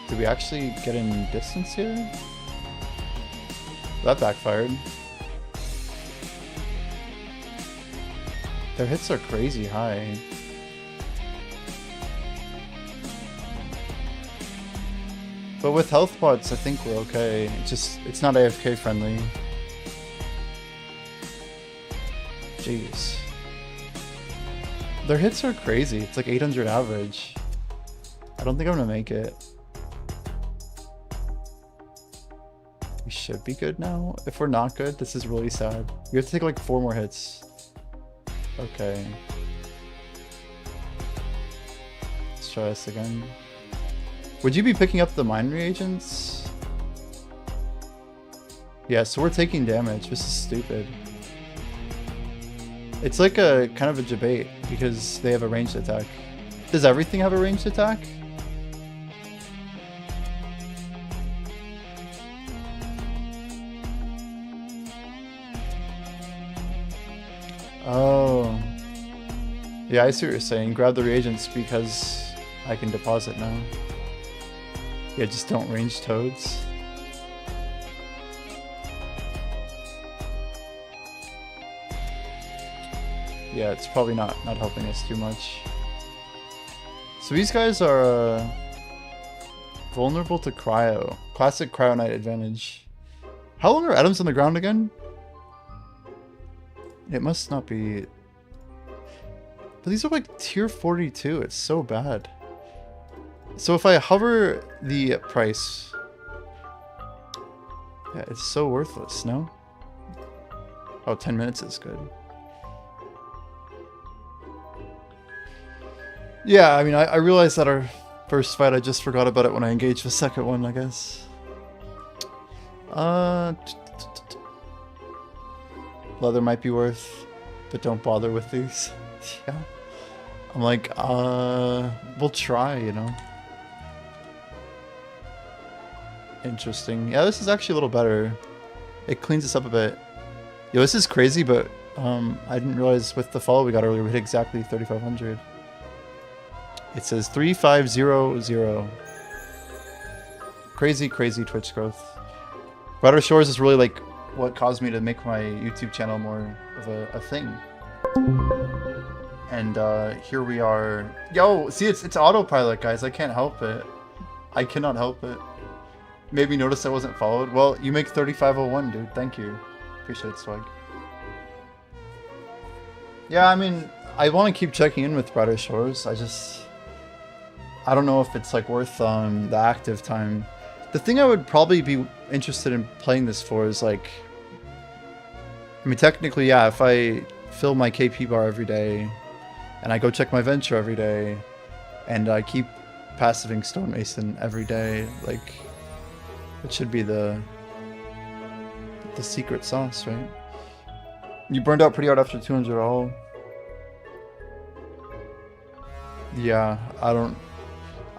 Did we actually get in distance here? That backfired. Their hits are crazy high. But with health pots, I think we're okay. It's not AFK friendly. Jeez. Their hits are crazy. It's like 800 average. I don't think I'm gonna make it. We should be good now. If we're not good, this is really sad. We have to take like 4 more hits. Okay. Let's try this again. Would you be picking up the mine reagents? Yeah, so we're taking damage. This is stupid. It's like a kind of a debate because they have a ranged attack. Does everything have a ranged attack? Oh. Yeah, I see what you're saying. Grab the reagents because I can deposit now. Yeah, just don't range toads. Yeah, it's probably not helping us too much. So these guys are vulnerable to cryo. Classic cryonite advantage. How long are atoms on the ground again? It must not be... But these are like tier 42. It's so bad. So if I hover the price, yeah, it's so worthless, no? Oh, 10 minutes is good. Yeah, I mean, I realized that our first fight, I just forgot about it when I engaged the second one, I guess. Leather might be worth, but don't bother with these. Yeah. I'm like, we'll try, you know? Interesting. Yeah, this is actually a little better. It cleans us up a bit. Yo, this is crazy, but I didn't realize with the follow we got earlier, we hit exactly 3,500. It says 3500. Crazy, crazy Twitch growth. Brighter Shores is really like what caused me to make my YouTube channel more of a thing. And here we are. Yo, see, it's autopilot, guys. I can't help it. I cannot help it. Maybe notice I wasn't followed. Well, you make 3501, dude. Thank you. Appreciate it, swag. Yeah, I mean, I want to keep checking in with Brighter Shores. I don't know if it's like worth the active time. The thing I would probably be interested in playing this for is like, I mean, technically, yeah, if I fill my KP bar every day and I go check my venture every day and I keep passiving Stonemason every day, like, it should be the secret sauce, right? You burned out pretty hard after 200 all. Yeah, I don't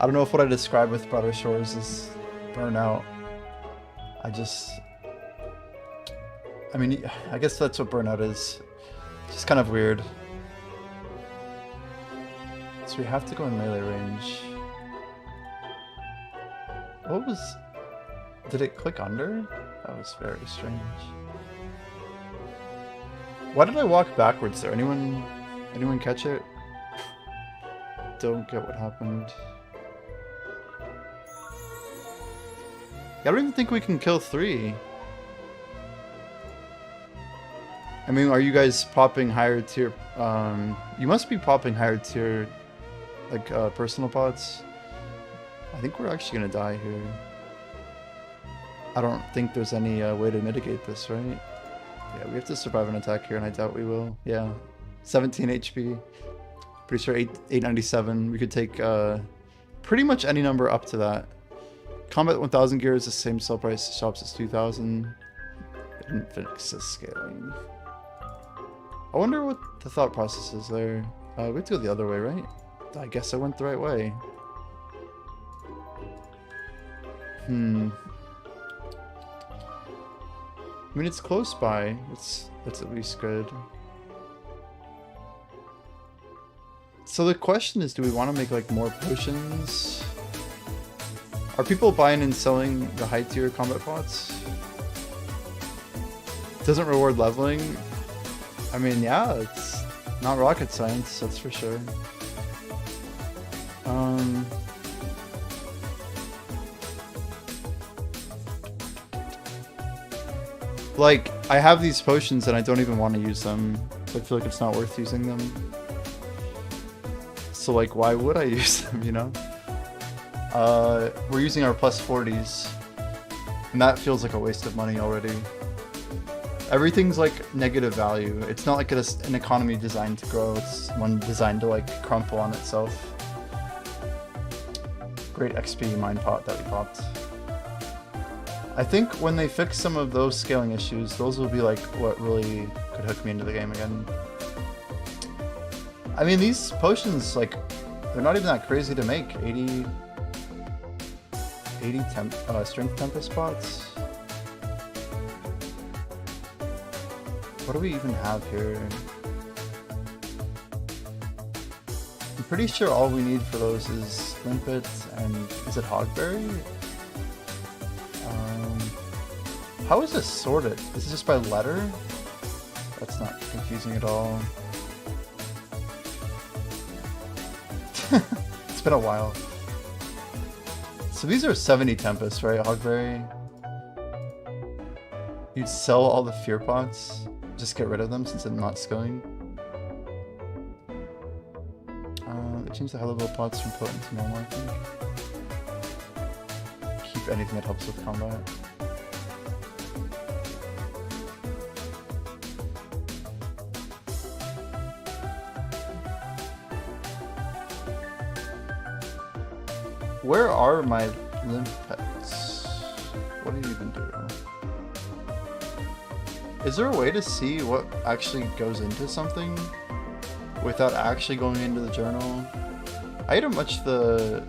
know if what I describe with Brighter Shores is burnout. I mean, I guess that's what burnout is. It's just kind of weird. So we have to go in melee range. What was... Did it click under? That was very strange. Why did I walk backwards there? Anyone catch it? Don't get what happened. I don't even think we can kill 3. I mean, are you guys popping higher tier? You must be popping higher tier, like personal pots. I think we're actually gonna die here. I don't think there's any way to mitigate this, right? Yeah, we have to survive an attack here, and I doubt we will. Yeah, 17 HP. Pretty sure 897. We could take pretty much any number up to that. Combat 1000 gear is the same sell price. Shops is 2000. Infinix is scaling. I wonder what the thought process is there. We have to go the other way, right? I guess I went the right way. I mean, it's close by. That's at least good. So the question is, do we want to make like more potions? Are people buying and selling the high tier combat pots? It doesn't reward leveling. I mean, yeah, it's not rocket science, that's for sure. Like, I have these potions and I don't even want to use them. I feel like it's not worth using them. So like, why would I use them, you know? We're using our plus 40s. And that feels like a waste of money already. Everything's like negative value. It's not like an economy designed to grow. It's one designed to like crumple on itself. Great XP mine pot that we popped. I think when they fix some of those scaling issues, those will be like what really could hook me into the game again. I mean, these potions, like, they're not even that crazy to make. 80 strength tempest pots. What do we even have here? I'm pretty sure all we need for those is limpet and is it hogberry? How is this sorted? Is it just by letter? That's not confusing at all. It's been a while. So these are 70 Tempest, right? Hogberry. You'd sell all the fear pots. Just get rid of them since I'm not skilling. They changed the high level pots from potent to normal, I think. keep anything that helps with combat. Where are my limpets? What do you even do? Is there a way to see what actually goes into something without actually going into the journal? I hate how much the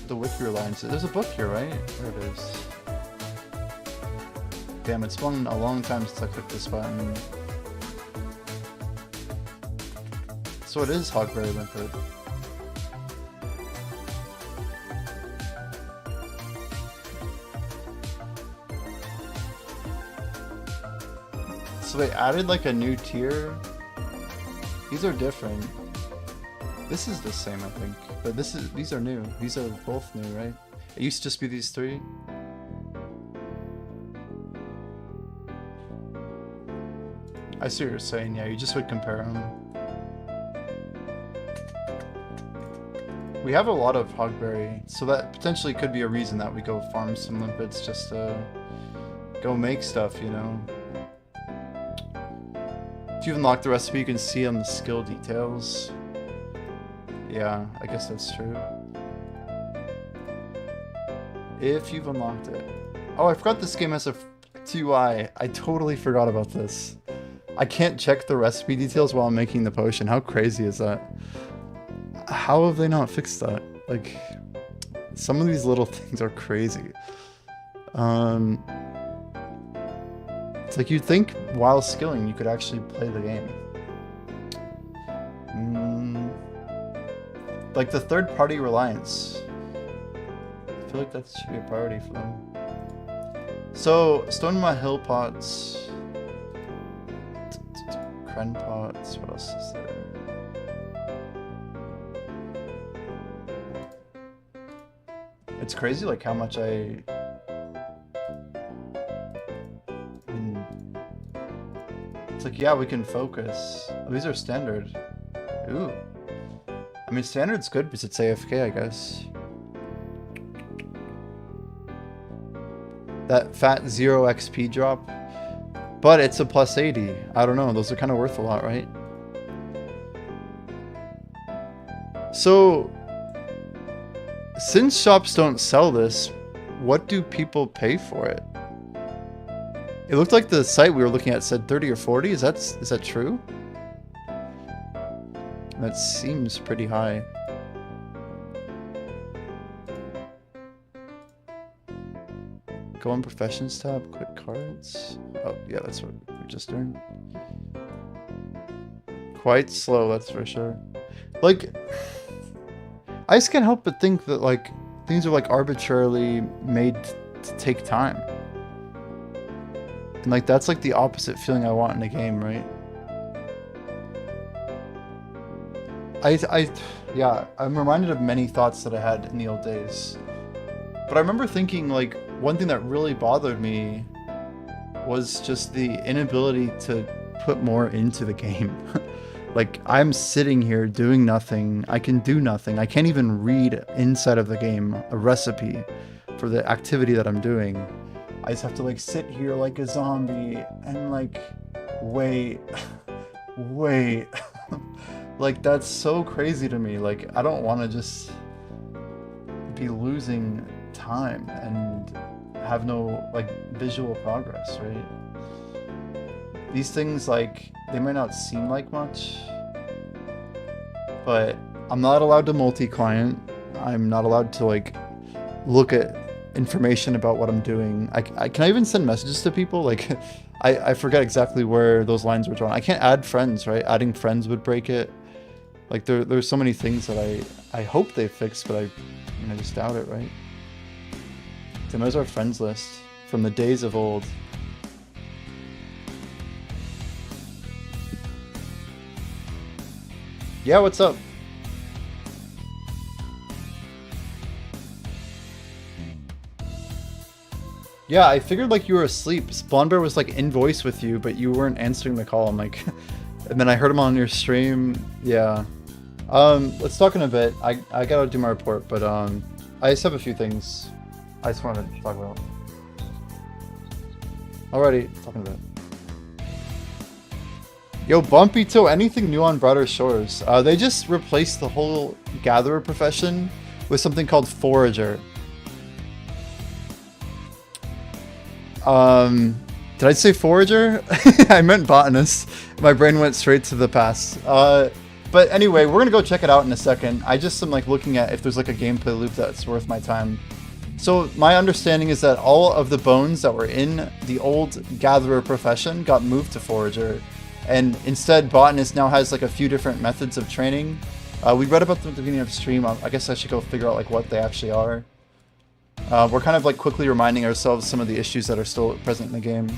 wiki reliance. There's a book here, right? There it is. Damn, it's been a long time since I clicked this button. So it is Hogberry Limpet. So they added like a new tier. These are different. This is the same, I think, but these are new. These are both new, right? It used to just be these three. I see what you're saying. Yeah, you just would compare them. We have a lot of Hogberry, so that potentially could be a reason that we go farm some limpets just to go make stuff, you know. If you've unlocked the recipe, you can see on the skill details. Yeah, I guess that's true. If you've unlocked it. Oh, I forgot this game has a TUI. I totally forgot about this. I can't check the recipe details while I'm making the potion. How crazy is that? How have they not fixed that? Like, some of these little things are crazy. It's like you'd think while skilling you could actually play the game. Like the third-party reliance. I feel like that should be a priority for them. So, Stonema Hill pots. Kren pots. What else is there? It's crazy like how much it's like, yeah, we can focus. Oh, these are standard. Ooh. I mean, standard's good because it's AFK, I guess. That fat 0 XP drop. But it's a plus 80. I don't know. Those are kind of worth a lot, right? So, since shops don't sell this, what do people pay for it? It looked like the site we were looking at said 30 or 40. Is that true? That seems pretty high. Go on Professions tab, quick cards. Oh, yeah, that's what we're just doing. Quite slow, that's for sure. Like, I just can't help but think that, like, things are, like, arbitrarily made to take time. And, like, that's, like, the opposite feeling I want in a game, right? Yeah, I'm reminded of many thoughts that I had in the old days. But I remember thinking, like, one thing that really bothered me was just the inability to put more into the game. Like, I'm sitting here doing nothing. I can do nothing. I can't even read inside of the game a recipe for the activity that I'm doing. I just have to, like, sit here like a zombie and, like, wait. Wait. Like, that's so crazy to me. Like, I don't want to just be losing time and have no, like, visual progress, right? These things, like, they might not seem like much, but I'm not allowed to multi-client. I'm not allowed to, like, look at information about what I'm doing. Can I even send messages to people? Like, I forget exactly where those lines were drawn. I can't add friends, right? Adding friends would break it. Like, there's so many things that I hope they fixed, but I just doubt it, right? So there's our friends list from the days of old. Yeah, what's up? Yeah, I figured like you were asleep. Blonde Bear was like in voice with you, but you weren't answering the call. I'm like, and then I heard him on your stream. Yeah. Let's talk in a bit. I gotta do my report, but I just have a few things. I just wanted to talk about. Alrighty, talking about. Yo, Bumpy Toe, anything new on Broader Shores? They just replaced the whole gatherer profession with something called forager. Did I say forager? I meant botanist. My brain went straight to the past. But anyway, we're gonna go check it out in a second. I just am like looking at if there's like a gameplay loop that's worth my time. So my understanding is that all of the bones that were in the old gatherer profession got moved to forager, and instead botanist now has like a few different methods of training. We read about them at the beginning of the stream. I guess I should go figure out like what they actually are. We're kind of like quickly reminding ourselves some of the issues that are still present in the game,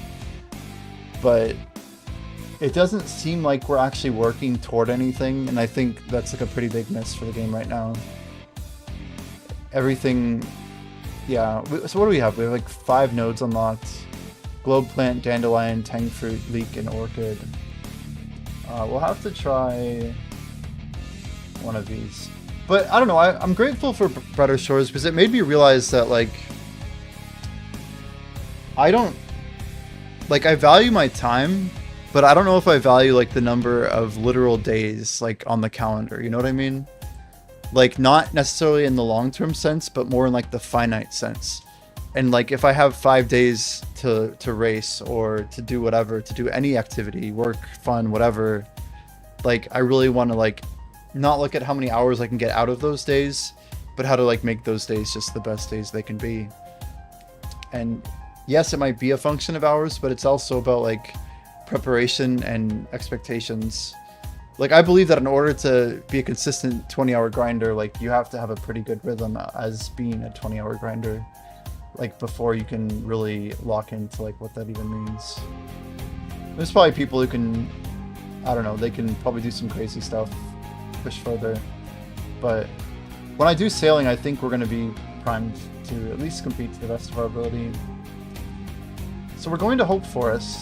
but it doesn't seem like we're actually working toward anything, and I think that's like a pretty big miss for the game right now. Everything, yeah. So what do we have? We have like 5 nodes unlocked: globe plant, dandelion, tang fruit, leek, and orchid. We'll have to try one of these. But I don't know, I'm grateful for Broader Shores because it made me realize that like I value my time, but I don't know if I value like the number of literal days like on the calendar, you know what I mean? Like not necessarily in the long-term sense, but more in like the finite sense. And like if I have 5 days to race or to do whatever, to do any activity, work, fun, whatever, like I really want to like not look at how many hours I can get out of those days, but how to like make those days just the best days they can be. And yes, it might be a function of hours, but it's also about like preparation and expectations. Like I believe that in order to be a consistent 20-hour grinder, like you have to have a pretty good rhythm as being a 20-hour grinder, like before you can really lock into like what that even means. There's probably people who can, I don't know, they can probably do some crazy stuff, push further, but when I do sailing, I think we're going to be primed to at least compete to the best of our ability. So we're going to Hope Forest.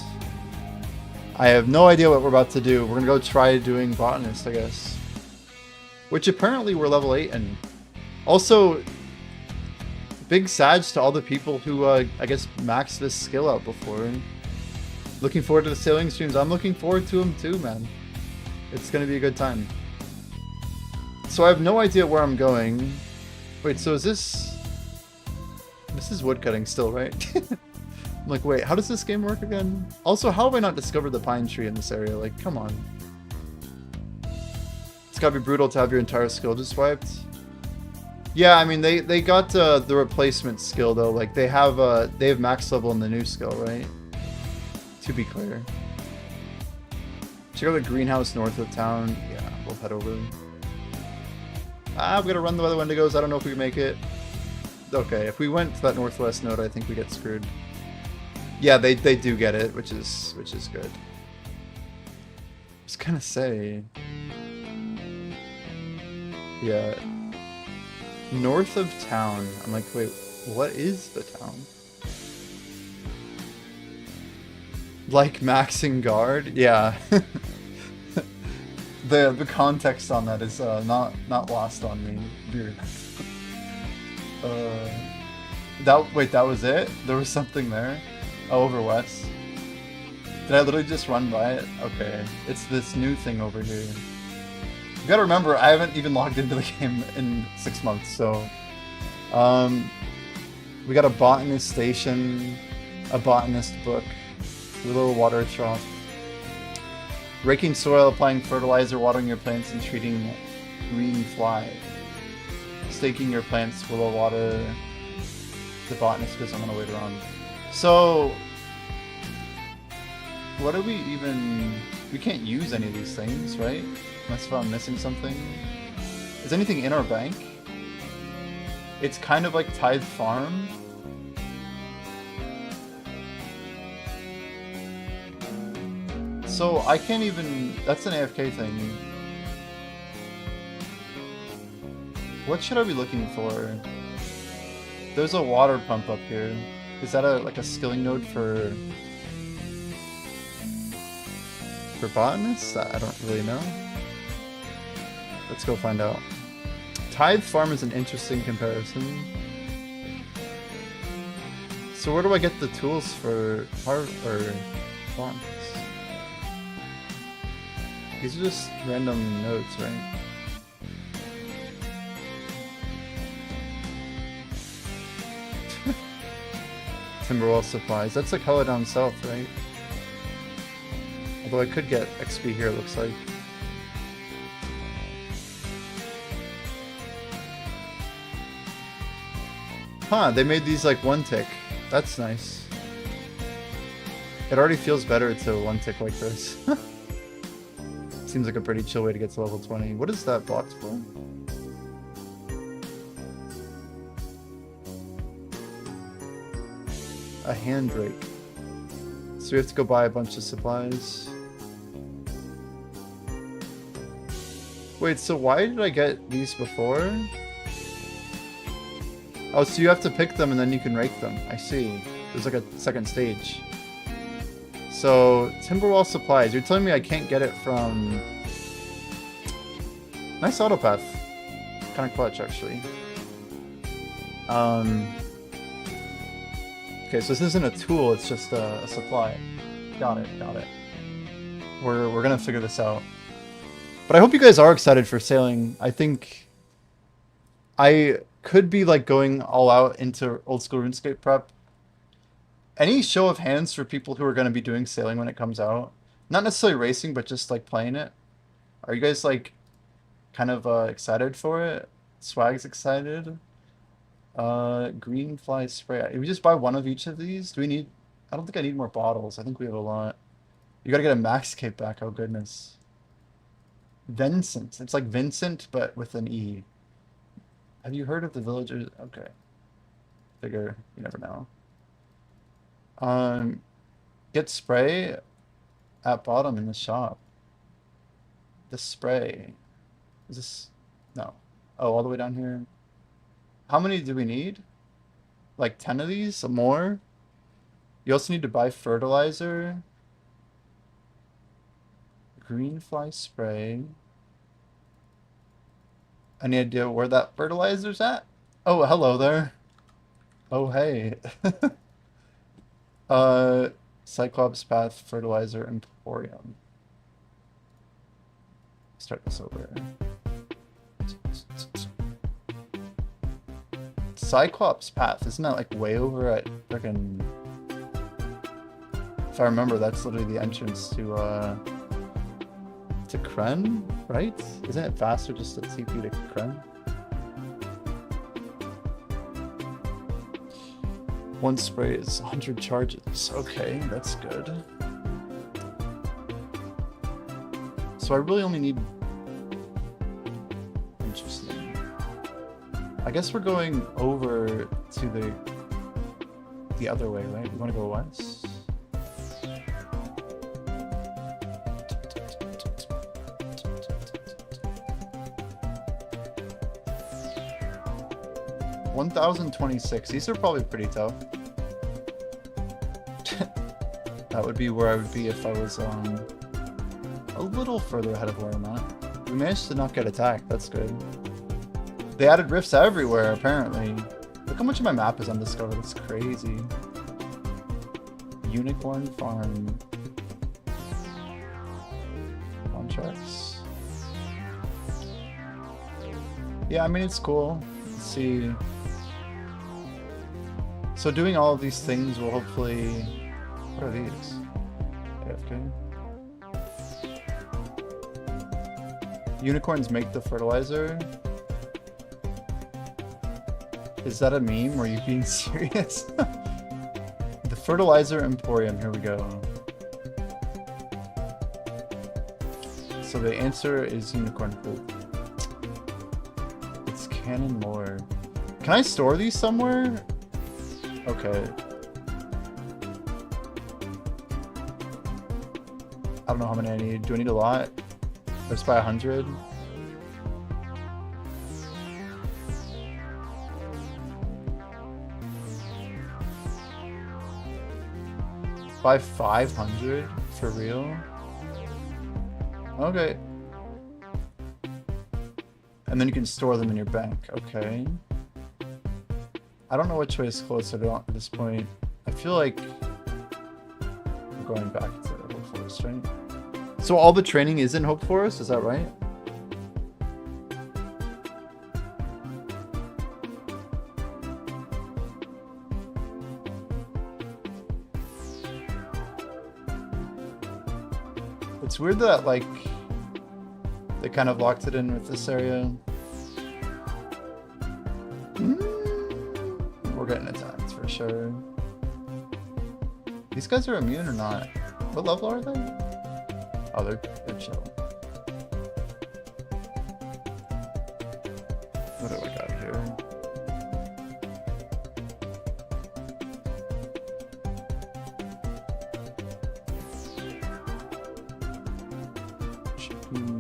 I have no idea what we're about to do. We're going to go try doing Botanist, I guess, which apparently we're level 8 in. Also, big sads to all the people who I guess maxed this skill out before. Looking forward to the sailing streams. I'm looking forward to them too, man. It's going to be a good time. So I have no idea where I'm going. Wait, so is this... This is woodcutting still, right? I'm like, wait, how does this game work again? Also, how have I not discovered the pine tree in this area? Like, come on. It's gotta be brutal to have your entire skill just wiped. Yeah, I mean, they got the replacement skill, though. Like, they have max level in the new skill, right? To be clear. Check out the greenhouse north of town. Yeah, we'll head over. I'm gonna run the other Wendigos. I don't know if we can make it. Okay, if we went to that northwest node, I think we get screwed. Yeah, they do get it, which is good. I was gonna say, yeah, north of town. I'm like, wait, what is the town? Like maxing guard? Yeah. The context on that is not lost on me. Weird. That was it? There was something there? Oh, over west. Did I literally just run by it? Okay. It's this new thing over here. You gotta remember, I haven't even logged into the game in 6 months, so... we got a botanist station, a botanist book, a little water trough. Raking soil, applying fertilizer, watering your plants, and treating green fly. Staking your plants, willow water. The botanist because I'm gonna wait around. So, what do we even... We can't use any of these things, right? Unless if I'm missing something. Is anything in our bank? It's kind of like Tithe Farm. So I can't even... That's an AFK thing. What should I be looking for? There's a water pump up here. Is that like a skilling node for botanists? I don't really know. Let's go find out. Tithe Farm is an interesting comparison. So where do I get the tools for or bombs? These are just random nodes, right? Timberwall supplies. That's like hella down south, right? Although I could get XP here, it looks like. Huh, they made these like one tick. That's nice. It already feels better to one tick like this. Seems like a pretty chill way to get to level 20. What is that box for? A hand rake. So we have to go buy a bunch of supplies. Wait, so why did I get these before? Oh, so you have to pick them and then you can rake them. I see. There's like a second stage. So, Timberwall supplies. You're telling me I can't get it from... Nice auto path. Kind of clutch, actually. Okay, so this isn't a tool, it's just a supply. Got it, got it. We're gonna figure this out. But I hope you guys are excited for sailing. I think... I could be like going all out into old school RuneScape prep. Any show of hands for people who are going to be doing sailing when it comes out? Not necessarily racing, but just like playing it. Are you guys like kind of excited for it? Swag's excited. Green fly spray. If we just buy one of each of these, do we need... I don't think I need more bottles. I think we have a lot. You gotta get a max cape back. Oh goodness. Vincent. It's like Vincent, but with an E. Have you heard of the villagers? Okay. Figure. You never know. Get spray at bottom in the shop. The spray. Is this... No. Oh, all the way down here. How many do we need? Like 10 of these? Some more? You also need to buy fertilizer. Green fly spray. Any idea where that fertilizer's at? Oh, hello there. Oh, hey. Cyclops Path Fertilizer Emporium. Start this over. Cyclops Path, isn't that like way over at frickin'... If I remember, that's literally the entrance to Kren, right? Isn't it faster just to TP to Kren? One spray is 100 charges. Okay, that's good. So I really only need... Interesting. I guess we're going over to the other way, right? We want to go west? $1,026. These are probably pretty tough. That would be where I would be if I was a little further ahead of where I'm at. We managed to not get attacked. That's good. They added rifts everywhere, apparently. Look how much of my map is undiscovered. It's crazy. Unicorn Farm. Contracts. Yeah, I mean, it's cool. Let's see. So doing all of these things will hopefully... What are these? AFK? Unicorns make the fertilizer? Is that a meme? Are you being serious? The Fertilizer Emporium, here we go. So the answer is unicorn poop. It's canon lore. Can I store these somewhere? Okay. I don't know how many I need. Do I need a lot? Let's buy 100. Buy 500? For real? Okay. And then you can store them in your bank. Okay. I don't know which way is closer at this point. feel like I'm going back to Hope Forest, right? So all the training is in Hope Forest, is that right? It's weird that, like, they kind of locked it in with this area. We're getting attacked for sure. These guys are immune or not? What level are they? Oh, they're chill. What do we got here?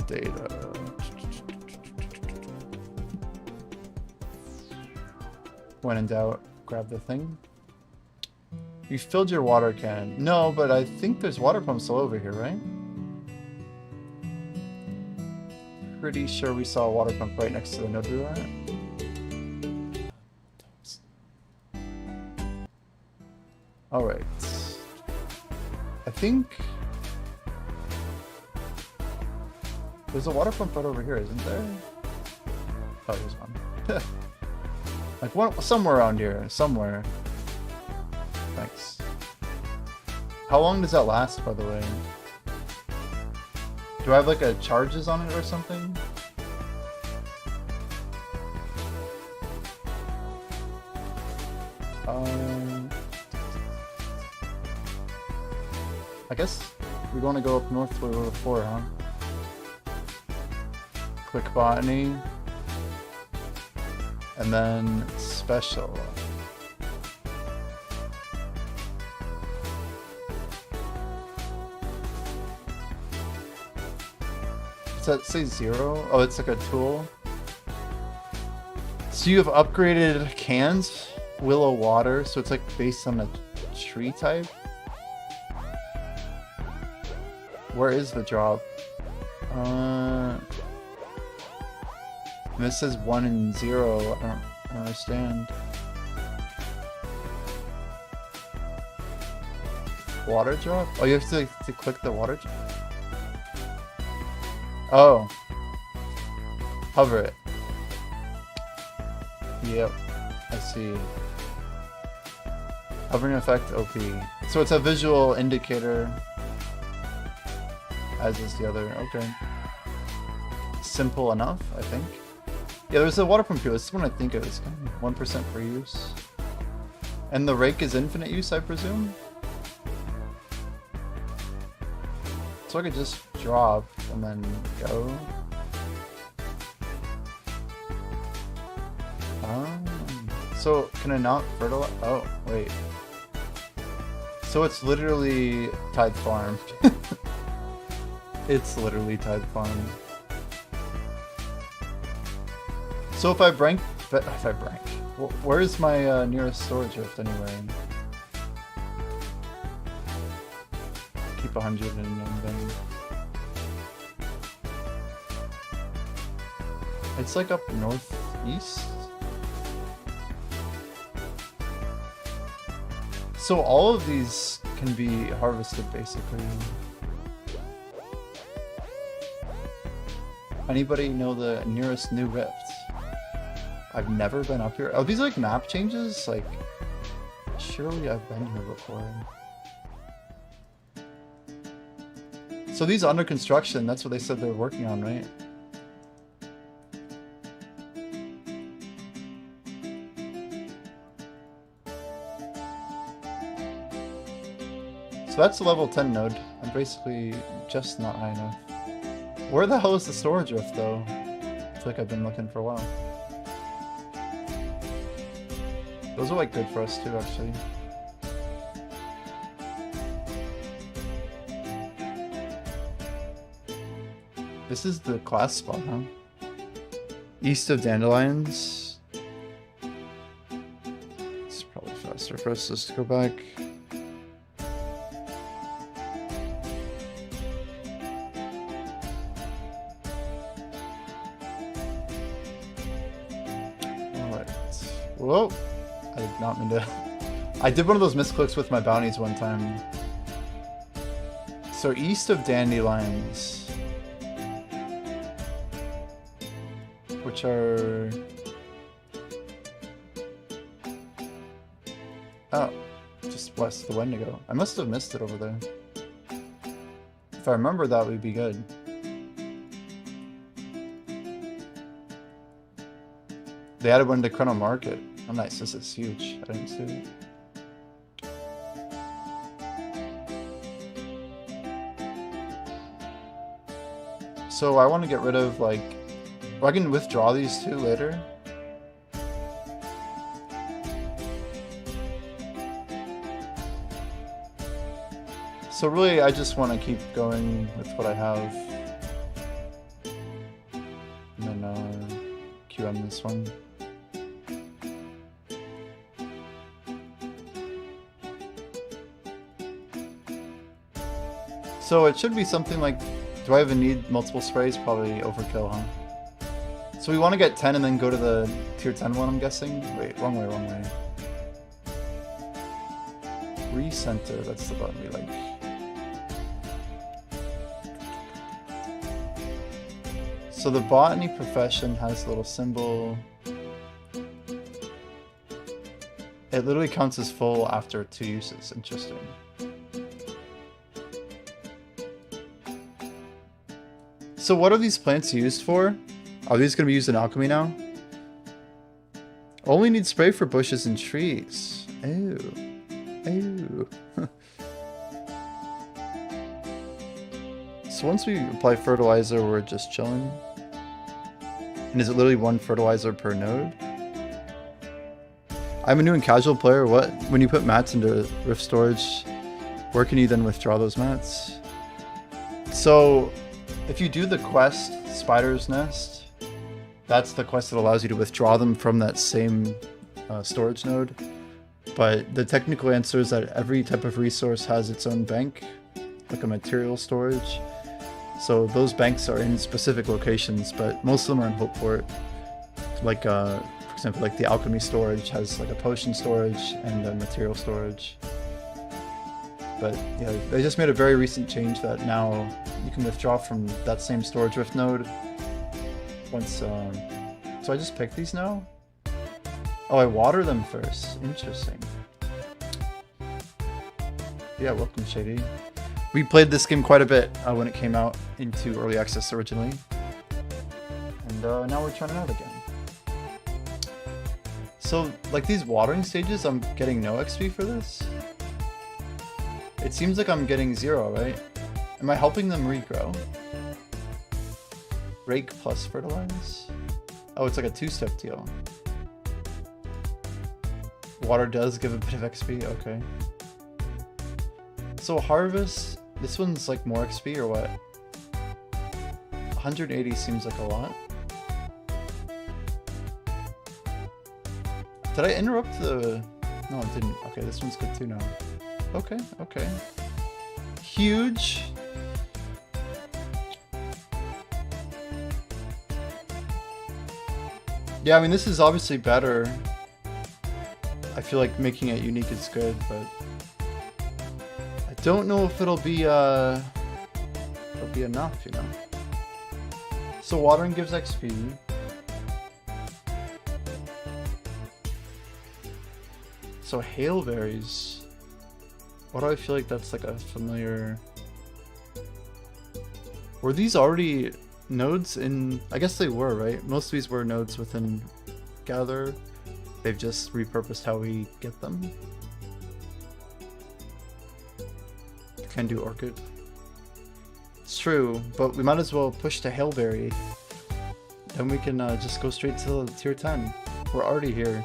Data. When in doubt, grab the thing. You filled your water can. No, but I think there's water pumps still over here, right? Pretty sure we saw a water pump right next to the node we were at. Alright. I think there's a water pump right over here, isn't there? Oh, there's one. Like one, somewhere around here. Somewhere. Thanks. How long does that last, by the way? Do I have like a charges on it or something? I guess we want to go up north where we were before, huh? Click botany. And then special. Does that say 0? Oh, it's like a tool. So you have upgraded cans, willow water, so it's like based on a tree type. Where is the drop? This says 1 and 0. I don't understand. Water drop? Oh, you have to click the water drop? Oh. Hover it. Yep. I see. Hovering effect OP. So it's a visual indicator. As is the other. Okay. Simple enough, I think. Yeah, there's a water pump here. This is one I think it is. 1% per use. And the rake is infinite use, I presume? So I could just drop and then go. So can I not fertilize? Oh, wait. So it's literally Tide Farm. It's literally Tide Farm. So if I brank, where's my nearest storage rift anyway? Keep 100 and then it's like up northeast. So all of these can be harvested basically. Anybody know the nearest new rift? I've never been up here. Are these like map changes? Like, surely I've been here before. So these under construction, that's what they said they're working on, right? So that's a level 10 node. I'm basically just not high enough. Where the hell is the storage rift though? I feel like I've been looking for a while. Those are like good for us too, actually. This is the class spot, huh? East of Dandelions. It's probably faster for us just to go back. Alright. Whoa! I did not mean to I did one of those misclicks with my bounties one time. So east of dandelions, which are... Oh, just west of the Wendigo. I must have missed it over there. If I remember that, would be good. They added one to Chrono Market. Oh nice, this is huge. I didn't see it. So I want to get rid of, like... Well, I can withdraw these two later. So really, I just want to keep going with what I have. And then QM this one. So it should be something like... Do I even need multiple sprays? Probably overkill, huh? So we want to get 10 and then go to the tier 10 one, I'm guessing? Wait, wrong way, wrong way. Recenter, that's the button we like. So the botany profession has a little symbol. It literally counts as full after 2 uses. Interesting. So what are these plants used for? Are these going to be used in alchemy now? Only need spray for bushes and trees. Ew. Ew. So once we apply fertilizer, we're just chilling. And is it literally 1 fertilizer per node? I'm a new and casual player. What? When you put mats into Rift storage, where can you then withdraw those mats? So if you do the quest, Spider's Nest, that's the quest that allows you to withdraw them from that same storage node. But the technical answer is that every type of resource has its own bank, like a material storage. So those banks are in specific locations, but most of them are in Hopeport. Like, for example, like the alchemy storage has like a potion storage and a material storage. But yeah, they just made a very recent change that now you can withdraw from that same storage rift node once. So I just pick these now? Oh, I water them first. Interesting. Yeah, welcome, Shady. We played this game quite a bit when it came out into early access originally. And now we're trying it out again. So, like these watering stages, I'm getting no XP for this? It seems like I'm getting 0, right? Am I helping them regrow? Rake plus fertilize? Oh, it's like a 2-step deal. Water does give a bit of XP, okay. So harvest, this one's like more XP or what? 180 seems like a lot. Did I interrupt the... No, it didn't. Okay, this one's good too now. Okay, okay. Huge. Yeah, I mean, this is obviously better. I feel like making it unique is good, but I don't know if it'll be enough, you know. So watering gives XP. So hailberries. Why do I feel like that's like a familiar... Were these already nodes in... I guess they were, right? Most of these were nodes within Gather. They've just repurposed how we get them. Can do Orchid. It's true, but we might as well push to Hailberry. Then we can just go straight to tier 10. We're already here.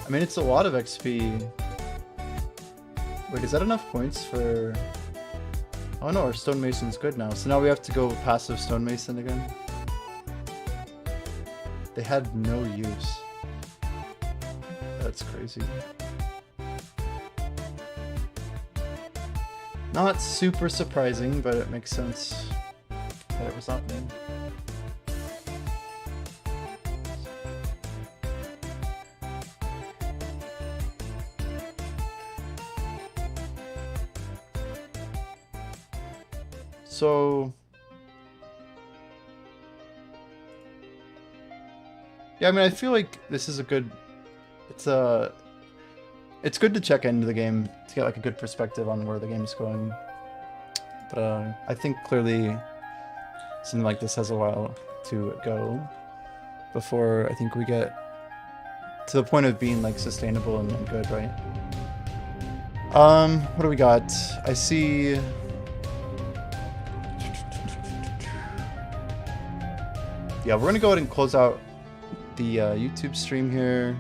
I mean, it's a lot of XP. Wait, is that enough points for... Oh no, our Stonemason's good now. So now we have to go passive Stonemason again. They had no use. That's crazy. Not super surprising, but it makes sense. whatever's happening. So yeah, I mean, I feel like this is a good. It's good to check into the game to get like a good perspective on where the game's going. But I think clearly something like this has a while to go before I think we get to the point of being like sustainable and good, right? What do we got? I see. Yeah, we're gonna go ahead and close out the YouTube stream here.